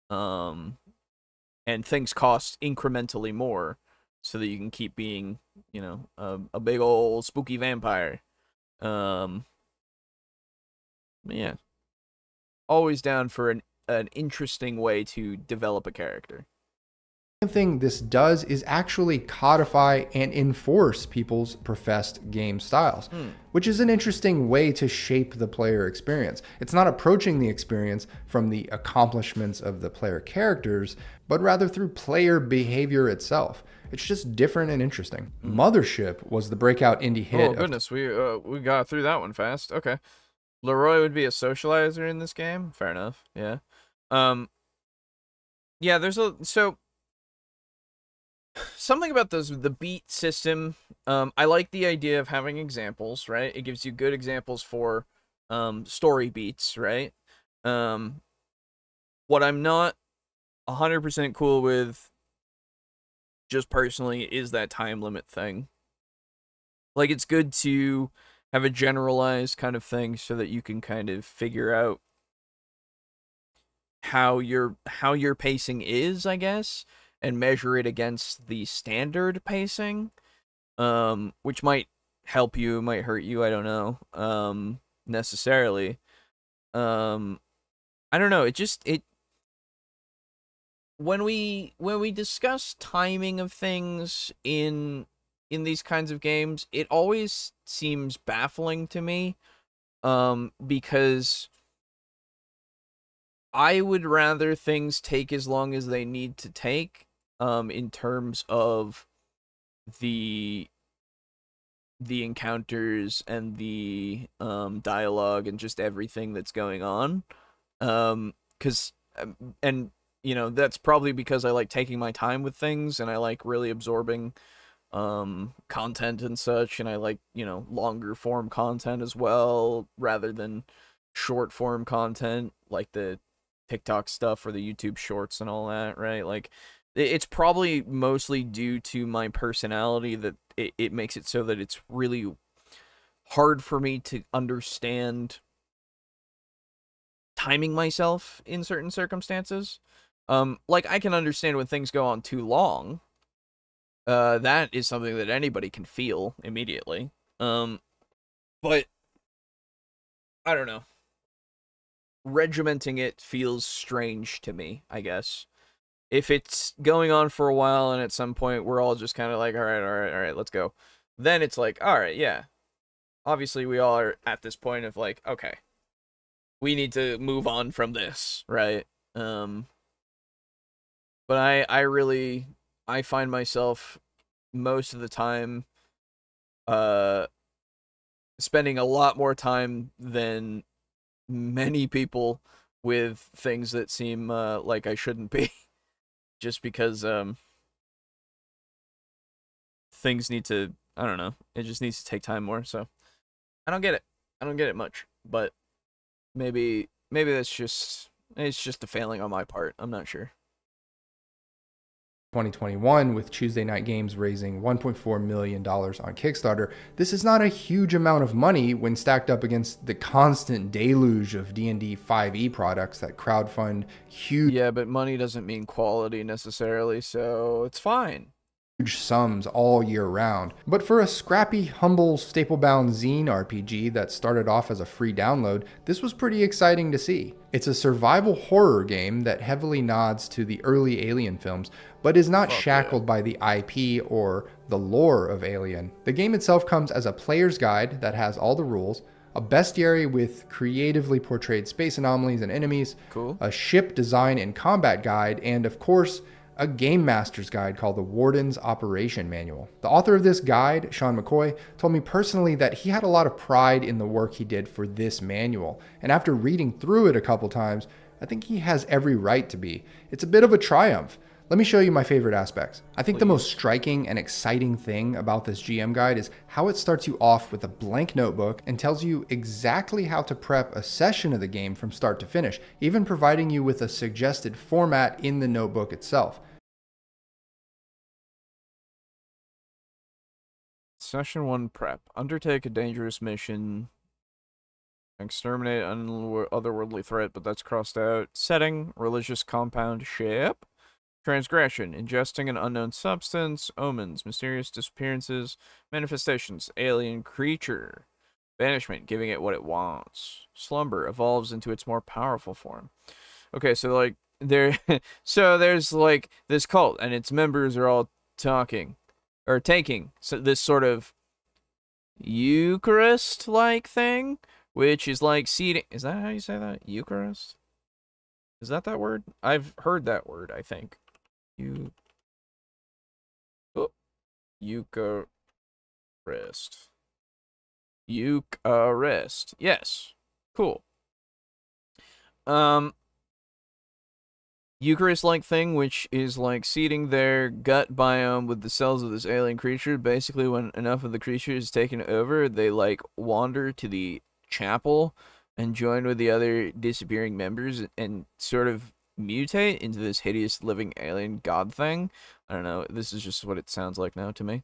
and things cost incrementally more so that you can keep being a big old spooky vampire. Yeah, always down for an interesting way to develop a character. thing this does is actually codify and enforce people's professed game styles, which is an interesting way to shape the player experience. It's not approaching the experience from the accomplishments of the player characters, but rather through player behavior itself. It's just different and interesting. Mothership was the breakout indie hit. Oh goodness, we got through that one fast. Okay. Leroy would be a socializer in this game. Fair enough. Yeah. Yeah, there's something about the beat system. I like the idea of having examples, right? It gives you good examples for story beats, right? What I'm not 100% cool with, just personally, is that time limit thing. Like, it's good to have a generalized kind of thing so that you can kind of figure out how your pacing is, I guess, and measure it against the standard pacing, which might help you, might hurt you, I don't know, necessarily. I don't know, when we discuss timing of things in these kinds of games, it always seems baffling to me, because I would rather things take as long as they need to take, in terms of the encounters and the dialogue and just everything that's going on, and you know, that's probably because I like taking my time with things, and I like really absorbing content and such, and I like, you know, longer form content as well rather than short form content like the TikTok stuff or the YouTube shorts and all that, right? Like, it's probably mostly due to my personality that it makes it so that it's really hard for me to understand timing myself in certain circumstances. Like, I can understand when things go on too long. That is something that anybody can feel immediately. But I don't know. Regimenting it feels strange to me, I guess. If it's going on for a while and at some point we're all just kind of like, all right, let's go. Then it's like, all right, yeah. Obviously, we all are at this point of like, okay, we need to move on from this, right? But I find myself most of the time spending a lot more time than many people with things that seem like I shouldn't be, just because things need to, I don't know, it just needs to take time more. So I don't get it much, but maybe it's just a failing on my part. I'm not sure. 2021, with Tuesday Night Games raising $1.4 million on Kickstarter. This is not a huge amount of money when stacked up against the constant deluge of D&D 5e products that crowdfund huge Yeah, but money doesn't mean quality necessarily, so it's fine. Sums all year round. But for a scrappy, humble, staple-bound zine RPG that started off as a free download, this was pretty exciting to see. It's a survival horror game that heavily nods to the early Alien films, but is not shackled by the IP or the lore of Alien. The game itself comes as a player's guide that has all the rules, a bestiary with creatively portrayed space anomalies and enemies, cool, a ship design and combat guide, and of course, a game master's guide called the Warden's Operation Manual. The author of this guide, Sean McCoy, told me personally that he had a lot of pride in the work he did for this manual, and after reading through it a couple times, I think he has every right to be. It's a bit of a triumph. Let me show you my favorite aspects. I think the most striking and exciting thing about this GM guide is how it starts you off with a blank notebook and tells you exactly how to prep a session of the game from start to finish, even providing you with a suggested format in the notebook itself. Session 1 prep. Undertake a dangerous mission. Exterminate an otherworldly threat, but that's crossed out. Setting, religious compound ship. Transgression, ingesting an unknown substance. Omens, mysterious disappearances. Manifestations, alien creature. Banishment, giving it what it wants. Slumber, evolves into its more powerful form. Okay, so like, there so there's like this cult and its members are all talking or taking this sort of Eucharist like thing, which is like seating. Is that how you say that? Eucharist? Is that word? I've heard that word, I think. Eucharist. Eucharist. Yes. Cool. Eucharist-like thing, which is like seeding their gut biome with the cells of this alien creature. Basically, when enough of the creature is taken over, they like wander to the chapel and join with the other disappearing members and sort of mutate into this hideous living alien god thing. I don't know. This is just what it sounds like now to me.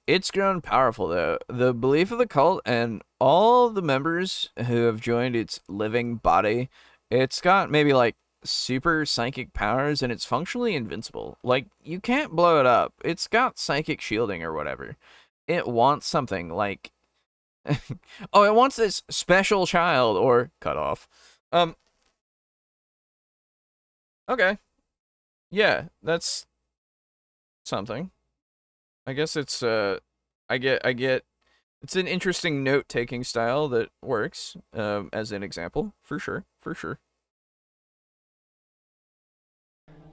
It's grown powerful, though. The belief of the cult and all the members who have joined its living body, it's got maybe like super psychic powers, and it's functionally invincible. Like, you can't blow it up. It's got psychic shielding or whatever. It wants something like oh, it wants this special child or cut off. Okay. Yeah, that's something. I guess it's I get it's an interesting note-taking style that works as an example, for sure.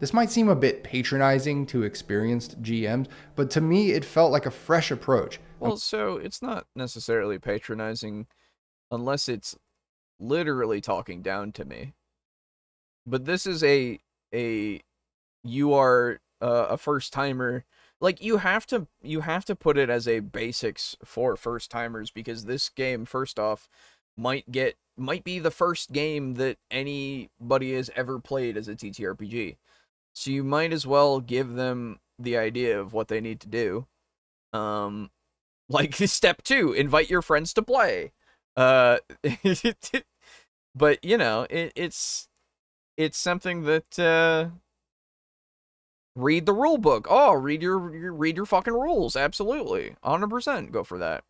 This might seem a bit patronizing to experienced GMs, but to me it felt like a fresh approach. Well, so it's not necessarily patronizing unless it's literally talking down to me. But this is you are a first timer. Like, you have to put it as a basics for first timers, because this game, first off, might be the first game that anybody has ever played as a TTRPG. So you might as well give them the idea of what they need to do. Like step 2, invite your friends to play. But you know, it's something that read the rule book. Oh, read your fucking rules. Absolutely. 100% go for that.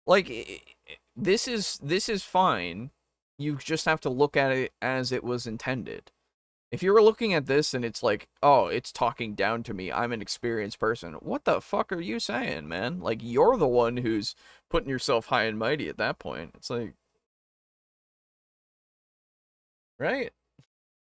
Like, this is fine. You just have to look at it as it was intended. If you were looking at this and it's like, oh, it's talking down to me, I'm an experienced person, what the fuck are you saying, man? Like, you're the one who's putting yourself high and mighty at that point. It's like, right?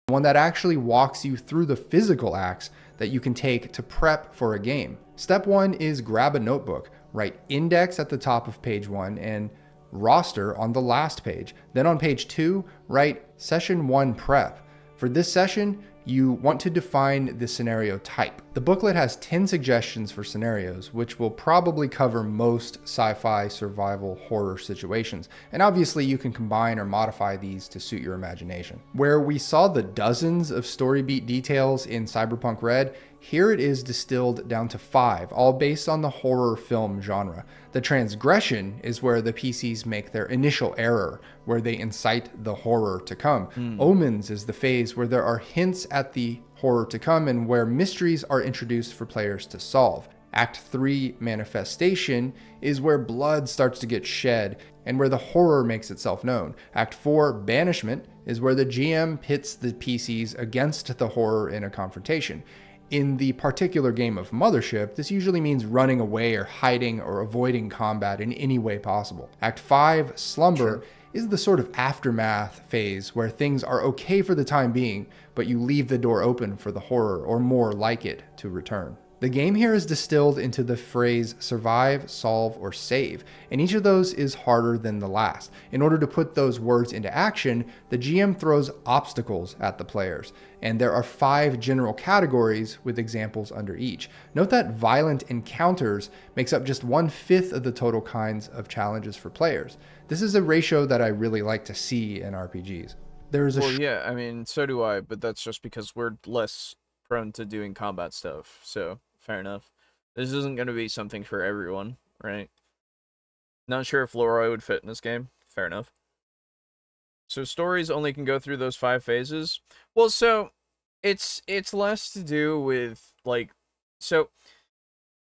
One that actually walks you through the physical acts that you can take to prep for a game. Step 1 is grab a notebook, write index at the top of page 1 and roster on the last page. Then on page 2, write session 1 prep. For this session, you want to define the scenario type. The booklet has 10 suggestions for scenarios, which will probably cover most sci-fi survival horror situations. And obviously you can combine or modify these to suit your imagination. Where we saw the dozens of story beat details in Cyberpunk Red, here it is distilled down to 5, all based on the horror film genre. The transgression is where the PCs make their initial error, where they incite the horror to come. Omens is the phase where there are hints at the horror to come and where mysteries are introduced for players to solve. Act 3, Manifestation, is where blood starts to get shed and where the horror makes itself known. Act 4, Banishment, is where the GM pits the PCs against the horror in a confrontation. In the particular game of Mothership, this usually means running away or hiding or avoiding combat in any way possible. Act 5, Slumber, is the sort of aftermath phase where things are okay for the time being, but you leave the door open for the horror, or more like it, to return. The game here is distilled into the phrase survive, solve, or save, and each of those is harder than the last. In order to put those words into action, the GM throws obstacles at the players, and there are 5 general categories with examples under each. Note that violent encounters makes up just 1/5 of the total kinds of challenges for players. This is a ratio that I really like to see in RPGs. Yeah, I mean, so do I, but that's just because we're less prone to doing combat stuff, so fair enough. This isn't going to be something for everyone, right? Not sure if Leroy would fit in this game. Fair enough. So stories only can go through those 5 phases. Well, so it's less to do with, like, so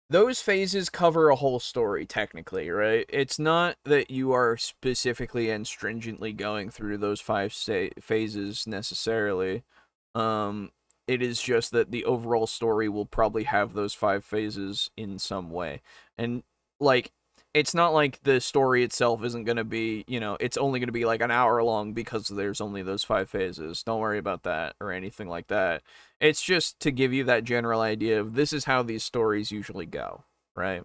those phases cover a whole story, technically, right? It's not that you are specifically and stringently going through those 5 phases necessarily. It is just that the overall story will probably have those 5 phases in some way. And, like, it's not like the story itself isn't going to be, you know, it's only going to be like an hour long because there's only those 5 phases. Don't worry about that or anything like that. It's just to give you that general idea of this is how these stories usually go, right?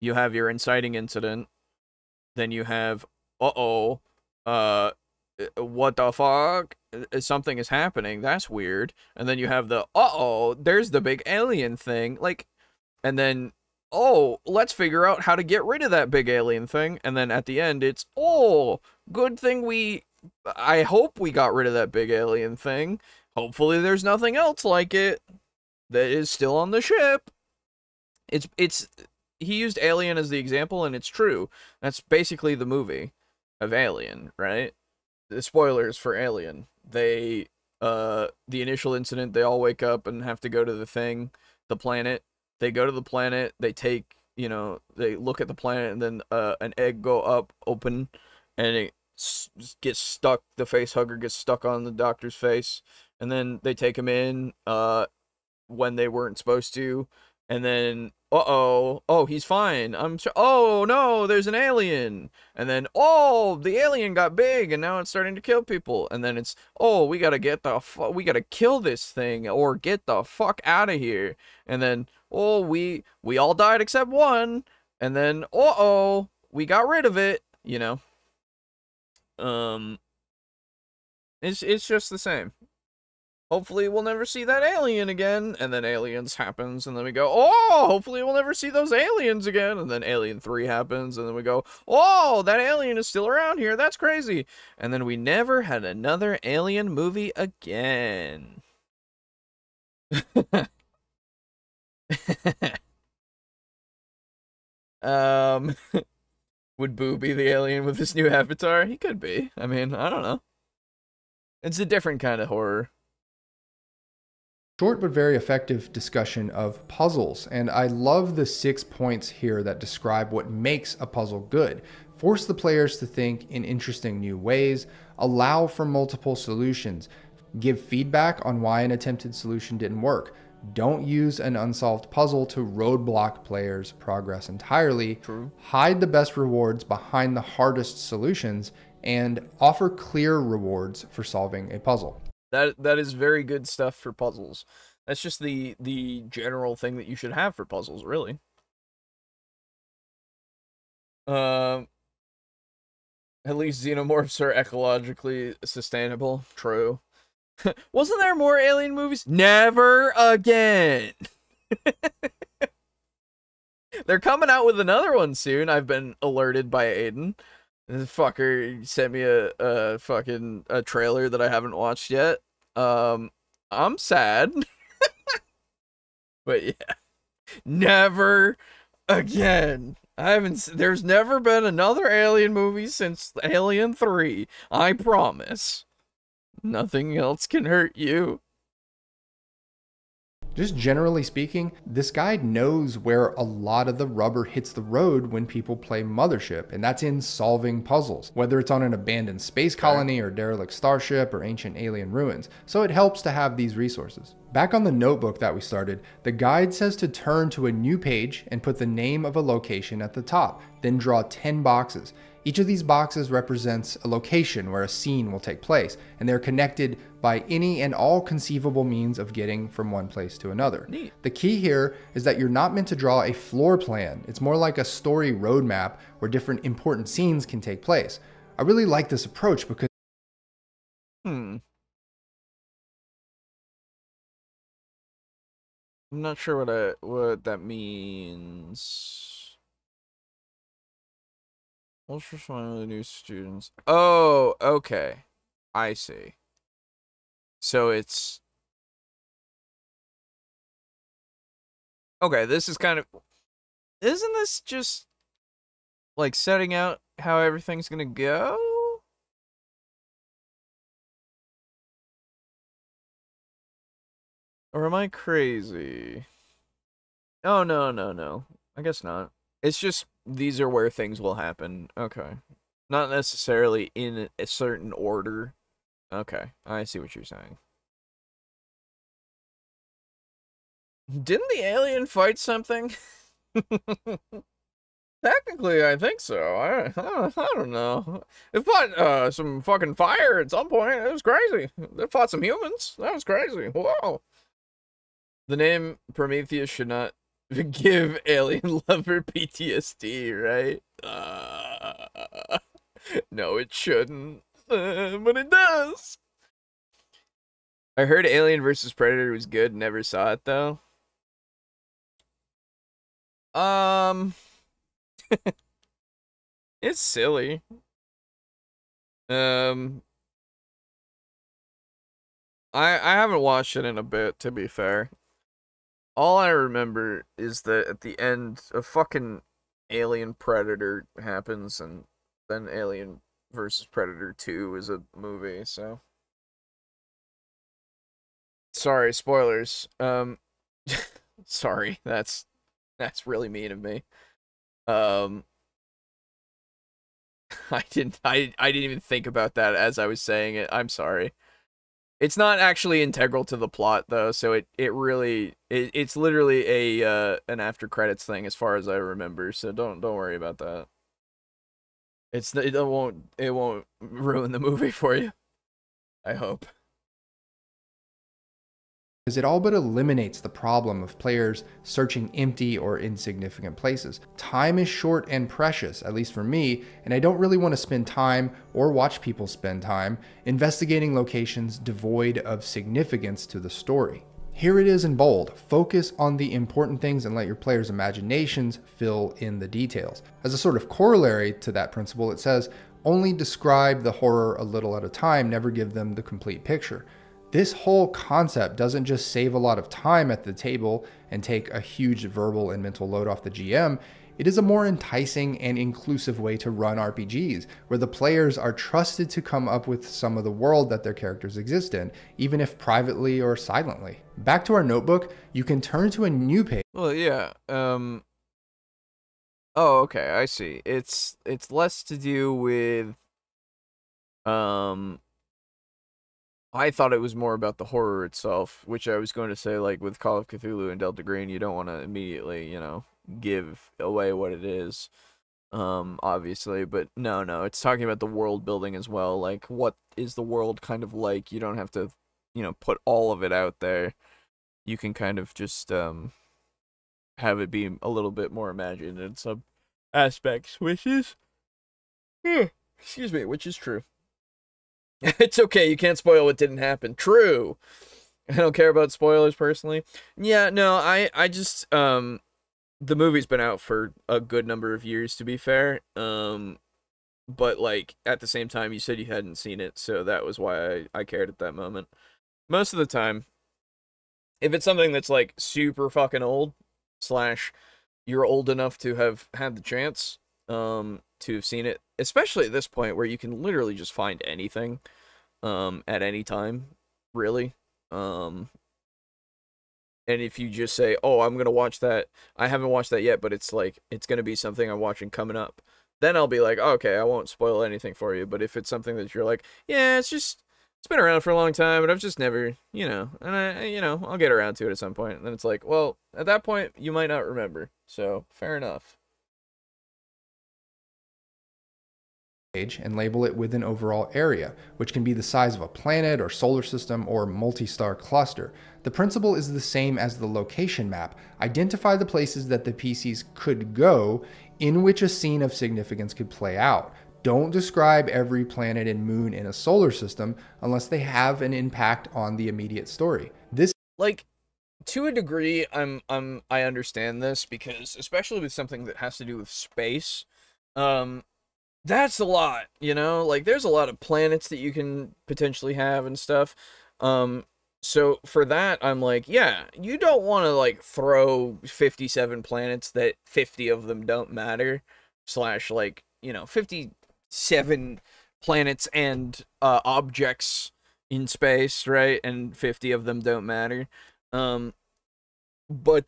You have your inciting incident, then you have, what the fuck? Something is happening. That's weird. And then you have the, there's the big alien thing. Like, and then, let's figure out how to get rid of that big alien thing. And then at the end, it's, good thing I hope we got rid of that big alien thing. Hopefully there's nothing else like it that is still on the ship. He used Alien as the example, and it's true. That's basically the movie of Alien, right? The spoilers for Alien. The initial incident, they all wake up and have to go to the planet. They go to the planet, they take, they look at the planet, and then an egg open, and it gets stuck, the face hugger gets stuck on the doctor's face, and then they take him in, when they weren't supposed to, and then, he's fine. Oh no, there's an alien. And then, the alien got big and now it's starting to kill people. And then it's, we gotta kill this thing or get the fuck out of here. And then, we all died except one. And then, we got rid of it, It's just the same. Hopefully we'll never see that alien again, and then Aliens happens, and then we go, hopefully we'll never see those aliens again, and then Alien 3 happens, and then we go, that alien is still around here, that's crazy, and then we never had another Alien movie again. Would Boo be the alien with this new avatar? He could be. I mean, I don't know. It's a different kind of horror. Short but very effective discussion of puzzles, and I love the 6 points here that describe what makes a puzzle good. Force the players to think in interesting new ways, allow for multiple solutions, give feedback on why an attempted solution didn't work. Don't use an unsolved puzzle to roadblock players' progress entirely. True. Hide the best rewards behind the hardest solutions, and offer clear rewards for solving a puzzle. That is very good stuff for puzzles. That's just the general thing that you should have for puzzles, really. At least xenomorphs are ecologically sustainable. True. Wasn't there more alien movies? Never again. They're coming out with another one soon. I've been alerted by Aiden. This fucker sent me a fucking trailer that I haven't watched yet. I'm sad. But yeah. Never again. There's never been another Alien movie since Alien 3. I promise. Nothing else can hurt you. Just generally speaking, this guide knows where a lot of the rubber hits the road when people play Mothership, and that's in solving puzzles, whether it's on an abandoned space colony or derelict starship or ancient alien ruins, so it helps to have these resources. Back on the notebook that we started, the guide says to turn to a new page and put the name of a location at the top, then draw 10 boxes. Each of these boxes represents a location where a scene will take place, and they're connected by any and all conceivable means of getting from one place to another. Neat. The key here is that you're not meant to draw a floor plan. It's more like a story roadmap where different important scenes can take place. I really like this approach because I'm not sure what that means. What's for one of the new students? Oh, okay. I see. So it's... Okay, this is kind of... Isn't this just, like, setting out how everything's gonna go? Or am I crazy? Oh, no. I guess not. It's just, these are where things will happen. Okay. Not necessarily in a certain order. Okay, I see what you're saying. Didn't the alien fight something? Technically, I think so. I don't know. It fought some fucking fire at some point. It was crazy. They fought some humans. That was crazy. Whoa. The name Prometheus should not give alien lover PTSD, right? No, it shouldn't. But it does. I heard Alien vs. Predator was good. Never saw it, though. It's silly. I haven't watched it in a bit, to be fair. All I remember is that at the end, a fucking Alien Predator happens, and then Alien vs. Predator 2 is a movie, so. Sorry, spoilers. Sorry, that's really mean of me. I didn't even think about that as I was saying it. I'm sorry. It's not actually integral to the plot though, so it's literally a an after credits thing as far as I remember. So don't worry about that. It won't ruin the movie for you. I hope. Because it all but eliminates the problem of players searching empty or insignificant places. Time is short and precious, at least for me, and I don't really want to spend time or watch people spend time investigating locations devoid of significance to the story. Here it is in bold. Focus on the important things and let your players' imaginations fill in the details. As a sort of corollary to that principle, it says, only describe the horror a little at a time, never give them the complete picture. This whole concept doesn't just save a lot of time at the table and take a huge verbal and mental load off the GM, it is a more enticing and inclusive way to run RPGs, where the players are trusted to come up with some of the world that their characters exist in, even if privately or silently. Back to our notebook, you can turn to a new page. Well, yeah, oh, okay, I see. It's less to do with, I thought it was more about the horror itself, which I was going to say, like, with Call of Cthulhu and Delta Green, you don't want to immediately, you know, give away what it is, obviously, but no, it's talking about the world building as well, like, what is the world kind of like? You don't have to, you know, put all of it out there. You can kind of just, have it be a little bit more imagined in some aspects, which is, excuse me, which is true. It's okay, you can't spoil what didn't happen. True. I don't care about spoilers personally. Yeah, no, I just the movie's been out for a good number of years, to be fair. But like at the same time you said you hadn't seen it, so that was why I cared at that moment. Most of the time, if it's something that's like super fucking old, / you're old enough to have had the chance, to have seen it, especially at this point where you can literally just find anything at any time, really. And if you just say, oh, I'm gonna watch that, I haven't watched that yet, but it's like it's gonna be something I'm watching coming up, then I'll be like, oh, okay, I won't spoil anything for you. But if it's something that you're like, yeah, it's been around for a long time, but I've just never, you know, and you know, I'll get around to it at some point, and then it's like, well, at that point you might not remember, so fair enough. And label it with an overall area, which can be the size of a planet or solar system or multi-star cluster. The principle is the same as the location map. Identify the places that the PCs could go in which a scene of significance could play out. Don't describe every planet and moon in a solar system unless they have an impact on the immediate story. This, like, to a degree, I understand this, because especially with something that has to do with space, that's a lot, you know? Like, there's a lot of planets that you can potentially have and stuff. So for that, I'm like, yeah, you don't want to, like, throw 57 planets that 50 of them don't matter, / like, you know, 57 planets and objects in space, right? And 50 of them don't matter. But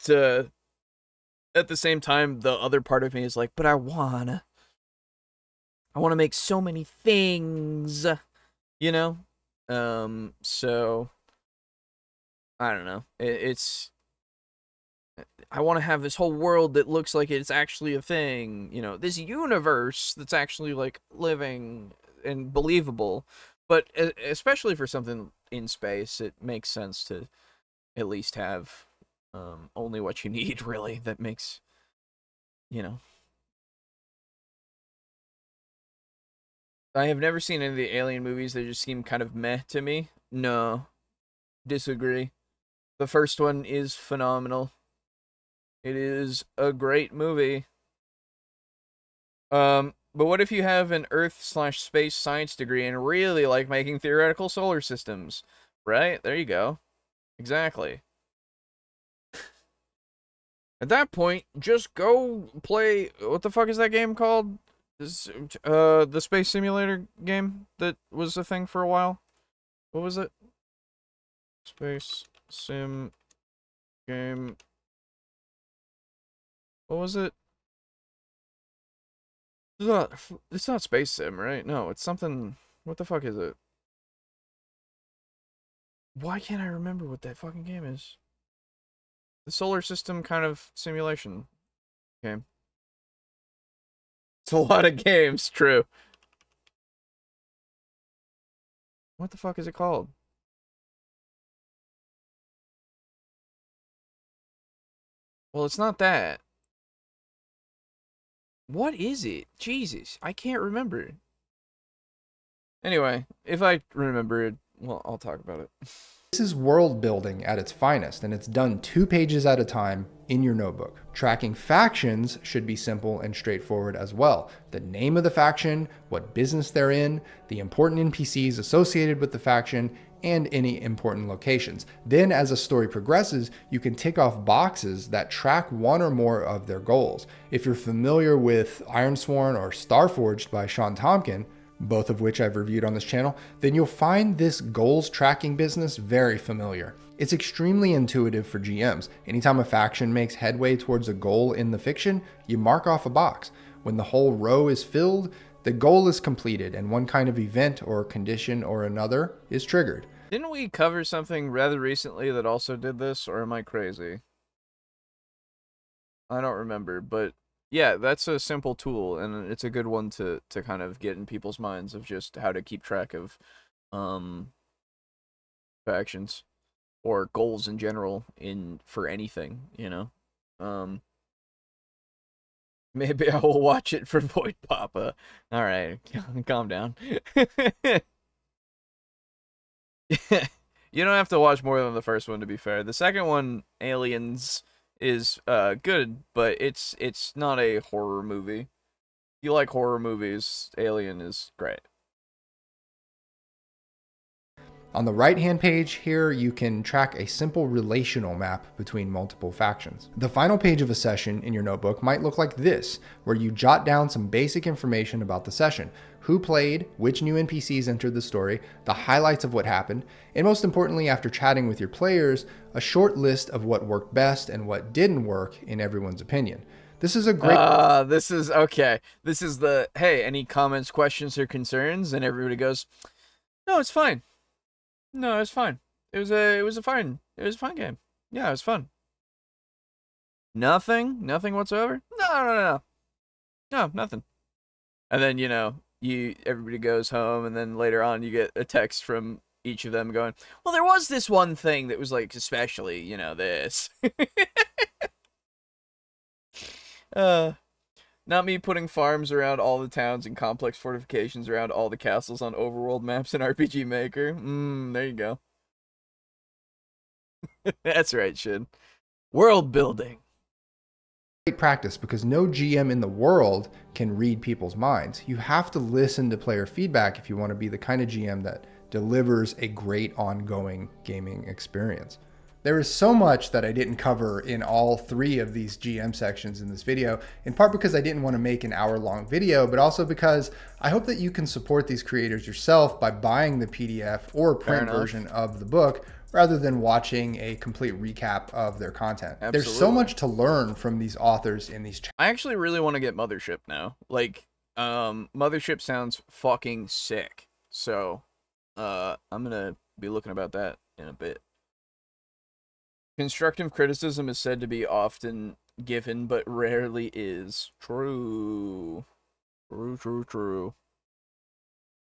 at the same time, the other part of me is like, but I want to make so many things, you know? So I don't know. It's I want to have this whole world that looks like it's actually a thing, you know, this universe that's actually like living and believable. But especially for something in space, it makes sense to at least have only what you need, really, that makes, you know. I have never seen any of the Alien movies. They just seem kind of meh to me. No, disagree. The first one is phenomenal. It is a great movie. But what if you have an Earth/space science degree and really like making theoretical solar systems? Right? There you go. Exactly. At that point, just go play, what the fuck is that game called? The space simulator game that was a thing for a while. What was it? Space sim game. What was it? It's not Space Sim, right? No, it's something. What the fuck is it? Why can't I remember what that fucking game is? The solar system kind of simulation game. It's a lot of games, true. What the fuck is it called? Well, it's not that. What is it? Jesus, I can't remember. Anyway, if I remember it, well, I'll talk about it. This is world building at its finest, and it's done 2 pages at a time in your notebook. Tracking factions should be simple and straightforward as well. The name of the faction, what business they're in, the important NPCs associated with the faction, and any important locations. Then as a story progresses, you can tick off boxes that track one or more of their goals. If you're familiar with Ironsworn or Starforged by Sean Tompkin, both of which I've reviewed on this channel, then you'll find this goals tracking business very familiar. It's extremely intuitive for GMs. Anytime a faction makes headway towards a goal in the fiction, you mark off a box. When the whole row is filled, the goal is completed and one kind of event or condition or another is triggered. Didn't we cover something rather recently that also did this, or am I crazy? I don't remember, but yeah, that's a simple tool, and it's a good one to kind of get in people's minds of just how to keep track of factions or goals in general for anything, you know. Maybe I will watch it for Void Papa. All right, calm down. You don't have to watch more than the first one, to be fair. The second one, Aliens, is good, but it's not a horror movie. If you like horror movies, Alien is great. On the right-hand page here, you can track a simple relational map between multiple factions. The final page of a session in your notebook might look like this, where you jot down some basic information about the session: who played, which new NPCs entered the story, the highlights of what happened, and most importantly, after chatting with your players, a short list of what worked best and what didn't work in everyone's opinion. This is a great... This is, okay. This is the, hey, any comments, questions, or concerns? And everybody goes, no, it's fine. No, it's fine. It was a fine game. Yeah, it was fun. Nothing whatsoever? No, nothing. And then, you know, everybody goes home, and then later on you get a text from each of them going, well, there was this one thing that was like, especially, you know, this. Not me putting farms around all the towns and complex fortifications around all the castles on overworld maps in RPG Maker. There you go. That's right, Shin. World building. Great practice, because no GM in the world can read people's minds. You have to listen to player feedback if you want to be the kind of GM that delivers a great ongoing gaming experience. There is so much that I didn't cover in all 3 of these GM sections in this video, in part because I didn't want to make an hour-long video, but also because I hope that you can support these creators yourself by buying the PDF or print version of the book, rather than watching a complete recap of their content. Absolutely. There's so much to learn from these authors in these I actually really want to get Mothership now. Like, Mothership sounds fucking sick. So, I'm gonna be looking about that in a bit. Constructive criticism is said to be often given, but rarely is. True. True.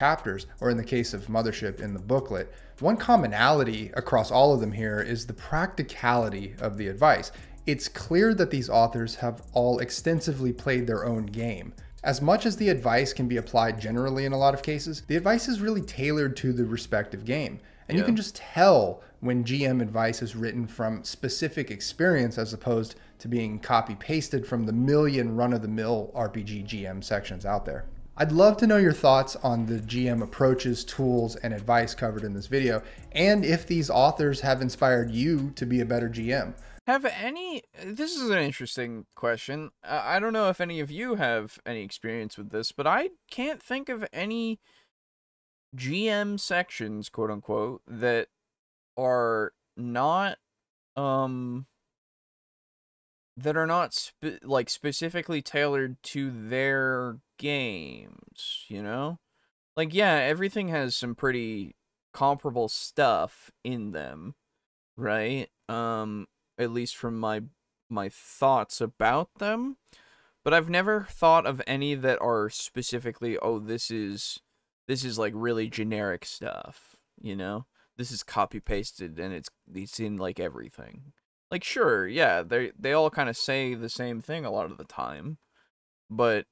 Chapters, or in the case of Mothership in the booklet, one commonality across all of them here is the practicality of the advice. It's clear that these authors have all extensively played their own game. As much as the advice can be applied generally in a lot of cases, the advice is really tailored to the respective game. And you can just tell when GM advice is written from specific experience as opposed to being copy-pasted from the million run-of-the-mill RPG GM sections out there. I'd love to know your thoughts on the GM approaches, tools, and advice covered in this video, and if these authors have inspired you to be a better GM. This is an interesting question. I don't know if any of you have any experience with this, but I can't think of any GM sections, quote unquote, that are not, like specifically tailored to their games, you know? Like, yeah, everything has some pretty comparable stuff in them, right? At least from my thoughts about them, but I've never thought of any that are specifically, oh, this is like really generic stuff, you know? This is copy pasted and it's in like everything. Like, sure, yeah, they all kind of say the same thing a lot of the time, but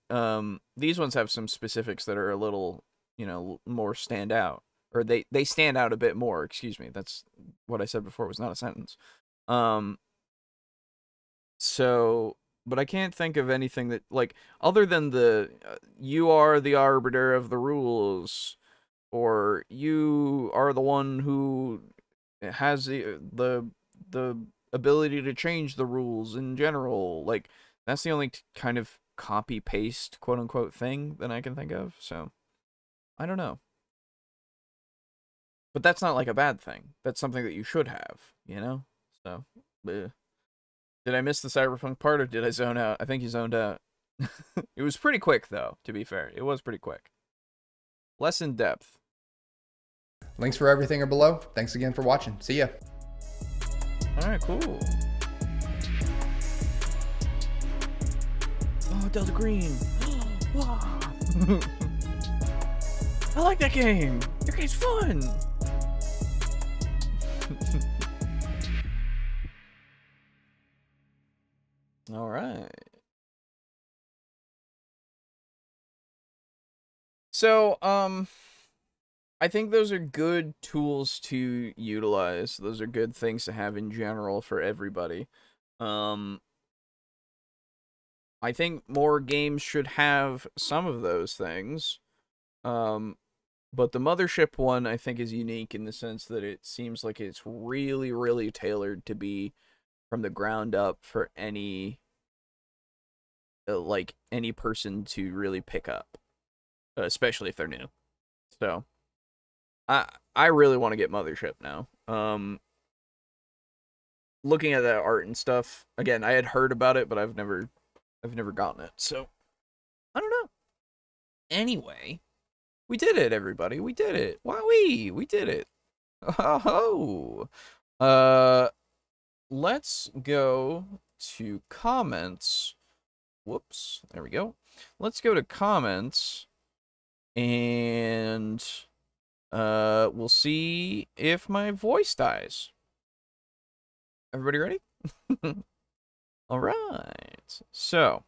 these ones have some specifics that are a little, you know, more stand out, or they stand out a bit more. Excuse me, that's what I said before was not a sentence. So, but I can't think of anything that, like, other than the you are the arbiter of the rules, or you are the one who has the ability to change the rules in general. Like, that's the only kind of copy paste quote unquote thing that I can think of. So, I don't know. But that's not like a bad thing. That's something that you should have, you know? So, bleh. Did I miss the cyberpunk part, or did I zone out? I think you zoned out. It was pretty quick, though, to be fair. It was pretty quick. Less in depth. Links for everything are below. Thanks again for watching. See ya. Alright, cool. Oh, Delta Green. Wow. I like that game. Your game's fun. All right. So, I think those are good tools to utilize. Those are good things to have in general for everybody. I think more games should have some of those things. But the Mothership one, I think, is unique in the sense that it seems like it's really, really tailored to be from the ground up for any person to really pick up, especially if they're new. So I really want to get Mothership now. Looking at that art and stuff, again, I had heard about it, but I've never gotten it. So I don't know. Anyway, we did it, everybody. We did it. Wowee, we did it. Oh. Let's go to comments. Whoops, there we go. Let's go to comments, and we'll see if my voice dies. Everybody ready? All right. So,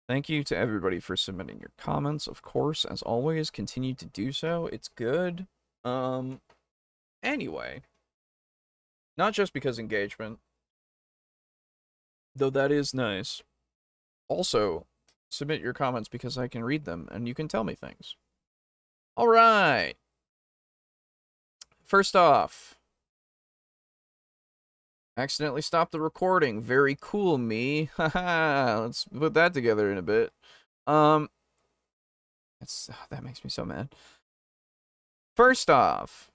thank you to everybody for submitting your comments. Of course, as always, continue to do so. It's good. Anyway, not just because engagement, though that is nice. Also, submit your comments because I can read them and you can tell me things. All right. First off, accidentally stopped the recording. Very cool, me. Haha. Let's put that together in a bit. That makes me so mad. First off,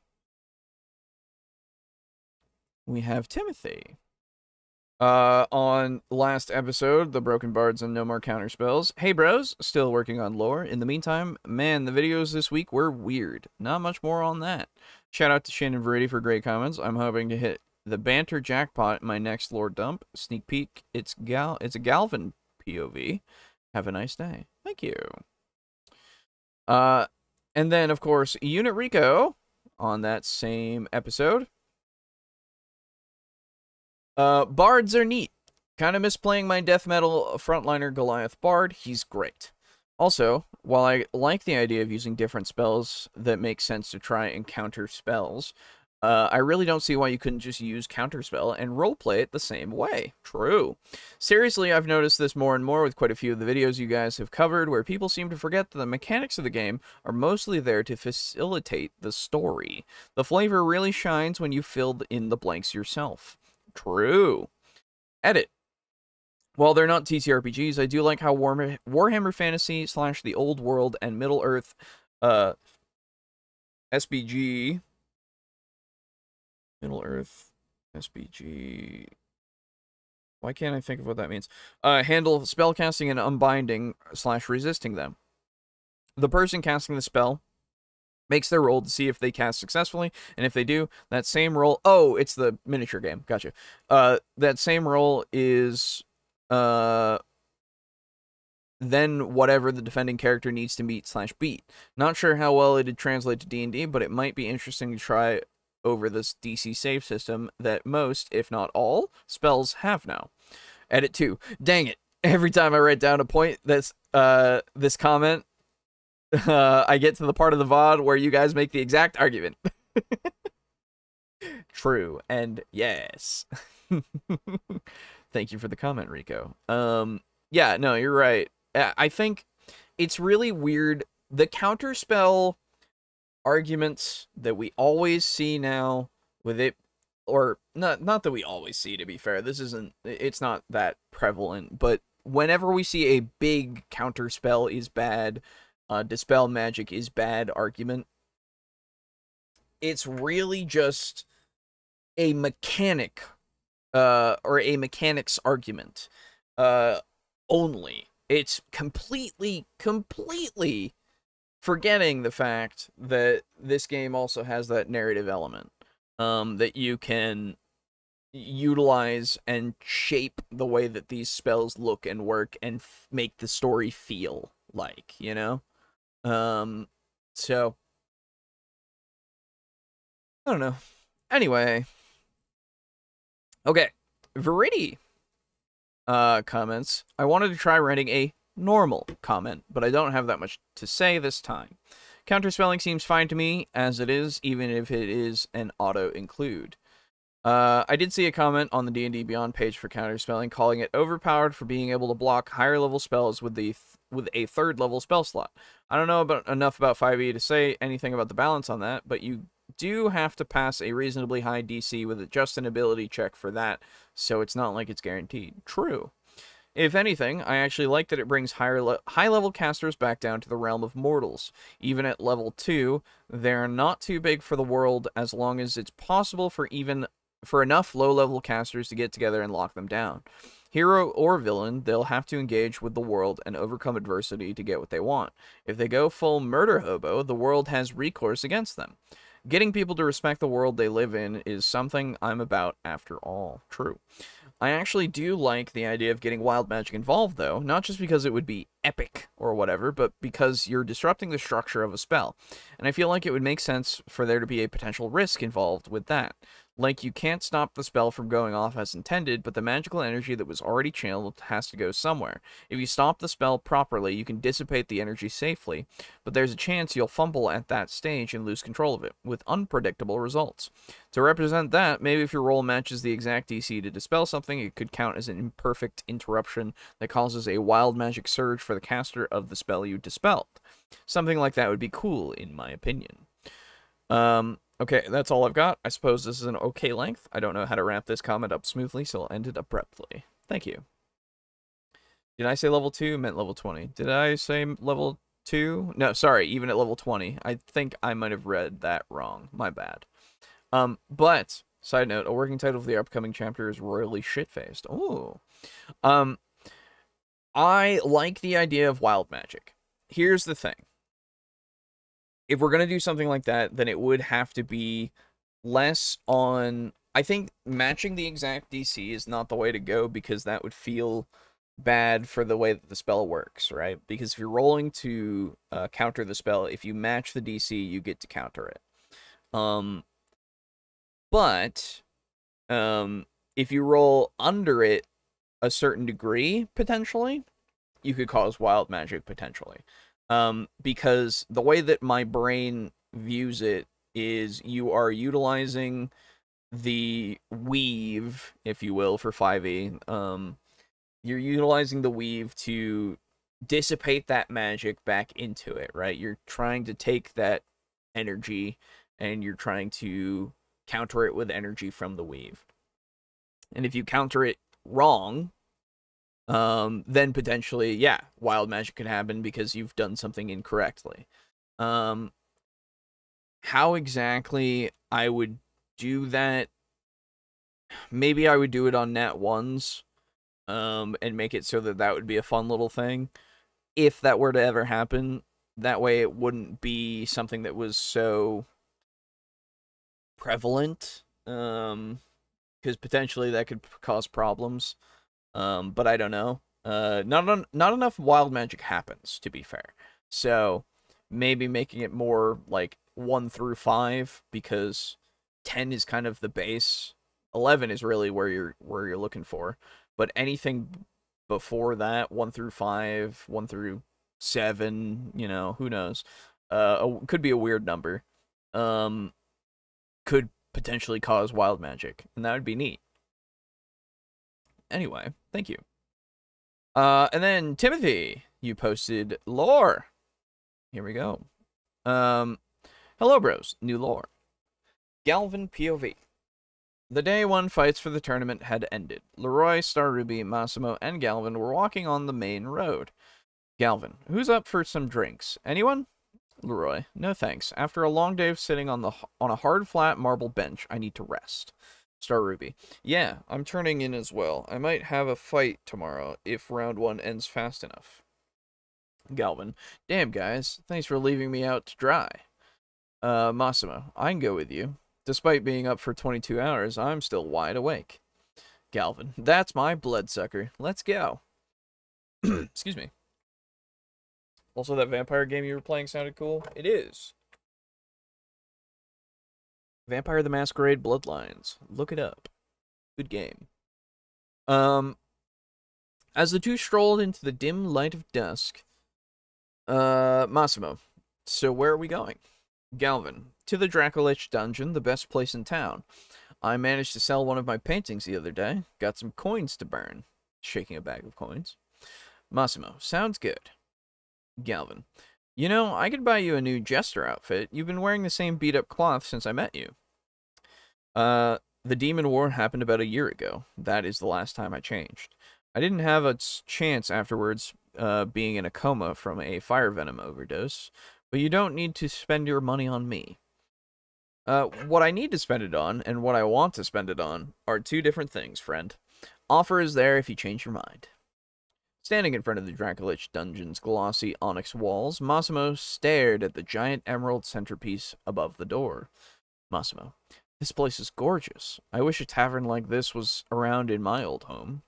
we have Timothy. On last episode, the Broken Bards and No More Counterspells. Hey bros, still working on lore. In the meantime, man, the videos this week were weird. Not much more on that. Shout out to Shannon Verity for great comments. I'm hoping to hit the banter jackpot in my next lore dump. Sneak peek. It's a Galvin POV. Have a nice day. Thank you. And then of course Unit Rico on that same episode. Bards are neat. Kind of miss playing my death metal frontliner Goliath Bard. He's great. Also, while I like the idea of using different spells that make sense to try and counter spells, I really don't see why you couldn't just use counterspell and roleplay it the same way. True. Seriously, I've noticed this more and more with quite a few of the videos you guys have covered, where people seem to forget that the mechanics of the game are mostly there to facilitate the story. The flavor really shines when you fill in the blanks yourself. True. Edit. While they're not TTRPGs, I do like how Warhammer Fantasy / the Old World and Middle Earth SBG... Middle Earth SBG... Why can't I think of what that means? Handle spellcasting and unbinding / resisting them. The person casting the spell makes their roll to see if they cast successfully, and if they do, that same roll... Oh, it's the miniature game. Gotcha. That same roll is... then whatever the defending character needs to meet / beat. Not sure how well it'd translate to D&D, but it might be interesting to try over this DC save system that most, if not all, spells have now. Edit 2. Dang it. Every time I write down a point that's this comment, I get to the part of the VOD where you guys make the exact argument. True, and yes. Thank you for the comment, Rico. Yeah, no, you're right. I think it's really weird. The counterspell arguments that we always see now with it, or not that we always see, to be fair. It's not that prevalent, but whenever we see a big counterspell is bad, dispel magic is bad argument, it's really just a mechanic or a mechanics argument only. It's completely forgetting the fact that this game also has that narrative element that you can utilize and shape the way that these spells look and work and make the story feel like, you know? So, I don't know. Anyway. Okay. Verity comments. I wanted to try writing a normal comment, but I don't have that much to say this time. Counterspelling seems fine to me as it is, even if it is an auto-include. I did see a comment on the D&D Beyond page for counterspelling, calling it overpowered for being able to block higher-level spells with a third-level spell slot. I don't know enough about 5e to say anything about the balance on that, but you do have to pass a reasonably high DC with just an ability check for that, so it's not like it's guaranteed. True. If anything, I actually like that it brings high-level casters back down to the realm of mortals. Even at level 2, they're not too big for the world as long as it's possible for enough low-level casters to get together and lock them down. Hero or villain, they'll have to engage with the world and overcome adversity to get what they want. If they go full murder hobo, the world has recourse against them. Getting people to respect the world they live in is something I'm about after all. True. I actually do like the idea of getting wild magic involved, though, not just because it would be epic or whatever, but because you're disrupting the structure of a spell. And I feel like it would make sense for there to be a potential risk involved with that. Like, you can't stop the spell from going off as intended, but the magical energy that was already channeled has to go somewhere. If you stop the spell properly, you can dissipate the energy safely, but there's a chance you'll fumble at that stage and lose control of it, with unpredictable results. To represent that, maybe if your roll matches the exact DC to dispel something, it could count as an imperfect interruption that causes a wild magic surge for the caster of the spell you dispelled. Something like that would be cool, in my opinion. Okay, that's all I've got. I suppose this is an okay length. I don't know how to wrap this comment up smoothly, so I'll end it abruptly. Thank you. Did I say level 2? Meant level 20. Did I say level 2? No, sorry, even at level 20. I think I might have read that wrong. My bad. But, side note, a working title for the upcoming chapter is Royally Shitfaced. Ooh. I like the idea of wild magic. Here's the thing. if we're going to do something like that, then it would have to be less on... I think matching the exact DC is not the way to go, because that would feel bad for the way that the spell works, right? Because if you're rolling to counter the spell, if you match the DC, you get to counter it. But if you roll under it a certain degree, potentially, you could cause wild magic, potentially. Because the way that my brain views it is you are utilizing the weave, if you will, for 5e. You're utilizing the weave to dissipate that magic back into it, right? You're trying to take that energy and you're trying to counter it with energy from the weave. And if you counter it wrong, then potentially, yeah, wild magic could happen because you've done something incorrectly. How exactly I would do that? Maybe I would do it on nat 1s, and make it so that that would be a fun little thing. If that were to ever happen, that way it wouldn't be something that was so prevalent, because potentially that could cause problems. But I don't know. Not enough wild magic happens, to be fair. So maybe making it more like 1 through 5, because 10 is kind of the base. 11 is really where you're looking for. But anything before that, 1 through 5, 1 through 7, you know, who knows? Could be a weird number. Could potentially cause wild magic, and that would be neat. Anyway, thank you. And then Timothy, you posted lore. Here we go. Hello, bros. New lore. Galvin POV. The day one fights for the tournament had ended. Leroy, Star Ruby, Massimo, and Galvin were walking on the main road. Galvin, who's up for some drinks? Anyone? Leroy, no thanks. After a long day of sitting on a hard, flat marble bench, I need to rest. Star Ruby, yeah, I'm turning in as well. I might have a fight tomorrow if round 1 ends fast enough. Galvin, damn guys, thanks for leaving me out to dry. Massimo, I can go with you. Despite being up for 22 hours, I'm still wide awake. Galvin, that's my bloodsucker. Let's go. Excuse me. Also, that vampire game you were playing sounded cool. It is. Vampire the Masquerade Bloodlines. Look it up. Good game. As the two strolled into the dim light of dusk, Massimo, so where are we going? Galvin, to the Dracolich dungeon, the best place in town. I managed to sell one of my paintings the other day. Got some coins to burn. Shaking a bag of coins. Massimo, sounds good. Galvin, you know, I could buy you a new jester outfit. You've been wearing the same beat-up cloth since I met you. The Demon War happened about a year ago. That is the last time I changed. I didn't have a chance afterwards, being in a coma from a fire venom overdose. But you don't need to spend your money on me. What I need to spend it on, and what I want to spend it on, are two different things, friend. Offer is there if you change your mind. Standing in front of the Dracolich dungeon's glossy onyx walls, Massimo stared at the giant emerald centerpiece above the door. Massimo, this place is gorgeous. I wish a tavern like this was around in my old home.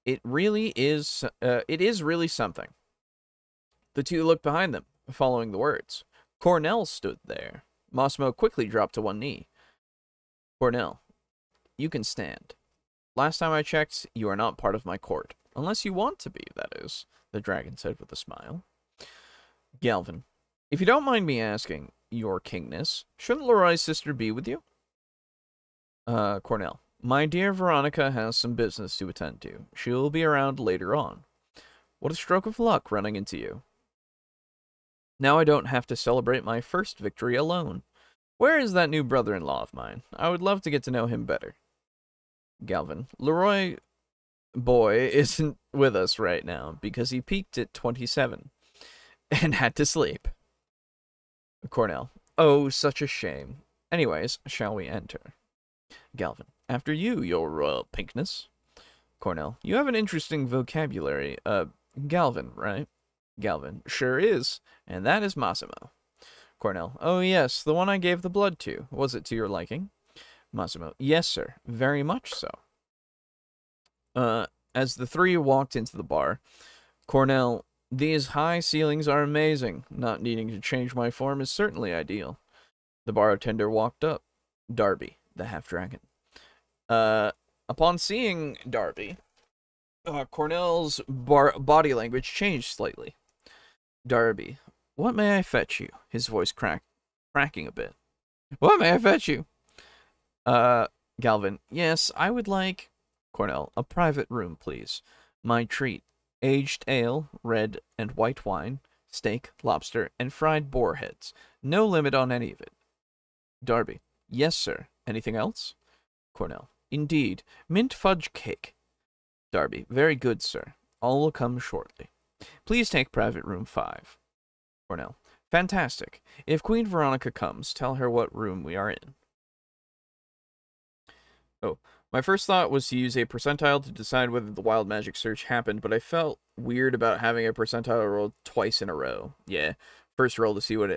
It is really something. The two looked behind them, following the words. Cornell stood there. Massimo quickly dropped to one knee. Cornell, you can stand. Last time I checked, you are not part of my court. Unless you want to be, that is, the dragon said with a smile. Galvin, if you don't mind me asking, your kingness, shouldn't Leroy's sister be with you? Cornell, my dear Veronica has some business to attend to. She'll be around later on. What a stroke of luck running into you. Now I don't have to celebrate my first victory alone. Where is that new brother-in-law of mine? I would love to get to know him better. Galvin, Leroy boy isn't with us right now because he peaked at 27 and had to sleep. Cornell, oh, such a shame. Anyways, shall we enter? Galvin, after you, your royal pinkness. Cornell, you have an interesting vocabulary. Galvin, right? Galvin, sure is, and that is Massimo. Cornell. Oh, yes, the one I gave the blood to. Was it to your liking? Massimo. Yes, sir. Very much so. As the three walked into the bar, Cornell, these high ceilings are amazing. Not needing to change my form is certainly ideal. The bartender walked up. Darby, the half-dragon. Upon seeing Darby, Cornell's body language changed slightly. Darby, what may I fetch you? His voice cracking a bit. What may I fetch you? Galvin, yes, I would like... Cornell, a private room, please. My treat. Aged ale, red and white wine, steak, lobster, and fried boar heads. No limit on any of it. Darby, yes, sir. Anything else? Cornell, indeed. Mint fudge cake. Darby, very good, sir. All will come shortly. Please take private room 5. Cornell, fantastic. If Queen Veronica comes, tell her what room we are in. Oh, my first thought was to use a percentile to decide whether the wild magic search happened, but I felt weird about having a percentile roll twice in a row. Yeah, first roll to see what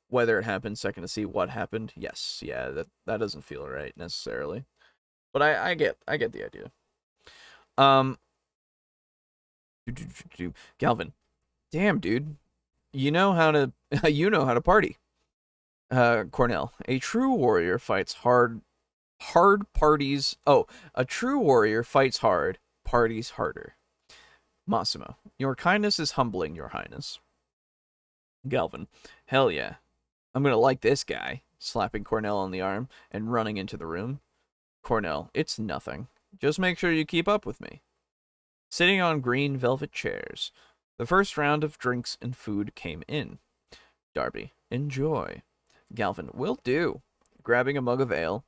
whether it happened, second to see what happened. Yes, yeah, that doesn't feel right necessarily. But I get the idea. Galvin, damn, dude, you know how to party. Cornell, a true warrior fights hard parties. Oh, a true warrior fights hard, parties harder. Massimo, your kindness is humbling, your highness. Galvin, hell yeah. I'm gonna like this guy, slapping Cornell on the arm and running into the room. Cornell, it's nothing. Just make sure you keep up with me. Sitting on green velvet chairs, the first round of drinks and food came in. Darby, enjoy. Galvin, will do. Grabbing a mug of ale.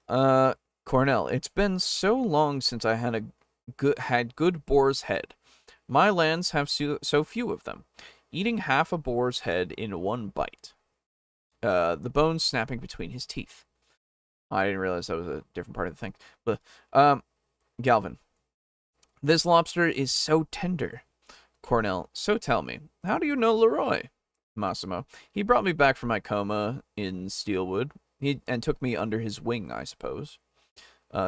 Cornell, it's been so long since I had good boar's head. My lands have so few of them. Eating half a boar's head in one bite. The bones snapping between his teeth. I didn't realize that was a different part of the thing. But, Galvin, this lobster is so tender. Cornell, so tell me, how do you know Leroy? Massimo, he brought me back from my coma in Steelwood. And took me under his wing, I suppose.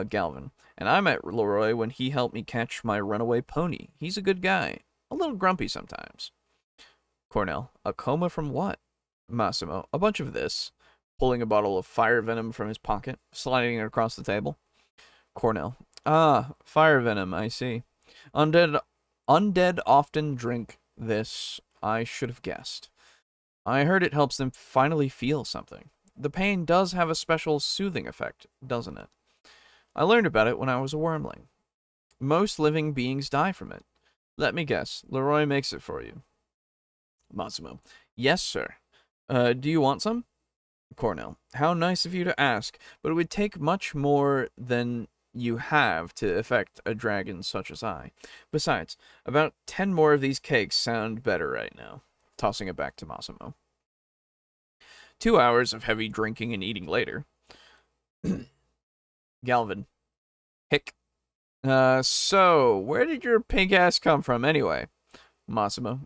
Galvin, and I met Leroy when he helped me catch my runaway pony. He's a good guy. A little grumpy sometimes. Cornell, a coma from what? Massimo, a bunch of this. Pulling a bottle of fire venom from his pocket, sliding it across the table. Cornell, ah, fire venom, I see. Undead often drink this. I should have guessed. I heard it helps them finally feel something. The pain does have a special soothing effect, doesn't it? I learned about it when I was a wormling. Most living beings die from it. Let me guess, Leroy makes it for you. Massimo, yes, sir. Do you want some? Cornell, how nice of you to ask, but it would take much more than you have to affect a dragon such as I. Besides, about 10 more of these cakes sound better right now. Tossing it back to Massimo. 2 hours of heavy drinking and eating later. Galvin. Hick. So, where did your pink ass come from anyway? Massimo.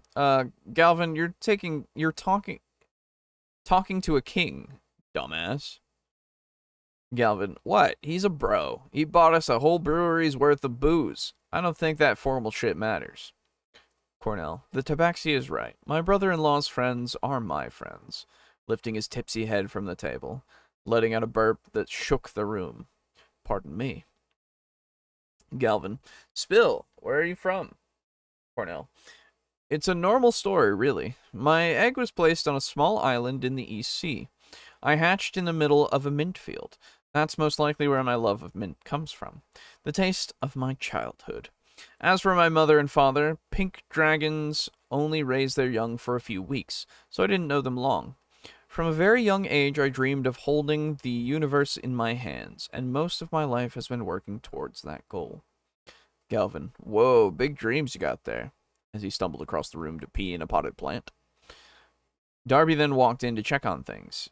Galvin, you're talking to a king, dumbass. Galvin. What? He's a bro. He bought us a whole brewery's worth of booze. I don't think that formal shit matters. Cornell. The tabaxi is right. My brother-in-law's friends are my friends. Lifting his tipsy head from the table, letting out a burp that shook the room. Pardon me. Galvin. Spill, where are you from? Cornell. It's a normal story, really. My egg was placed on a small island in the East Sea. I hatched in the middle of a mint field. That's most likely where my love of mint comes from. The taste of my childhood. As for my mother and father, pink dragons only raise their young for a few weeks, so I didn't know them long. From a very young age, I dreamed of holding the universe in my hands, and most of my life has been working towards that goal. Galvin, whoa, big dreams you got there, as he stumbled across the room to pee in a potted plant. Darby then walked in to check on things.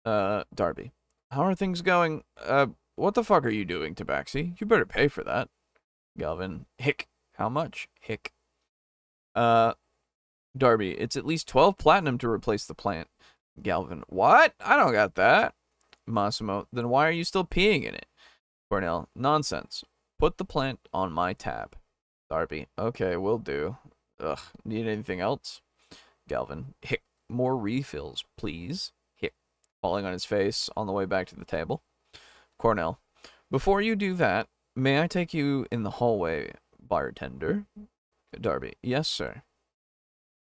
Darby, how are things going? What the fuck are you doing, Tabaxi? You better pay for that. Galvin, hick, how much? Hick. Darby, it's at least 12 platinum to replace the plant. Galvin, what? I don't got that. Massimo, then why are you still peeing in it? Cornell, nonsense. Put the plant on my tab. Darby, okay, will do. Ugh, need anything else? Galvin, hick, more refills, please. Hick, falling on his face on the way back to the table. Cornell, before you do that, may I take you in the hallway, bartender? Darby, yes, sir.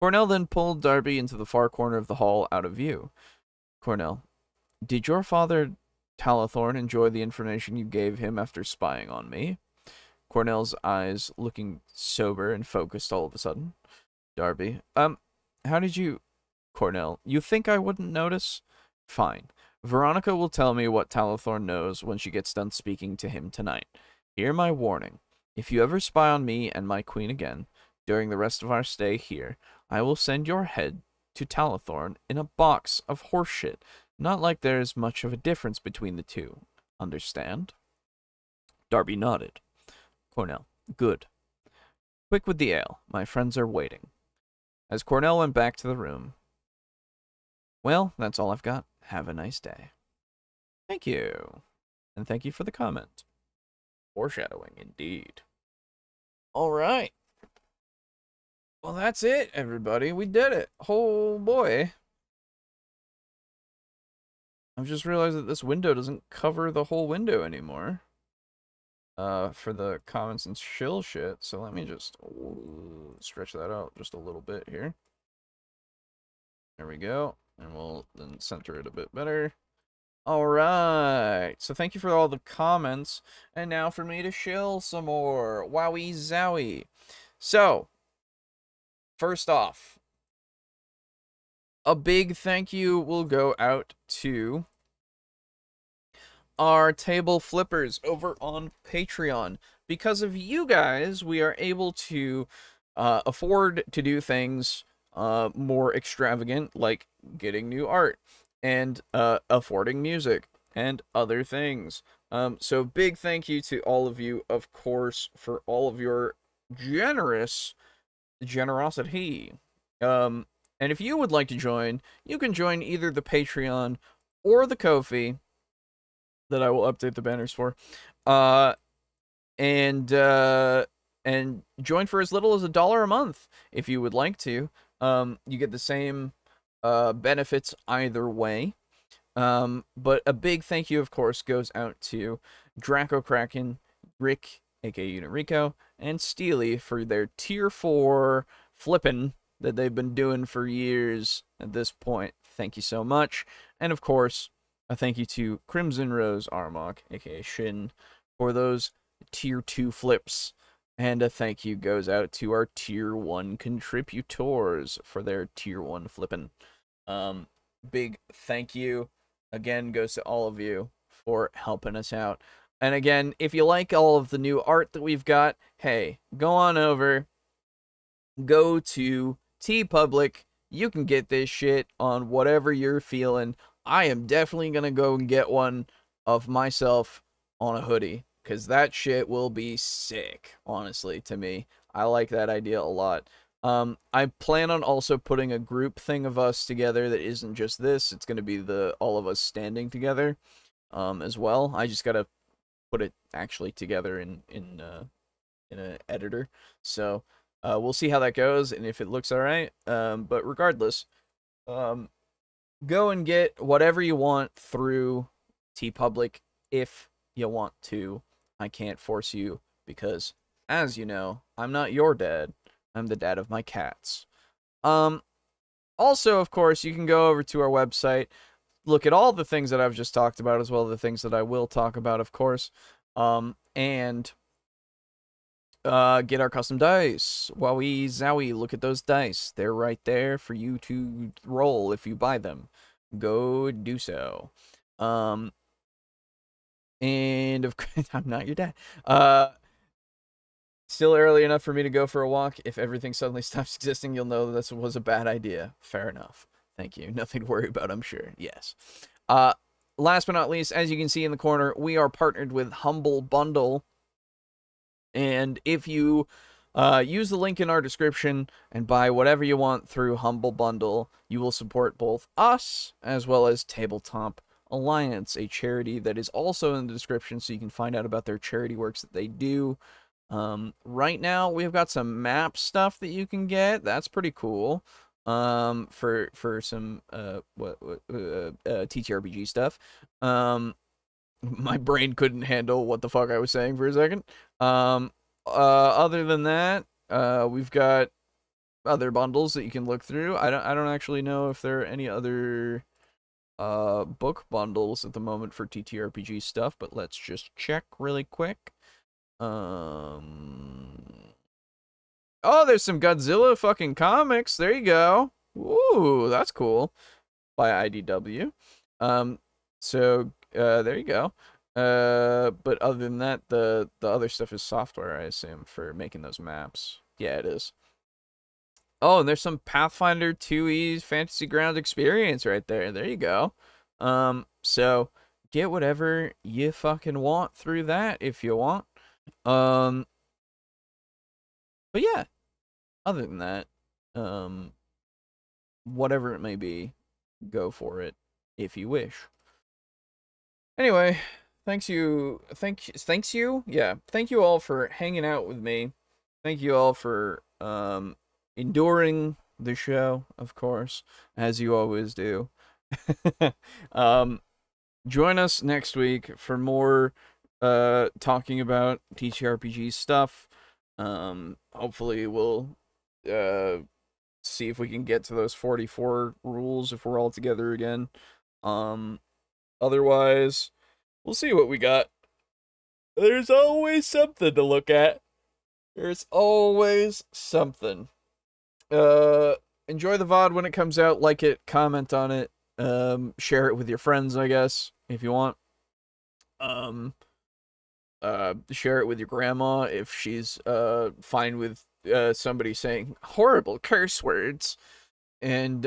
Cornell then pulled Darby into the far corner of the hall out of view. Cornell, did your father, Talathorn, enjoy the information you gave him after spying on me? Cornell's eyes looking sober and focused all of a sudden. Darby, how did you... Cornell, you think I wouldn't notice? Fine. Veronica will tell me what Talathorn knows when she gets done speaking to him tonight. Hear my warning. If you ever spy on me and my queen again, during the rest of our stay here, I will send your head to Talathorn in a box of horseshit. Not like there's much of a difference between the two. Understand? Darby nodded. Cornell, good. Quick with the ale. My friends are waiting. As Cornell went back to the room, well, that's all I've got. Have a nice day. Thank you. And thank you for the comment. Foreshadowing, indeed. All right. Well, that's it, everybody. We did it. Oh, boy. I've just realized that this window doesn't cover the whole window anymore. For the comments and shill shit. So let me just stretch that out just a little bit here. There we go. And we'll then center it a bit better. Alright. So thank you for all the comments. And now for me to shill some more. Wowie zowie. So, first off, a big thank you will go out to our table flippers over on Patreon. Because of you guys, we are able to afford to do things more extravagant, like getting new art and affording music and other things. So big thank you to all of you, of course, for all of your generosity. And if you would like to join, you can join either the Patreon or the Ko-fi that I will update the banners for. And join for as little as $1 a month if you would like to. You get the same benefits either way. But a big thank you, of course, goes out to Draco Kraken, Rick, aka Unit Rico, and Steely for their tier 4 flipping that they've been doing for years at this point. Thank you so much. And of course, a thank you to Crimson Rose Armok, aka Shin, for those tier 2 flips. And a thank you goes out to our tier 1 contributors for their tier 1 flipping. Big thank you again goes to all of you for helping us out. And again, if you like all of the new art that we've got, hey, go on over, go to TeePublic. You can get this shit on whatever you're feeling. I am definitely gonna go and get one of myself on a hoodie, because that shit will be sick, honestly, to me. I like that idea a lot. I plan on also putting a group thing of us together that isn't just this. It's going to be all of us standing together as well. I just got to put it actually together in an editor. So we'll see how that goes and if it looks all right. But regardless, go and get whatever you want through TeePublic if you want to. I can't force you because, as you know, I'm not your dad. I'm the dad of my cats. Also, of course, you can go over to our website, look at all the things that I've just talked about, as well as the things that I will talk about, of course, and get our custom dice. Wowie zowie, look at those dice. They're right there for you to roll if you buy them. Go do so. And of course, I'm not your dad. Still early enough for me to go for a walk. If everything suddenly stops existing, you'll know this was a bad idea. Fair enough. Thank you. Nothing to worry about, I'm sure. Yes. Last but not least, as you can see in the corner, we are partnered with Humble Bundle. And if you Use the link in our description and buy whatever you want through Humble Bundle. You will support both us as well as Tabletop Alliance, a charity that is also in the description, so you can find out about their charity works that they do. Right now we've got some map stuff that you can get. That's pretty cool. For some TTRPG stuff. My brain couldn't handle what the fuck I was saying for a second. Other than that, we've got other bundles that you can look through. I don't actually know if there are any other book bundles at the moment for TTRPG stuff, but let's just check really quick. Oh, there's some Godzilla fucking comics. There you go. Ooh, that's cool. By IDW. So there you go. But other than that, the other stuff is software, I assume, for making those maps. Yeah, it is. Oh, and there's some Pathfinder 2e Fantasy Ground experience right there. There you go. So get whatever you fucking want through that if you want. But yeah, other than that, whatever it may be, go for it if you wish. Anyway, thank you all for hanging out with me. Thank you all for enduring the show, of course, as you always do. Join us next week for more talking about TTRPG stuff. Hopefully we'll see if we can get to those 44 rules if we're all together again. Otherwise, we'll see what we got. There's always something to look at. There's always something. Enjoy the VOD when it comes out. Like it, comment on it, share it with your friends, I guess, if you want. Share it with your grandma if she's fine with somebody saying horrible curse words. And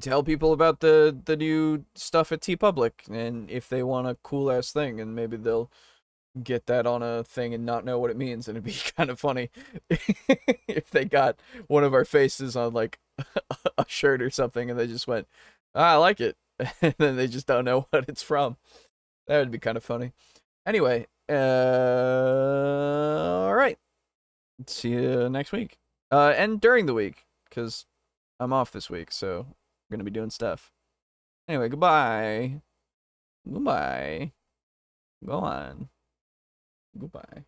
tell people about the new stuff at TeePublic, and if they want a cool ass thing, and maybe they'll get that on a thing and not know what it means, and it'd be kind of funny if they got one of our faces on like a shirt or something, and they just went, I like it, and then they just don't know what it's from. That would be kind of funny. Anyway, all right. See you next week, and during the week, because I'm off this week, so I'm gonna be doing stuff. Anyway, goodbye. Goodbye. Go on. Goodbye.